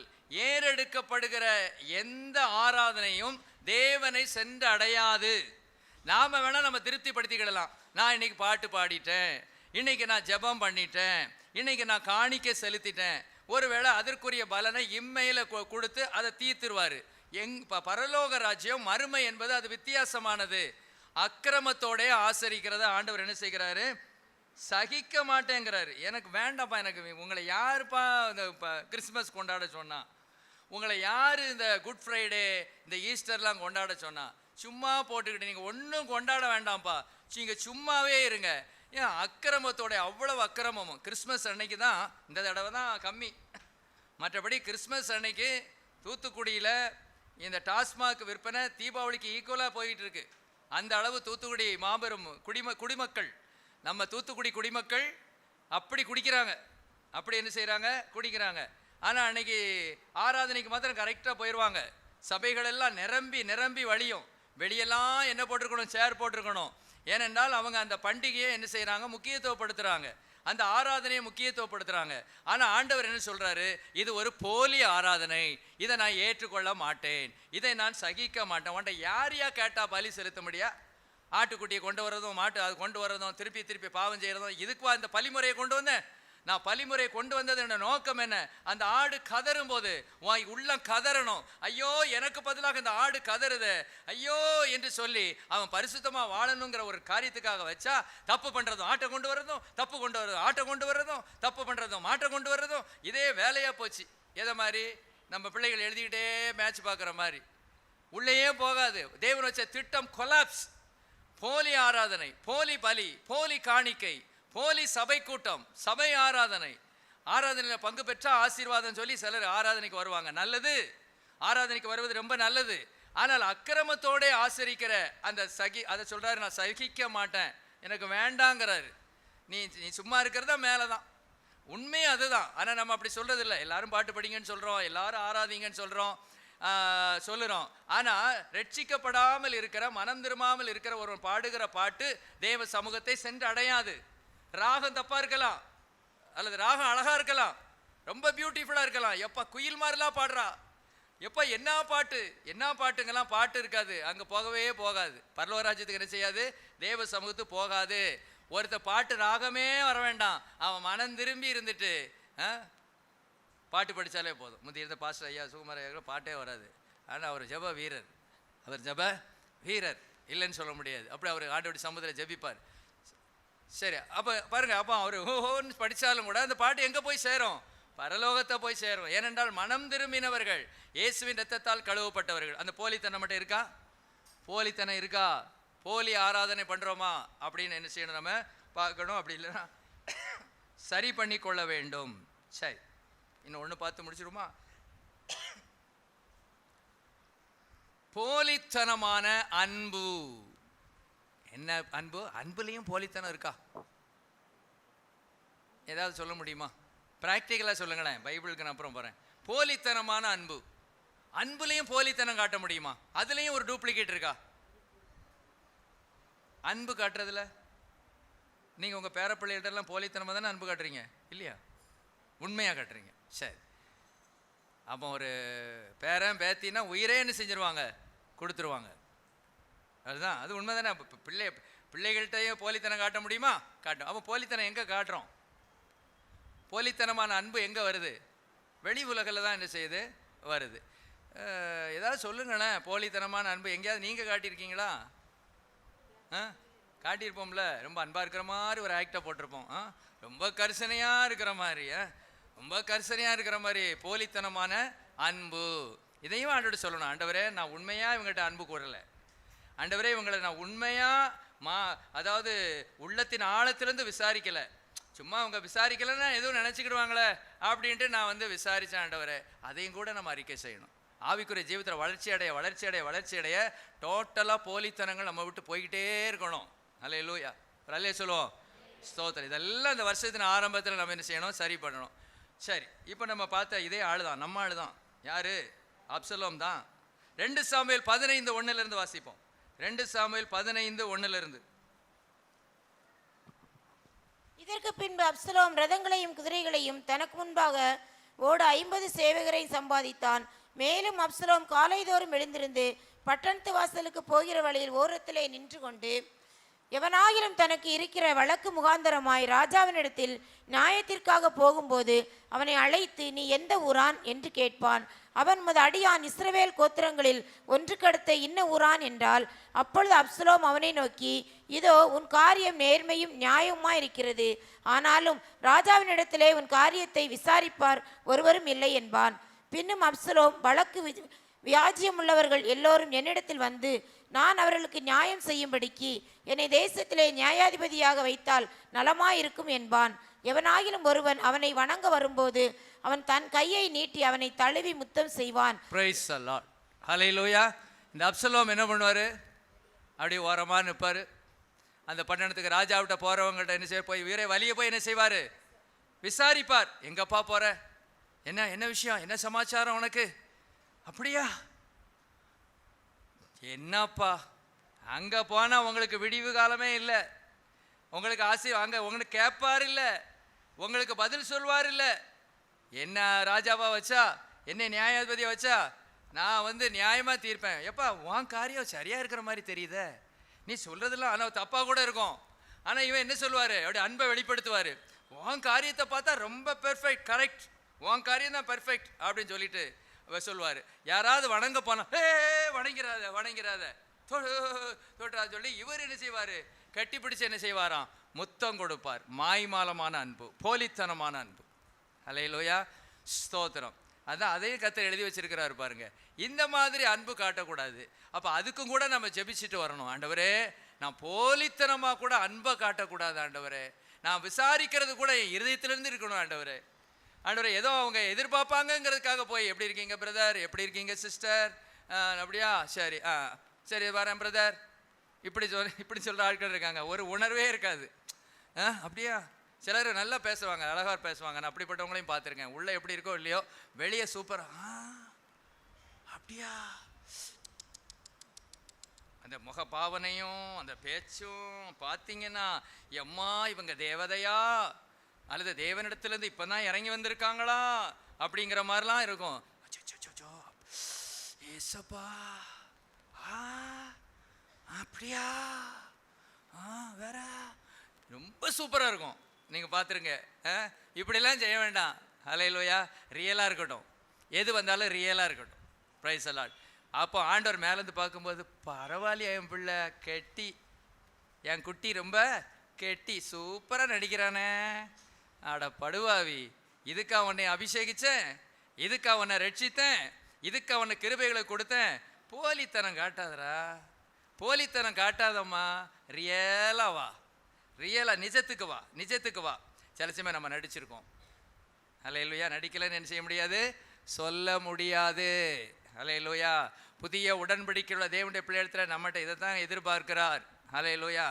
ஏறெடுக்கப்படுகிற எந்த ஆராதனையும் தேவனை சென்று அடையாது. நாம வேணா நம்ம திருப்திப்படுத்திக்கிடலாம். நான் இன்னைக்கு பாட்டு பாடிட்டேன், இன்னைக்கு நான் ஜெபம் பண்ணிட்டேன், இன்னைக்கு நான் காணிக்கை செலுத்திட்டேன். ஒருவேளை அதற்குரிய பலனை இம்மையில கொடுத்து அதை தீர்த்துருவாரு. பரலோக ராஜ்யம், மறுமை என்பது அது வித்தியாசமானது. அக்கிரமத்தோட ஆசரிக்கிறத ஆண்டவர் என்ன செய்கிறாரு? சகிக்க மாட்டேங்கிறாரு. எனக்கு வேண்டாம்ப்பா, எனக்கு உங்களை யாருப்பா இந்த கிறிஸ்மஸ் கொண்டாட சொன்னா? உங்களை யார் இந்த குட் ஃப்ரைடே, இந்த ஈஸ்டர்லாம் கொண்டாட சொன்னா? சும்மா போட்டுக்கிட்டு நீங்கள் ஒன்றும் கொண்டாட வேண்டாம்ப்பா, நீங்கள் சும்மாவே இருங்க. ஏன் அக்கிரமத்தோட அவ்வளவு அக்கிரமமும் கிறிஸ்மஸ் அன்னைக்கு தான், இந்த தடவை தான் கம்மி. மற்றபடி கிறிஸ்மஸ் அன்னைக்கு தூத்துக்குடியில் இந்த டாஸ்மாக் விற்பனை தீபாவளிக்கு ஈக்குவலாக போயிட்டு இருக்கு. அந்த அளவு தூத்துக்குடி மாபெரும் குடிமக்கள், நம்ம தூத்துக்குடி குடிமக்கள் அப்படி குடிக்கிறாங்க, அப்படி என்ன செய்கிறாங்க? குடிக்கிறாங்க. ஆனால் அன்னைக்கு ஆராதனைக்கு மாத்திரம் கரெக்டாக போயிடுவாங்க. சபைகள் எல்லாம் நிரம்பி நிரம்பி வழியும். வெளியெல்லாம் என்ன போட்டிருக்கணும்? சேர் போட்டிருக்கணும். ஏனென்றால் அவங்க அந்த பண்டிகையை என்ன செய்கிறாங்க? முக்கியத்துவப்படுத்துகிறாங்க, அந்த ஆராதனையை முக்கியத்துவப்படுத்துகிறாங்க. ஆனால் ஆண்டவர் என்ன சொல்கிறாரு? இது ஒரு போலி ஆராதனை, இதை நான் ஏற்றுக்கொள்ள மாட்டேன், இதை நான் சகிக்க மாட்டேன். உன்ட்ட யார் கேட்டால் பலி செலுத்த முடியா? ஆட்டுக்குட்டியை கொண்டு வரதும், மாட்டு அது கொண்டு வரதும், திருப்பி திருப்பி பாவம் செய்கிறதும், இதுக்குவா இந்த பலிமுறையை கொண்டு வந்தேன்? நான் பலிமுறை கொண்டு வந்தது என்ன நோக்கம் என்ன? அந்த ஆடு கதறும் போது உன் உள்ளம் கதறணும். ஐயோ, எனக்கு பதிலாக இந்த ஆடு கதறுது ஐயோ என்று சொல்லி அவன் பரிசுத்தமா வாழணுங்கிற ஒரு காரியத்துக்காக வச்சா, தப்பு பண்றதும் ஆட்டை கொண்டு வர்றதும், தப்பு கொண்டு வர்றதும் ஆட்டை கொண்டு வர்றதும், தப்பு பண்றதும் மாட்டை கொண்டு வர்றதும், இதே வேலையா போச்சு. எதை மாதிரி? நம்ம பிள்ளைகள் எழுதிக்கிட்டே மேட்ச் பார்க்குற மாதிரி உள்ளேயே போகாது. தேவன் வச்ச திட்டம் கொலாப்ஸ். போலி ஆராதனை, போலி பலி, போலி காணிக்கை, போலி சபை கூட்டம், சபை ஆராதனை. ஆராதனையில் பங்கு பெற்றா ஆசீர்வாதம் சொல்லி சிலர் ஆராதனைக்கு வருவாங்க. நல்லது, ஆராதனைக்கு வருவது ரொம்ப நல்லது. ஆனால் அக்கிரமத்தோட ஆசரிக்கிற அந்த அதை சொல்றாரு, நான் சகிக்க மாட்டேன், எனக்கு வேண்டாங்கிறாரு. நீ சும்மா இருக்கிறதா மேலே தான். உண்மை அதுதான். ஆனால் நம்ம அப்படி சொல்றது இல்லை. எல்லாரும் பாட்டு படிங்கன்னு சொல்றோம், எல்லாரும் ஆராதிங்கன்னு சொல்றோம், சொல்லுறோம். ஆனால் ரட்சிக்கப்படாமல் இருக்கிற, மனம் திரும்பாமல் இருக்கிற ஒருவன் பாடுகிற பாட்டு தேவ சமூகத்தை சென்று அடையாது. ராகம் தப்பா இருக்கலாம், அல்லது ராகம் அழகா இருக்கலாம், ரொம்ப பியூட்டிஃபுல்லா இருக்கலாம். எப்ப குயில் மாதிரிலாம் பாடுறா, எப்ப என்ன பாட்டு, என்ன பாட்டுங்கெல்லாம் பாட்டு இருக்காது, அங்க போகவே போகாது. பரலோக ராஜ்யத்துக்கு என்ன செய்யாது? தேவ சமூகத்துக்கு போகாது. ஒருத்த பாட்டு ராகமே வர வேண்டாம், அவன் மனம் திரும்பி இருந்துட்டு பாட்டு படித்தாலே போதும். முந்தைய இருந்த பாஸ்டர் ஐயா சுகுமார் ஐயா பாட்டே வராது. ஆனால் அவர் ஜப வீரர், அவர் ஜப வீரர், இல்லைன்னு சொல்ல முடியாது. அப்படி அவர் ஆண்டோடைய சமுதிரம் ஜபிப்பார். சரி, அப்போ பாருங்க, அப்போ அவர் ஹோன்னு படித்தாலும் கூட அந்த பாட்டு எங்கே போய் சேரும்? பரலோகத்தை போய் சேரும். ஏனென்றால் மனம் திரும்பினவர்கள், இயேசுவின் ரத்தத்தால் கழுவப்பட்டவர்கள். அந்த போலித்தனம் மட்டும் இருக்கா? போலித்தனம் இருக்கா? போலி ஆராதனை பண்ணுறோமா அப்படின்னு என்ன செய்யணும்? நம்ம பார்க்கணும். அப்படி இல்லைன்னா சரி பண்ணி கொள்ள வேண்டும். சரி, இன்னும் ஒன்று பார்த்து முடிச்சிருமா? போலித்தனமான அன்பு. என்ன அன்பு? அன்புலையும் போலித்தனம் இருக்கா? ஏதாவது சொல்ல முடியுமா? பிராக்டிக்கலாக சொல்லுங்களேன், பைபிளுக்கு நான் அப்புறம் போகிறேன். போலித்தனமான அன்பு, அன்புலையும் போலித்தனம் காட்ட முடியுமா? அதுலேயும் ஒரு டூப்ளிகேட் இருக்கா? அன்பு காட்டுறதுல நீங்கள் உங்கள் பேரப்பிள்ளைகிட்டெல்லாம் போலித்தனமாக தானே அன்பு காட்டுறீங்க, இல்லையா? உண்மையாக காட்டுறீங்க. சரி, அப்போ ஒரு பேரன் பேத்தின்னா உயிரே என்ன செஞ்சிருவாங்க? கொடுத்துருவாங்க. அதுதான், அது உண்மை தானே. பிள்ளைகள்கிட்டையும் போலித்தனம் காட்ட முடியுமா? காட்டும். அப்போ போலித்தனம் எங்கே காட்டுறோம்? போலித்தனமான அன்பு எங்கே வருது? வெளி உலகில் தான் என்ன செய்யுது, வருது. ஏதாவது சொல்லுங்களேன், போலித்தனமான அன்பு எங்கேயாவது நீங்கள் காட்டியிருக்கீங்களா? காட்டியிருப்போம்ல, ரொம்ப அன்பாக இருக்கிற மாதிரி ஒரு ஆக்டை போட்டிருப்போம். ரொம்ப கரிசனையாக இருக்கிற மாதிரி, ரொம்ப கரிசனையாக இருக்கிற மாதிரி போலித்தனமான அன்பு. இதையும் ஆண்டவர்கிட்ட சொல்லணும், ஆண்டவரே நான் உண்மையாக இவங்ககிட்ட அன்பு கூறலை, ஆண்டவரே இவங்களை நான் உண்மையாக அதாவது உள்ளத்தின் ஆழத்திலேருந்து விசாரிக்கலை, சும்மா அவங்க விசாரிக்கலைன்னா எதுவும் நினச்சிக்கிடுவாங்களே அப்படின்ட்டு நான் வந்து விசாரித்தேன் ஆண்டவரே. அதையும் கூட நம்ம அறிக்கை செய்யணும். ஆவிக்குரிய ஜீவிதத்தில் வளர்ச்சி அடைய டோட்டலாக போலித்தனங்கள் நம்ம விட்டு போய்கிட்டே இருக்கணும். அல்லேலூயா, அல்லே சொல்லுவோம், ஸ்தோத்திரம். இதெல்லாம் இந்த வருஷத்தின் ஆரம்பத்தில் நம்ம என்ன செய்யணும், சரி பண்ணணும். சரி, இப்போ நம்ம பார்த்த இதே ஆள் தான், நம்ம ஆள் தான். யார்? அப்சலோம் தான். 2 சாமுவேல் 15:1 வாசிப்போம். 2 சாமுவேல் 15:1. இதற்கு பின்பு அப்சலோம் ரதங்களையும் குதிரைகளையும் தனக்கு முன்பாக ஓட 50 சேவகரை சம்பாதித்தான். மேலும் அப்சலோம் காலைதோறும் எழுந்திருந்து பட்டணத்து வாசலுக்கு போகிற வழியில் ஓரத்திலே நின்று கொண்டு, எவனாயிலும் தனக்கு இருக்கிற வழக்கு முகாந்தரமாய் ராஜாவினிடத்தில் நியாயத்திற்காக போகும்போது அவனை அழைத்து, நீ எந்த ஊரான் என்று கேட்பான். அவன் உமது அடியான் இஸ்ரவேல் கோத்திரங்களில் ஒன்றுக்கடுத்த இன்ன ஊரான் என்றால், அப்பொழுது அப்சலோம் அவனை நோக்கி, இதோ உன் காரியம் நேர்மையும் நியாயமுமாய் இருக்கிறது, ஆனாலும் ராஜாவினிடத்திலே உன் காரியத்தை விசாரிப்பார் ஒருவரும் இல்லை என்பான். பின்னும் அப்சலோம், வழக்கு வியாஜியமுள்ளவர்கள் எல்லோரும் என்னிடத்தில் வந்து, நான் அவர்களுக்கு நியாயம் செய்யும்படிக்கு என்னை தேசத்திலே நியாயாதிபதியாக வைத்தால் நலமாயிருக்கும் என்பான். எவனாகிலும் ஒருவன் அவனை வணங்க வரும்போது அவன் தன் கையை நீட்டி அவனை தழுவி முத்தம் செய்வான். பிரைஸ் தி லார்ட், ஹல்லேலூயா. இந்த அப்சலோம் என்ன பண்ணுவார், அப்படியே ஓரமாக நிற்பார். அந்த பட்டணத்துக்கு ராஜாவிட்ட போகிறவங்கள்ட்ட என்ன செய்ய போய் வீரே வலிய போய் என்ன செய்வார், விசாரிப்பார். எங்கப்பா போகிற, என்ன விஷயம், என்ன சமாச்சாரம் உனக்கு, அப்படியா, என்னப்பா அங்கே போனால் உங்களுக்கு விடிவு காலமே இல்லை, உங்களுக்கு ஆசை அங்கே உங்களுக்கு கேட்பார் இல்லை, உங்களுக்கு பதில் சொல்வார் இல்லை. என்ன ராஜாவா வச்சா, என்ன நியாயாதிபதியை வச்சா, நான் வந்து நியாயமாக தீர்ப்பேன். எப்பா உன் காரியம் சரியாக இருக்கிற மாதிரி தெரியுதே, நீ சொல்கிறதெல்லாம் ஆனால் தப்பாக கூட இருக்கும். ஆனால் இவன் என்ன சொல்லுவார், அப்படி அன்பை வெளிப்படுத்துவார். உன் காரியத்தை பார்த்தா ரொம்ப பெர்ஃபெக்ட், கரெக்ட், உன் காரியம் தான் பெர்ஃபெக்ட் அப்படின்னு சொல்லிட்டு சொல்லுவார். யாராவது வணங்க போனால், வணங்கிறாத தொட்டா சொல்லி இவர் என்ன செய்வார், கட்டி பிடிச்சு என்ன செய்வாராம், முத்தம் கொடுப்பார். மாய்மாலமான அன்பு, போலித்தனமான அன்பு. அல்லேலூயா, ஸ்தோத்திரம். அதான் அதையும் கர்த்தர் எழுதி வச்சிருக்கிறாரு பாருங்க. இந்த மாதிரி அன்பு காட்டக்கூடாது. அப்போ அதுக்கும் கூட நம்ம ஜெபிச்சுட்டு வரணும். ஆண்டவரே நான் போலித்தனமாக கூட அன்பை காட்டக்கூடாது ஆண்டவரே, நான் விசாரிக்கிறது கூட என் இருதயத்திலேருந்து இருக்கணும் ஆண்டவரே. ஆண்டவரே ஏதோ அவங்க எதிர்பார்ப்பாங்கங்கிறதுக்காக போய், எப்படி இருக்கீங்க பிரதர், எப்படி இருக்கீங்க சிஸ்டர், அப்படியா, சரி சரி வரேன் பிரதர், இப்படி சொல்கிற ஆட்கள் இருக்காங்க. ஒரு உணர்வே இருக்காது. அப்படியா, சிலர் நல்லா பேசுவாங்க, அழகாக பேசுவாங்க, நான் அப்படிப்பட்டவங்களையும் பார்த்துருக்கேன். உள்ளே எப்படி இருக்கோ இல்லையோ, வெளியே சூப்பர், அப்படியா, அந்த முக பாவனையும் அந்த பேச்சும் பார்த்தீங்கன்னா, எம்மா இவங்க தேவதையா அல்லது தேவனிடத்துலேருந்து இப்போ தான் இறங்கி வந்திருக்காங்களா அப்படிங்கிற மாதிரிலாம் இருக்கும். ஏசப்பா, அப்படியா, வேற ரொம்ப சூப்பராக இருக்கும். நீங்கள் பார்த்துருங்க. இப்படிலாம் செய்ய வேண்டாம். ஹல்லேலூயா, ரியலாக இருக்கட்டும், எது வந்தாலும் ரியலாக இருக்கட்டும். Praise the Lord. அப்போ ஆண்டவர் மேலேருந்து பார்க்கும்போது, பரவாயில்லையா என் பிள்ளை, கெட்டி, என் குட்டி ரொம்ப கெட்டி, சூப்பராக நடிக்கிறானே, அட படுவாவி, இதுக்கு அவனை அபிஷேகித்தேன், இதுக்கு அவனை ரட்சித்தேன், இதுக்கு அவனை கிருபைகளை கொடுத்தேன். போலித்தனம் காட்டாதரா, போலித்தனம் காட்டாதம்மா, ரியலாக வா, ரியலாக நிஜத்துக்கு வா. சில சமயம் நம்ம நடிச்சிருக்கோம். ஹல்லேலூயா, நடிக்கலைன்னு என்ன செய்ய முடியாது, சொல்ல முடியாது. ஹல்லேலூயா, புதிய உடன்படிக்கையுள்ள தேவனுடைய பிள்ளையிடத்தில் நம்மகிட்ட இதை தான் எதிர்பார்க்கிறார். ஹல்லேலூயா,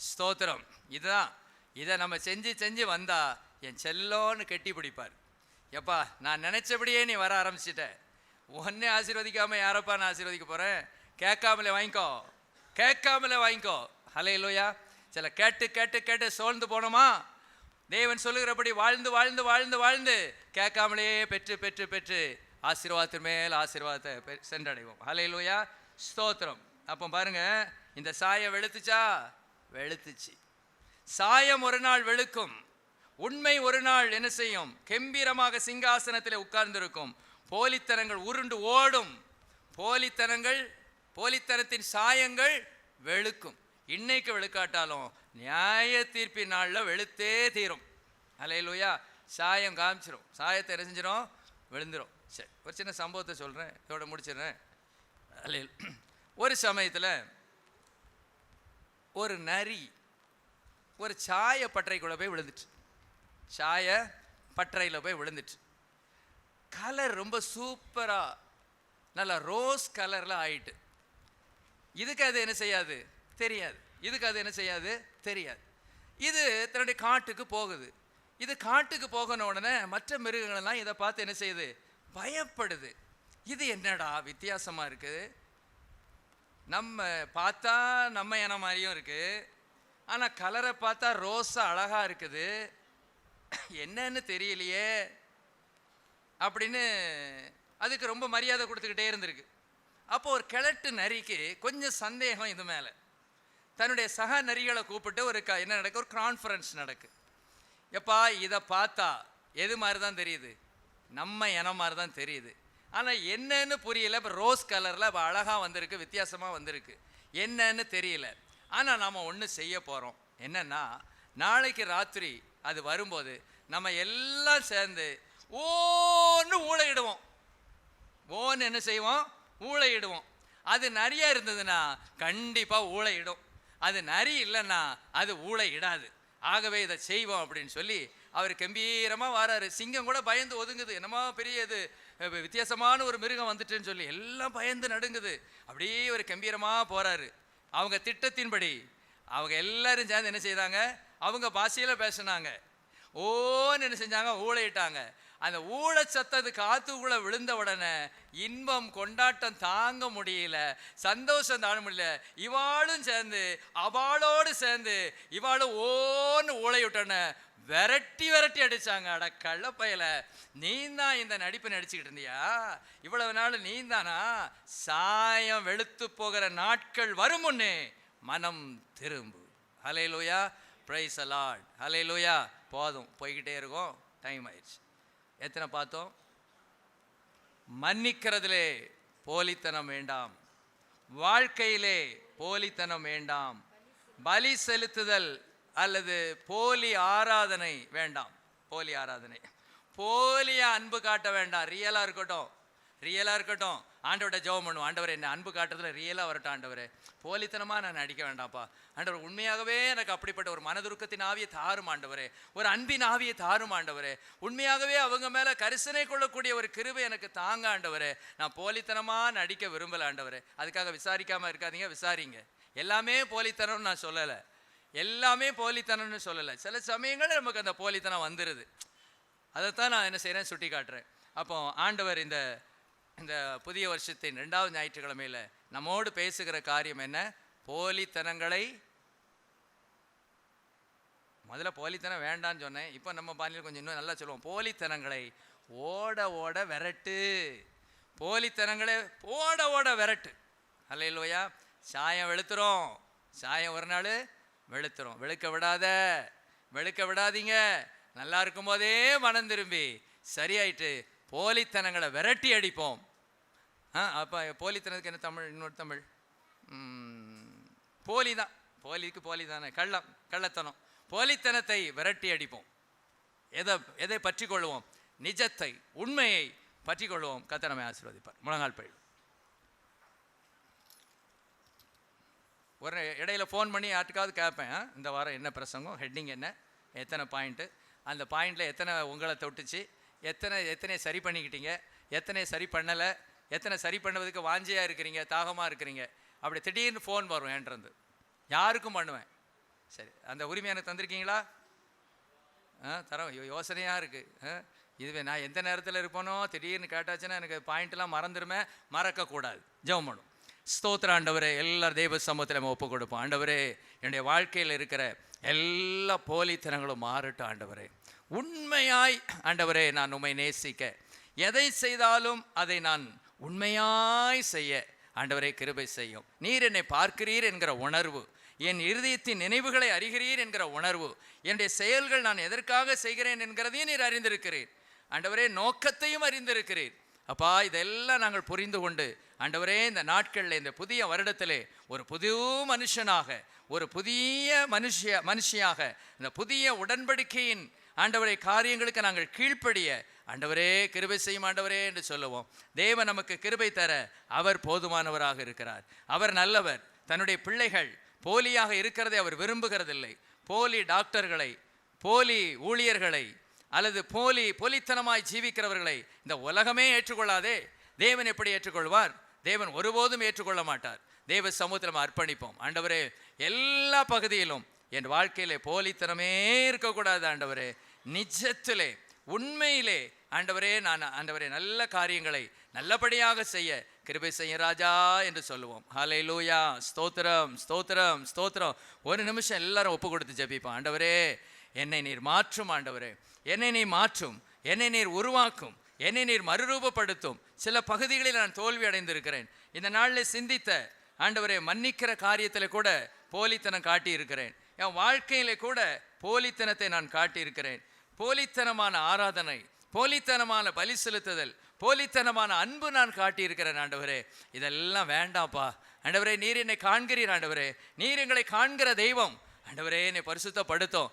ஸ்தோத்திரம். இதுதான், இதை நம்ம செஞ்சு வந்தா என் செல்லோன்னு கெட்டி பிடிப்பார். எப்பா நான் நினச்சபடியே நீ வர ஆரம்பிச்சிட்ட, ஒன்னே ஆசீர்வதிக்காமல் யாரப்பா நான் ஆசீர்வதிக்க போகிறேன், கேட்காமலே வாங்கிக்கோ. ஹல்லேலூயா. சில கேட்டு சோர்ந்து போனோமா, தேவன் சொல்லுகிறபடி வாழ்ந்து கேட்காமலே பெற்று ஆசீர்வாதத்தின் மேல் ஆசீர்வாதத்தை சென்றடைவோம். ஹல்லேலூயா, ஸ்தோத்திரம். அப்போ பாருங்க, இந்த சாயம் வெளுத்துச்சு. சாயம் ஒரு நாள் வெளுக்கும், உண்மை ஒரு நாள் என்ன செய்யும்? கெம்பீரமாக சிங்காசனத்தில் உட்கார்ந்திருக்கும். போலித்தனங்கள் உருண்டு ஓடும். போலித்தனத்தின் சாயங்கள் வெளுக்கும். இன்னைக்கு வெளுக்காட்டாலும் நியாய தீர்ப்பின் நாளில் வெளுத்தே தீரும். அல்லேலூயா. சாயம் காமிச்சிரும், சாயத்தை எரிஞ்சிரும், விழுந்துரும். சரி, ஒரு சின்ன சம்பவத்தை சொல்கிறேன், இதோட முடிச்சிடுறேன். ஒரு சமயத்தில் ஒரு நரி ஒரு சாய பட்டறைக்குள்ளே போய் விழுந்துச்சு. சாய பட்டறையில் போய் விழுந்துச்சு. கலர் ரொம்ப சூப்பராக நல்லா ரோஸ் கலரில் ஆயிட்டு. இதுக்கு அது என்ன செய்யாது? தெரியாது. தெரியாது. இது தன்னுடைய காட்டுக்கு போகுது. இது காட்டுக்கு போகன உடனே மற்ற மிருகங்களெல்லாம் இதை பார்த்து என்ன செய்யுது? பயப்படுது. இது என்னடா வித்தியாசமாக இருக்குது, நம்ம பார்த்தா நம்ம இனம் மாதிரியும் இருக்குது, ஆனால் கலரை பார்த்தா ரோஸாக அழகாக இருக்குது, என்னன்னு தெரியலையே அப்படின்னு அதுக்கு ரொம்ப மரியாதை கொடுத்துக்கிட்டே இருந்திருக்கு. அப்போ ஒரு கிழட்டு நரிக்கு கொஞ்சம் சந்தேகம் இது மேலே. தன்னுடைய சக நரிகளை கூப்பிட்டு என்ன நடக்கு? ஒரு கான்ஃபரன்ஸ் நடக்கு. எப்பா, இதை பார்த்தா எது மாதிரி தான் தெரியுது? நம்ம இனம் மாதிரி தான் தெரியுது, ஆனால் என்னன்னு புரியல. இப்போ ரோஸ் கலரில் இப்போ அழகாக வந்திருக்கு, வித்தியாசமாக வந்திருக்கு, என்னன்னு தெரியல. ஆனால் நாம் ஒன்று செய்ய போகிறோம். என்னன்னா, நாளைக்கு ராத்திரி அது வரும்போது நம்ம எல்லாம் சேர்ந்து ஓன்னு ஊளையிடுவோம். ஓன்னு என்ன செய்வோம்? ஊளையிடுவோம். அது நிறைய இருந்ததுன்னா கண்டிப்பாக ஊளையிடும். அது நரி இல்லைன்னா அது ஊளையிடாது. ஆகவே இதை செய்வோம் அப்படின்னு சொல்லி அவர் கம்பீரமாக வராரு. சிங்கம் கூட பயந்து ஒதுங்குது. என்னமா பெரிய இது வித்தியாசமான ஒரு மிருகம் வந்துட்டுன்னு சொல்லி எல்லாம் பயந்து நடுங்குது. அப்படியே ஒரு கம்பீரமாக போகிறாரு. அவங்க திட்டத்தின்படி அவங்க எல்லாரும் சேர்ந்து என்ன செய்தாங்க? அவங்க பாஷையில் பேசினாங்க. ஓன்னு என்ன செஞ்சாங்க? ஊளையிட்டாங்க. அந்த ஊழ சத்தது காத்துக்குள்ள விழுந்த உடனே இன்பம் கொண்டாட்டம் தாங்க முடியல, சந்தோஷம் தாங்க முடியல. இவாளும் சேர்ந்து அவளோடு சேர்ந்து இவாளும் ஓன்னு ஊளையிட்டோன்னு விரட்டி அடிச்சாங்க. அட கள்ளப்பயல, நீ தான் இந்த நடிப்பு நடிச்சுக்கிட்டு இருந்தியா? இவ்வளவு நாள் நீ தானா? சாயம் வெளுத்து போகிற நாட்கள் வரும் முன்னே மனம் திரும்பு. ஹல்லேலூயா, பிரைஸ் தி லார்ட், ஹல்லேலூயா. போதும், போய்கிட்டே இருக்கோம், டைம் ஆயிடுச்சு. எத்தனை பார்த்தோம்? மன்னிக்கிறதுலே போலித்தனம் வேண்டாம், வாழ்க்கையிலே போலித்தனம் வேண்டாம், பலி செலுத்துதல் அல்லது போலி ஆராதனை வேண்டாம். போலியா அன்பு காட்ட வேண்டாம். ரியலாக இருக்கட்டும். ஆண்டவர்கிட்ட ஜெபம் பண்ணுவோம். ஆண்டவர் என்ன அன்பு காட்டுறதுல ரியலாக வரட்டும். ஆண்டவரே, போலித்தனமாக நான் நடிக்க வேண்டாம்ப்பா. ஆண்டவர், உண்மையாகவே எனக்கு அப்படிப்பட்ட ஒரு மனதுருக்கத்தின் ஆவியை தாரும் ஆண்டவரே, ஒரு அன்பின் ஆவியை தாரும் ஆண்டவரே. உண்மையாகவே அவங்க மேலே கரிசனை கொள்ளக்கூடிய ஒரு கிருபை எனக்கு தாங்க ஆண்டவரே. நான் போலித்தனமாக நடிக்க விரும்பலை ஆண்டவரே. அதுக்காக விசாரிக்காமல் இருக்காதீங்க, விசாரிங்க. எல்லாமே போலித்தனம்னு நான் சொல்லலை, சில சமயங்கள் நமக்கு அந்த போலித்தனம் வந்துடுது. அதைத்தான் நான் என்ன செய்கிறேன்? சுட்டி காட்டுறேன். அப்போ ஆண்டவர் இந்த புதிய வருஷத்தின் 2வது ஞாயிற்றுக்கிழமையில் நம்மோடு பேசுகிற காரியம் என்ன? போலித்தனங்களை, முதல்ல போலித்தனம் வேண்டான்னு சொன்னேன், இப்போ நம்ம பாணியில் கொஞ்சம் இன்னும் நல்லா சொல்லுவோம். போலித்தனங்களை ஓட விரட்டு. போலித்தனங்களை ஓட விரட்டு. அல்லேலூயா. சாயம் வெளுத்துறோம், சாயம் ஒரு நாள் வெளுத்துறோம். வெளுக்க விடாதீங்க. நல்லா இருக்கும்போதே மனம் திரும்பி சரியாயிட்டு போலித்தனங்களை விரட்டி அடிப்போம். அப்போ போலித்தனத்துக்கு என்ன தமிழ்? இன்னொரு தமிழ் போலி தான். போலி தானே, கள்ளத்தனம். போலித்தனத்தை விரட்டி அடிப்போம். எதை பற்றி கொள்வோம்? நிஜத்தை, உண்மையை பற்றி கொள்வோம். கர்த்தர் நம்மை ஆசீர்வதிப்பார். முழங்கால் பழி. ஒரு இடையில ஃபோன் பண்ணி யாருக்காவது கேட்பேன், இந்த வாரம் என்ன பிரசங்கம், ஹெட்டிங் என்ன, எத்தனை பாயிண்ட்டு, அந்த பாயிண்டில் எத்தனை உங்களை தொட்டுச்சு, எத்தனை சரி பண்ணிக்கிட்டீங்க, எத்தனை சரி பண்ணலை, எத்தனை சரி பண்ணுவதுக்கு வாஞ்சியாக இருக்கிறீங்க, தாகமாக இருக்கிறீங்க. அப்படி திடீர்னு ஃபோன் வரும் என்கிட்டருந்து. யாருக்கும் பண்ணுவேன். சரி, அந்த உரிமை எனக்கு தந்திருக்கீங்களா? தரோம். யோசனையாக இருக்குது. இதுவே நான் எந்த நேரத்தில் இருப்பேனோ திடீர்னு கேட்டாச்சுன்னா எனக்கு பாயிண்ட்லாம் மறக்கக்கூடாது. ஜெபம் பண்ணும். ஸ்தோத்திர ஆண்டவரே, எல்லாரும் தெய்வ சமூகத்தில் நம்ம ஒப்பு கொடுப்போம். ஆண்டவரே, என்னுடைய வாழ்க்கையில் இருக்கிற எல்லா போலித்தனங்களும் மாறட்டும் ஆண்டவரே. உண்மையாய் ஆண்டவரே நான் உம்மை நேசிக்க, எதை செய்தாலும் அதை நான் உண்மையாய் செய்ய ஆண்டவரே கிருபை செய்யும். நீர் என்னை பார்க்கிறீர் என்கிற உணர்வு என் இருதயத்தின் நினைவுகளை அறிகிறீர் என்கிற உணர்வு, என்னுடைய செயல்கள் நான் எதற்காக செய்கிறேன் என்கிறதையும் நீர் அறிந்திருக்கிறீர் ஆண்டவரே. நோக்கத்தையும் அறிந்திருக்கிறீர் அப்பா. இதெல்லாம் நாங்கள் புரிந்து கொண்டு ஆண்டவரே, இந்த நாட்களில், இந்த புதிய வருடத்திலே ஒரு புது மனுஷனாக, ஒரு புதிய மனுஷியாக, இந்த புதிய உடன்படிக்கையின் ஆண்டவரே காரியங்களுக்கு நாங்கள் கீழ்ப்படிய ஆண்டவரே கிருபை செய்யும் ஆண்டவரே என்று சொல்லுவோம். தேவன் நமக்கு கிருபை தர அவர் போதுமானவராக இருக்கிறார். அவர் நல்லவர். தன்னுடைய பிள்ளைகள் போலியாக இருக்கிறதை அவர் விரும்புகிறதில்லை. போலி டாக்டர்களை, போலி ஊழியர்களை அல்லது போலித்தனமாய் ஜீவிக்கிறவர்களை இந்த உலகமே ஏற்றுக்கொள்ளாதே. தேவன் எப்படி ஏற்றுக்கொள்வார்? தேவன் ஒருபோதும் ஏற்றுக்கொள்ள மாட்டார். தேவ சமூகத்தில் அர்ப்பணிப்போம். ஆண்டவரே, எல்லா பகுதியிலும் என் வாழ்க்கையிலே போலித்தனமே இருக்கக்கூடாது ஆண்டவரே. நிஜத்திலே, உண்மையிலே ஆண்டவரே, நான் ஆண்டவரே நல்ல காரியங்களை நல்லபடியாக செய்ய கிருபை செய்ய ராஜா என்று சொல்லுவோம். ஹல்லேலூயா. ஸ்தோத்திரம், ஸ்தோத்திரம், ஸ்தோத்திரம். ஒரு நிமிஷம் எல்லாரும் ஒப்பு கொடுத்து ஜெபிப்போம். ஆண்டவரே, என்னை நீர் மாற்றும் ஆண்டவரே, என்னை நீ மாற்றும், என்னை நீர் உருவாக்கும், என்னை நீர் மறுரூபப்படுத்தும். சில பகுதிகளில் நான் தோல்வி அடைந்திருக்கிறேன். இந்த நாளில் சிந்தித்த ஆண்டவரே, மன்னிக்கிற காரியத்தில் கூட போலித்தனம் காட்டி இருக்கிறேன். என் வாழ்க்கையிலே கூட போலித்தனத்தை நான் காட்டியிருக்கிறேன். போலித்தனமான ஆராதனை, போலித்தனமான பலி செலுத்துதல், போலித்தனமான அன்பு நான் காட்டியிருக்கிறேன் ஆண்டவரே. இதெல்லாம் வேண்டாம்ப்பா ஆண்டவரே. நீர் என்னை காண்கிறீர் ஆண்டவரே. நீர் எங்களை காண்கிற தெய்வம் ஆண்டவரே. என்னை பரிசுத்தப்படுத்தும்.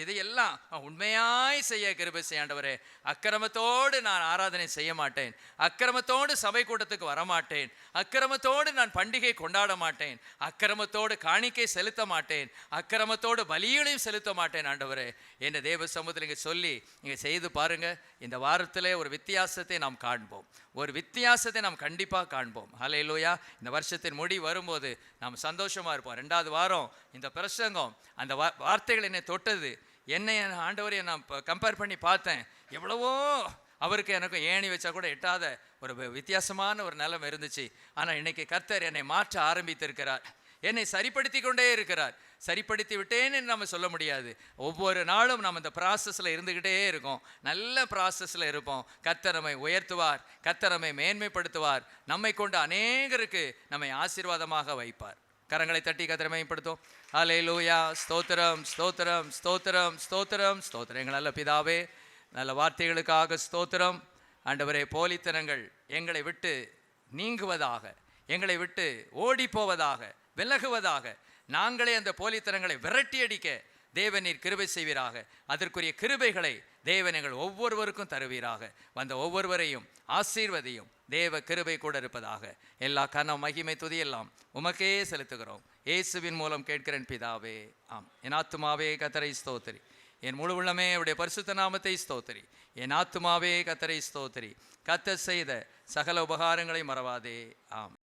இதையெல்லாம் உண்மையாய் செய்ய கிருபை செய்ய ஆண்டவரே. அக்கிரமத்தோடு நான் ஆராதனை செய்ய மாட்டேன். அக்கிரமத்தோடு சபை கூட்டத்துக்கு வரமாட்டேன். அக்கிரமத்தோடு நான் பண்டிகை கொண்டாட மாட்டேன். அக்கிரமத்தோடு காணிக்கை செலுத்த மாட்டேன். அக்கிரமத்தோடு பலிகளையும் செலுத்த மாட்டேன் ஆண்டவரே. என்ற தேவ சமூகத்தில் இங்கே சொல்லி நீங்கள் செய்து பாருங்க. இந்த வாரத்திலே ஒரு வித்தியாசத்தை நாம் காண்போம். ஒரு வித்தியாசத்தை நாம் கண்டிப்பாக காண்போம். ஹல்லேலூயா. இந்த வருஷத்தின் முடி வரும்போது நாம் சந்தோஷமாக இருப்போம். 2வது வாரம் இந்த பிரசங்கம், அந்த வார்த்தைகள் என்னை தொட்டது. என்னை ஆண்டவரை நான் கம்பேர் பண்ணி பார்த்தேன். எவ்வளவோ அவருக்கு எனக்கும் ஏணி வச்சா கூட எட்டாத ஒரு வித்தியாசமான ஒரு நிலைமை இருந்துச்சு. ஆனால் இன்னைக்கு கர்த்தர் என்னை மாற்ற ஆரம்பித்திருக்கிறார். என்னை சரிப்படுத்தி கொண்டே இருக்கிறார். சரிப்படுத்தி விட்டேன்னு நம்ம சொல்ல முடியாது. ஒவ்வொரு நாளும் நம்ம இந்த ப்ராசஸில் இருந்துக்கிட்டே இருக்கோம். நல்ல ப்ராசஸில் இருப்போம். கர்த்தர் நம்மை உயர்த்துவார். கர்த்தர் நம்மை மேன்மைப்படுத்துவார். நம்மை கொண்டு அநேகருக்கு நம்மை ஆசீர்வாதமாக வைப்பார். கரங்களை தட்டி கர்த்தரை மேம்படுத்தும். ஹல்லேலூயா. ஸ்தோத்திரம், ஸ்தோத்திரம், ஸ்தோத்திரம், ஸ்தோத்திரம், ஸ்தோத்திரம். எங்கள் நல்ல பிதாவே, நல்ல வார்த்தைகளுக்காக ஸ்தோத்திரம் ஆண்டவரே. போலித்தனங்கள் எங்களை விட்டு நீங்குவதாக, எங்களை விட்டு ஓடி போவதாக, விலகுவதாக, நாங்களே அந்த போலித்தனங்களை விரட்டி அடிக்க தேவன் நீர் கிருபை செய்வீராக. அதற்குரிய கிருபைகளை தேவன் எங்கள் ஒவ்வொருவருக்கும் தருவீராக. வந்த ஒவ்வொருவரையும் ஆசீர்வதியும். தேவ கிருபை கூட இருப்பதாக. எல்லா கனம் மகிமை துதியெல்லாம் உமக்கே செலுத்துகிறோம். இயேசுவின் மூலம் கேட்கிறேன் பிதாவே, ஆம். என் ஆத்துமாவே கர்த்தரை ஸ்தோத்திரி. என் முழு உள்ளமே அவருடைய பரிசுத்த நாமத்தை ஸ்தோத்திரி. என் ஆத்துமாவே கர்த்தரை ஸ்தோத்திரி. கர்த்தர் செய்த சகல உபகாரங்களை மறவாதே, ஆம்.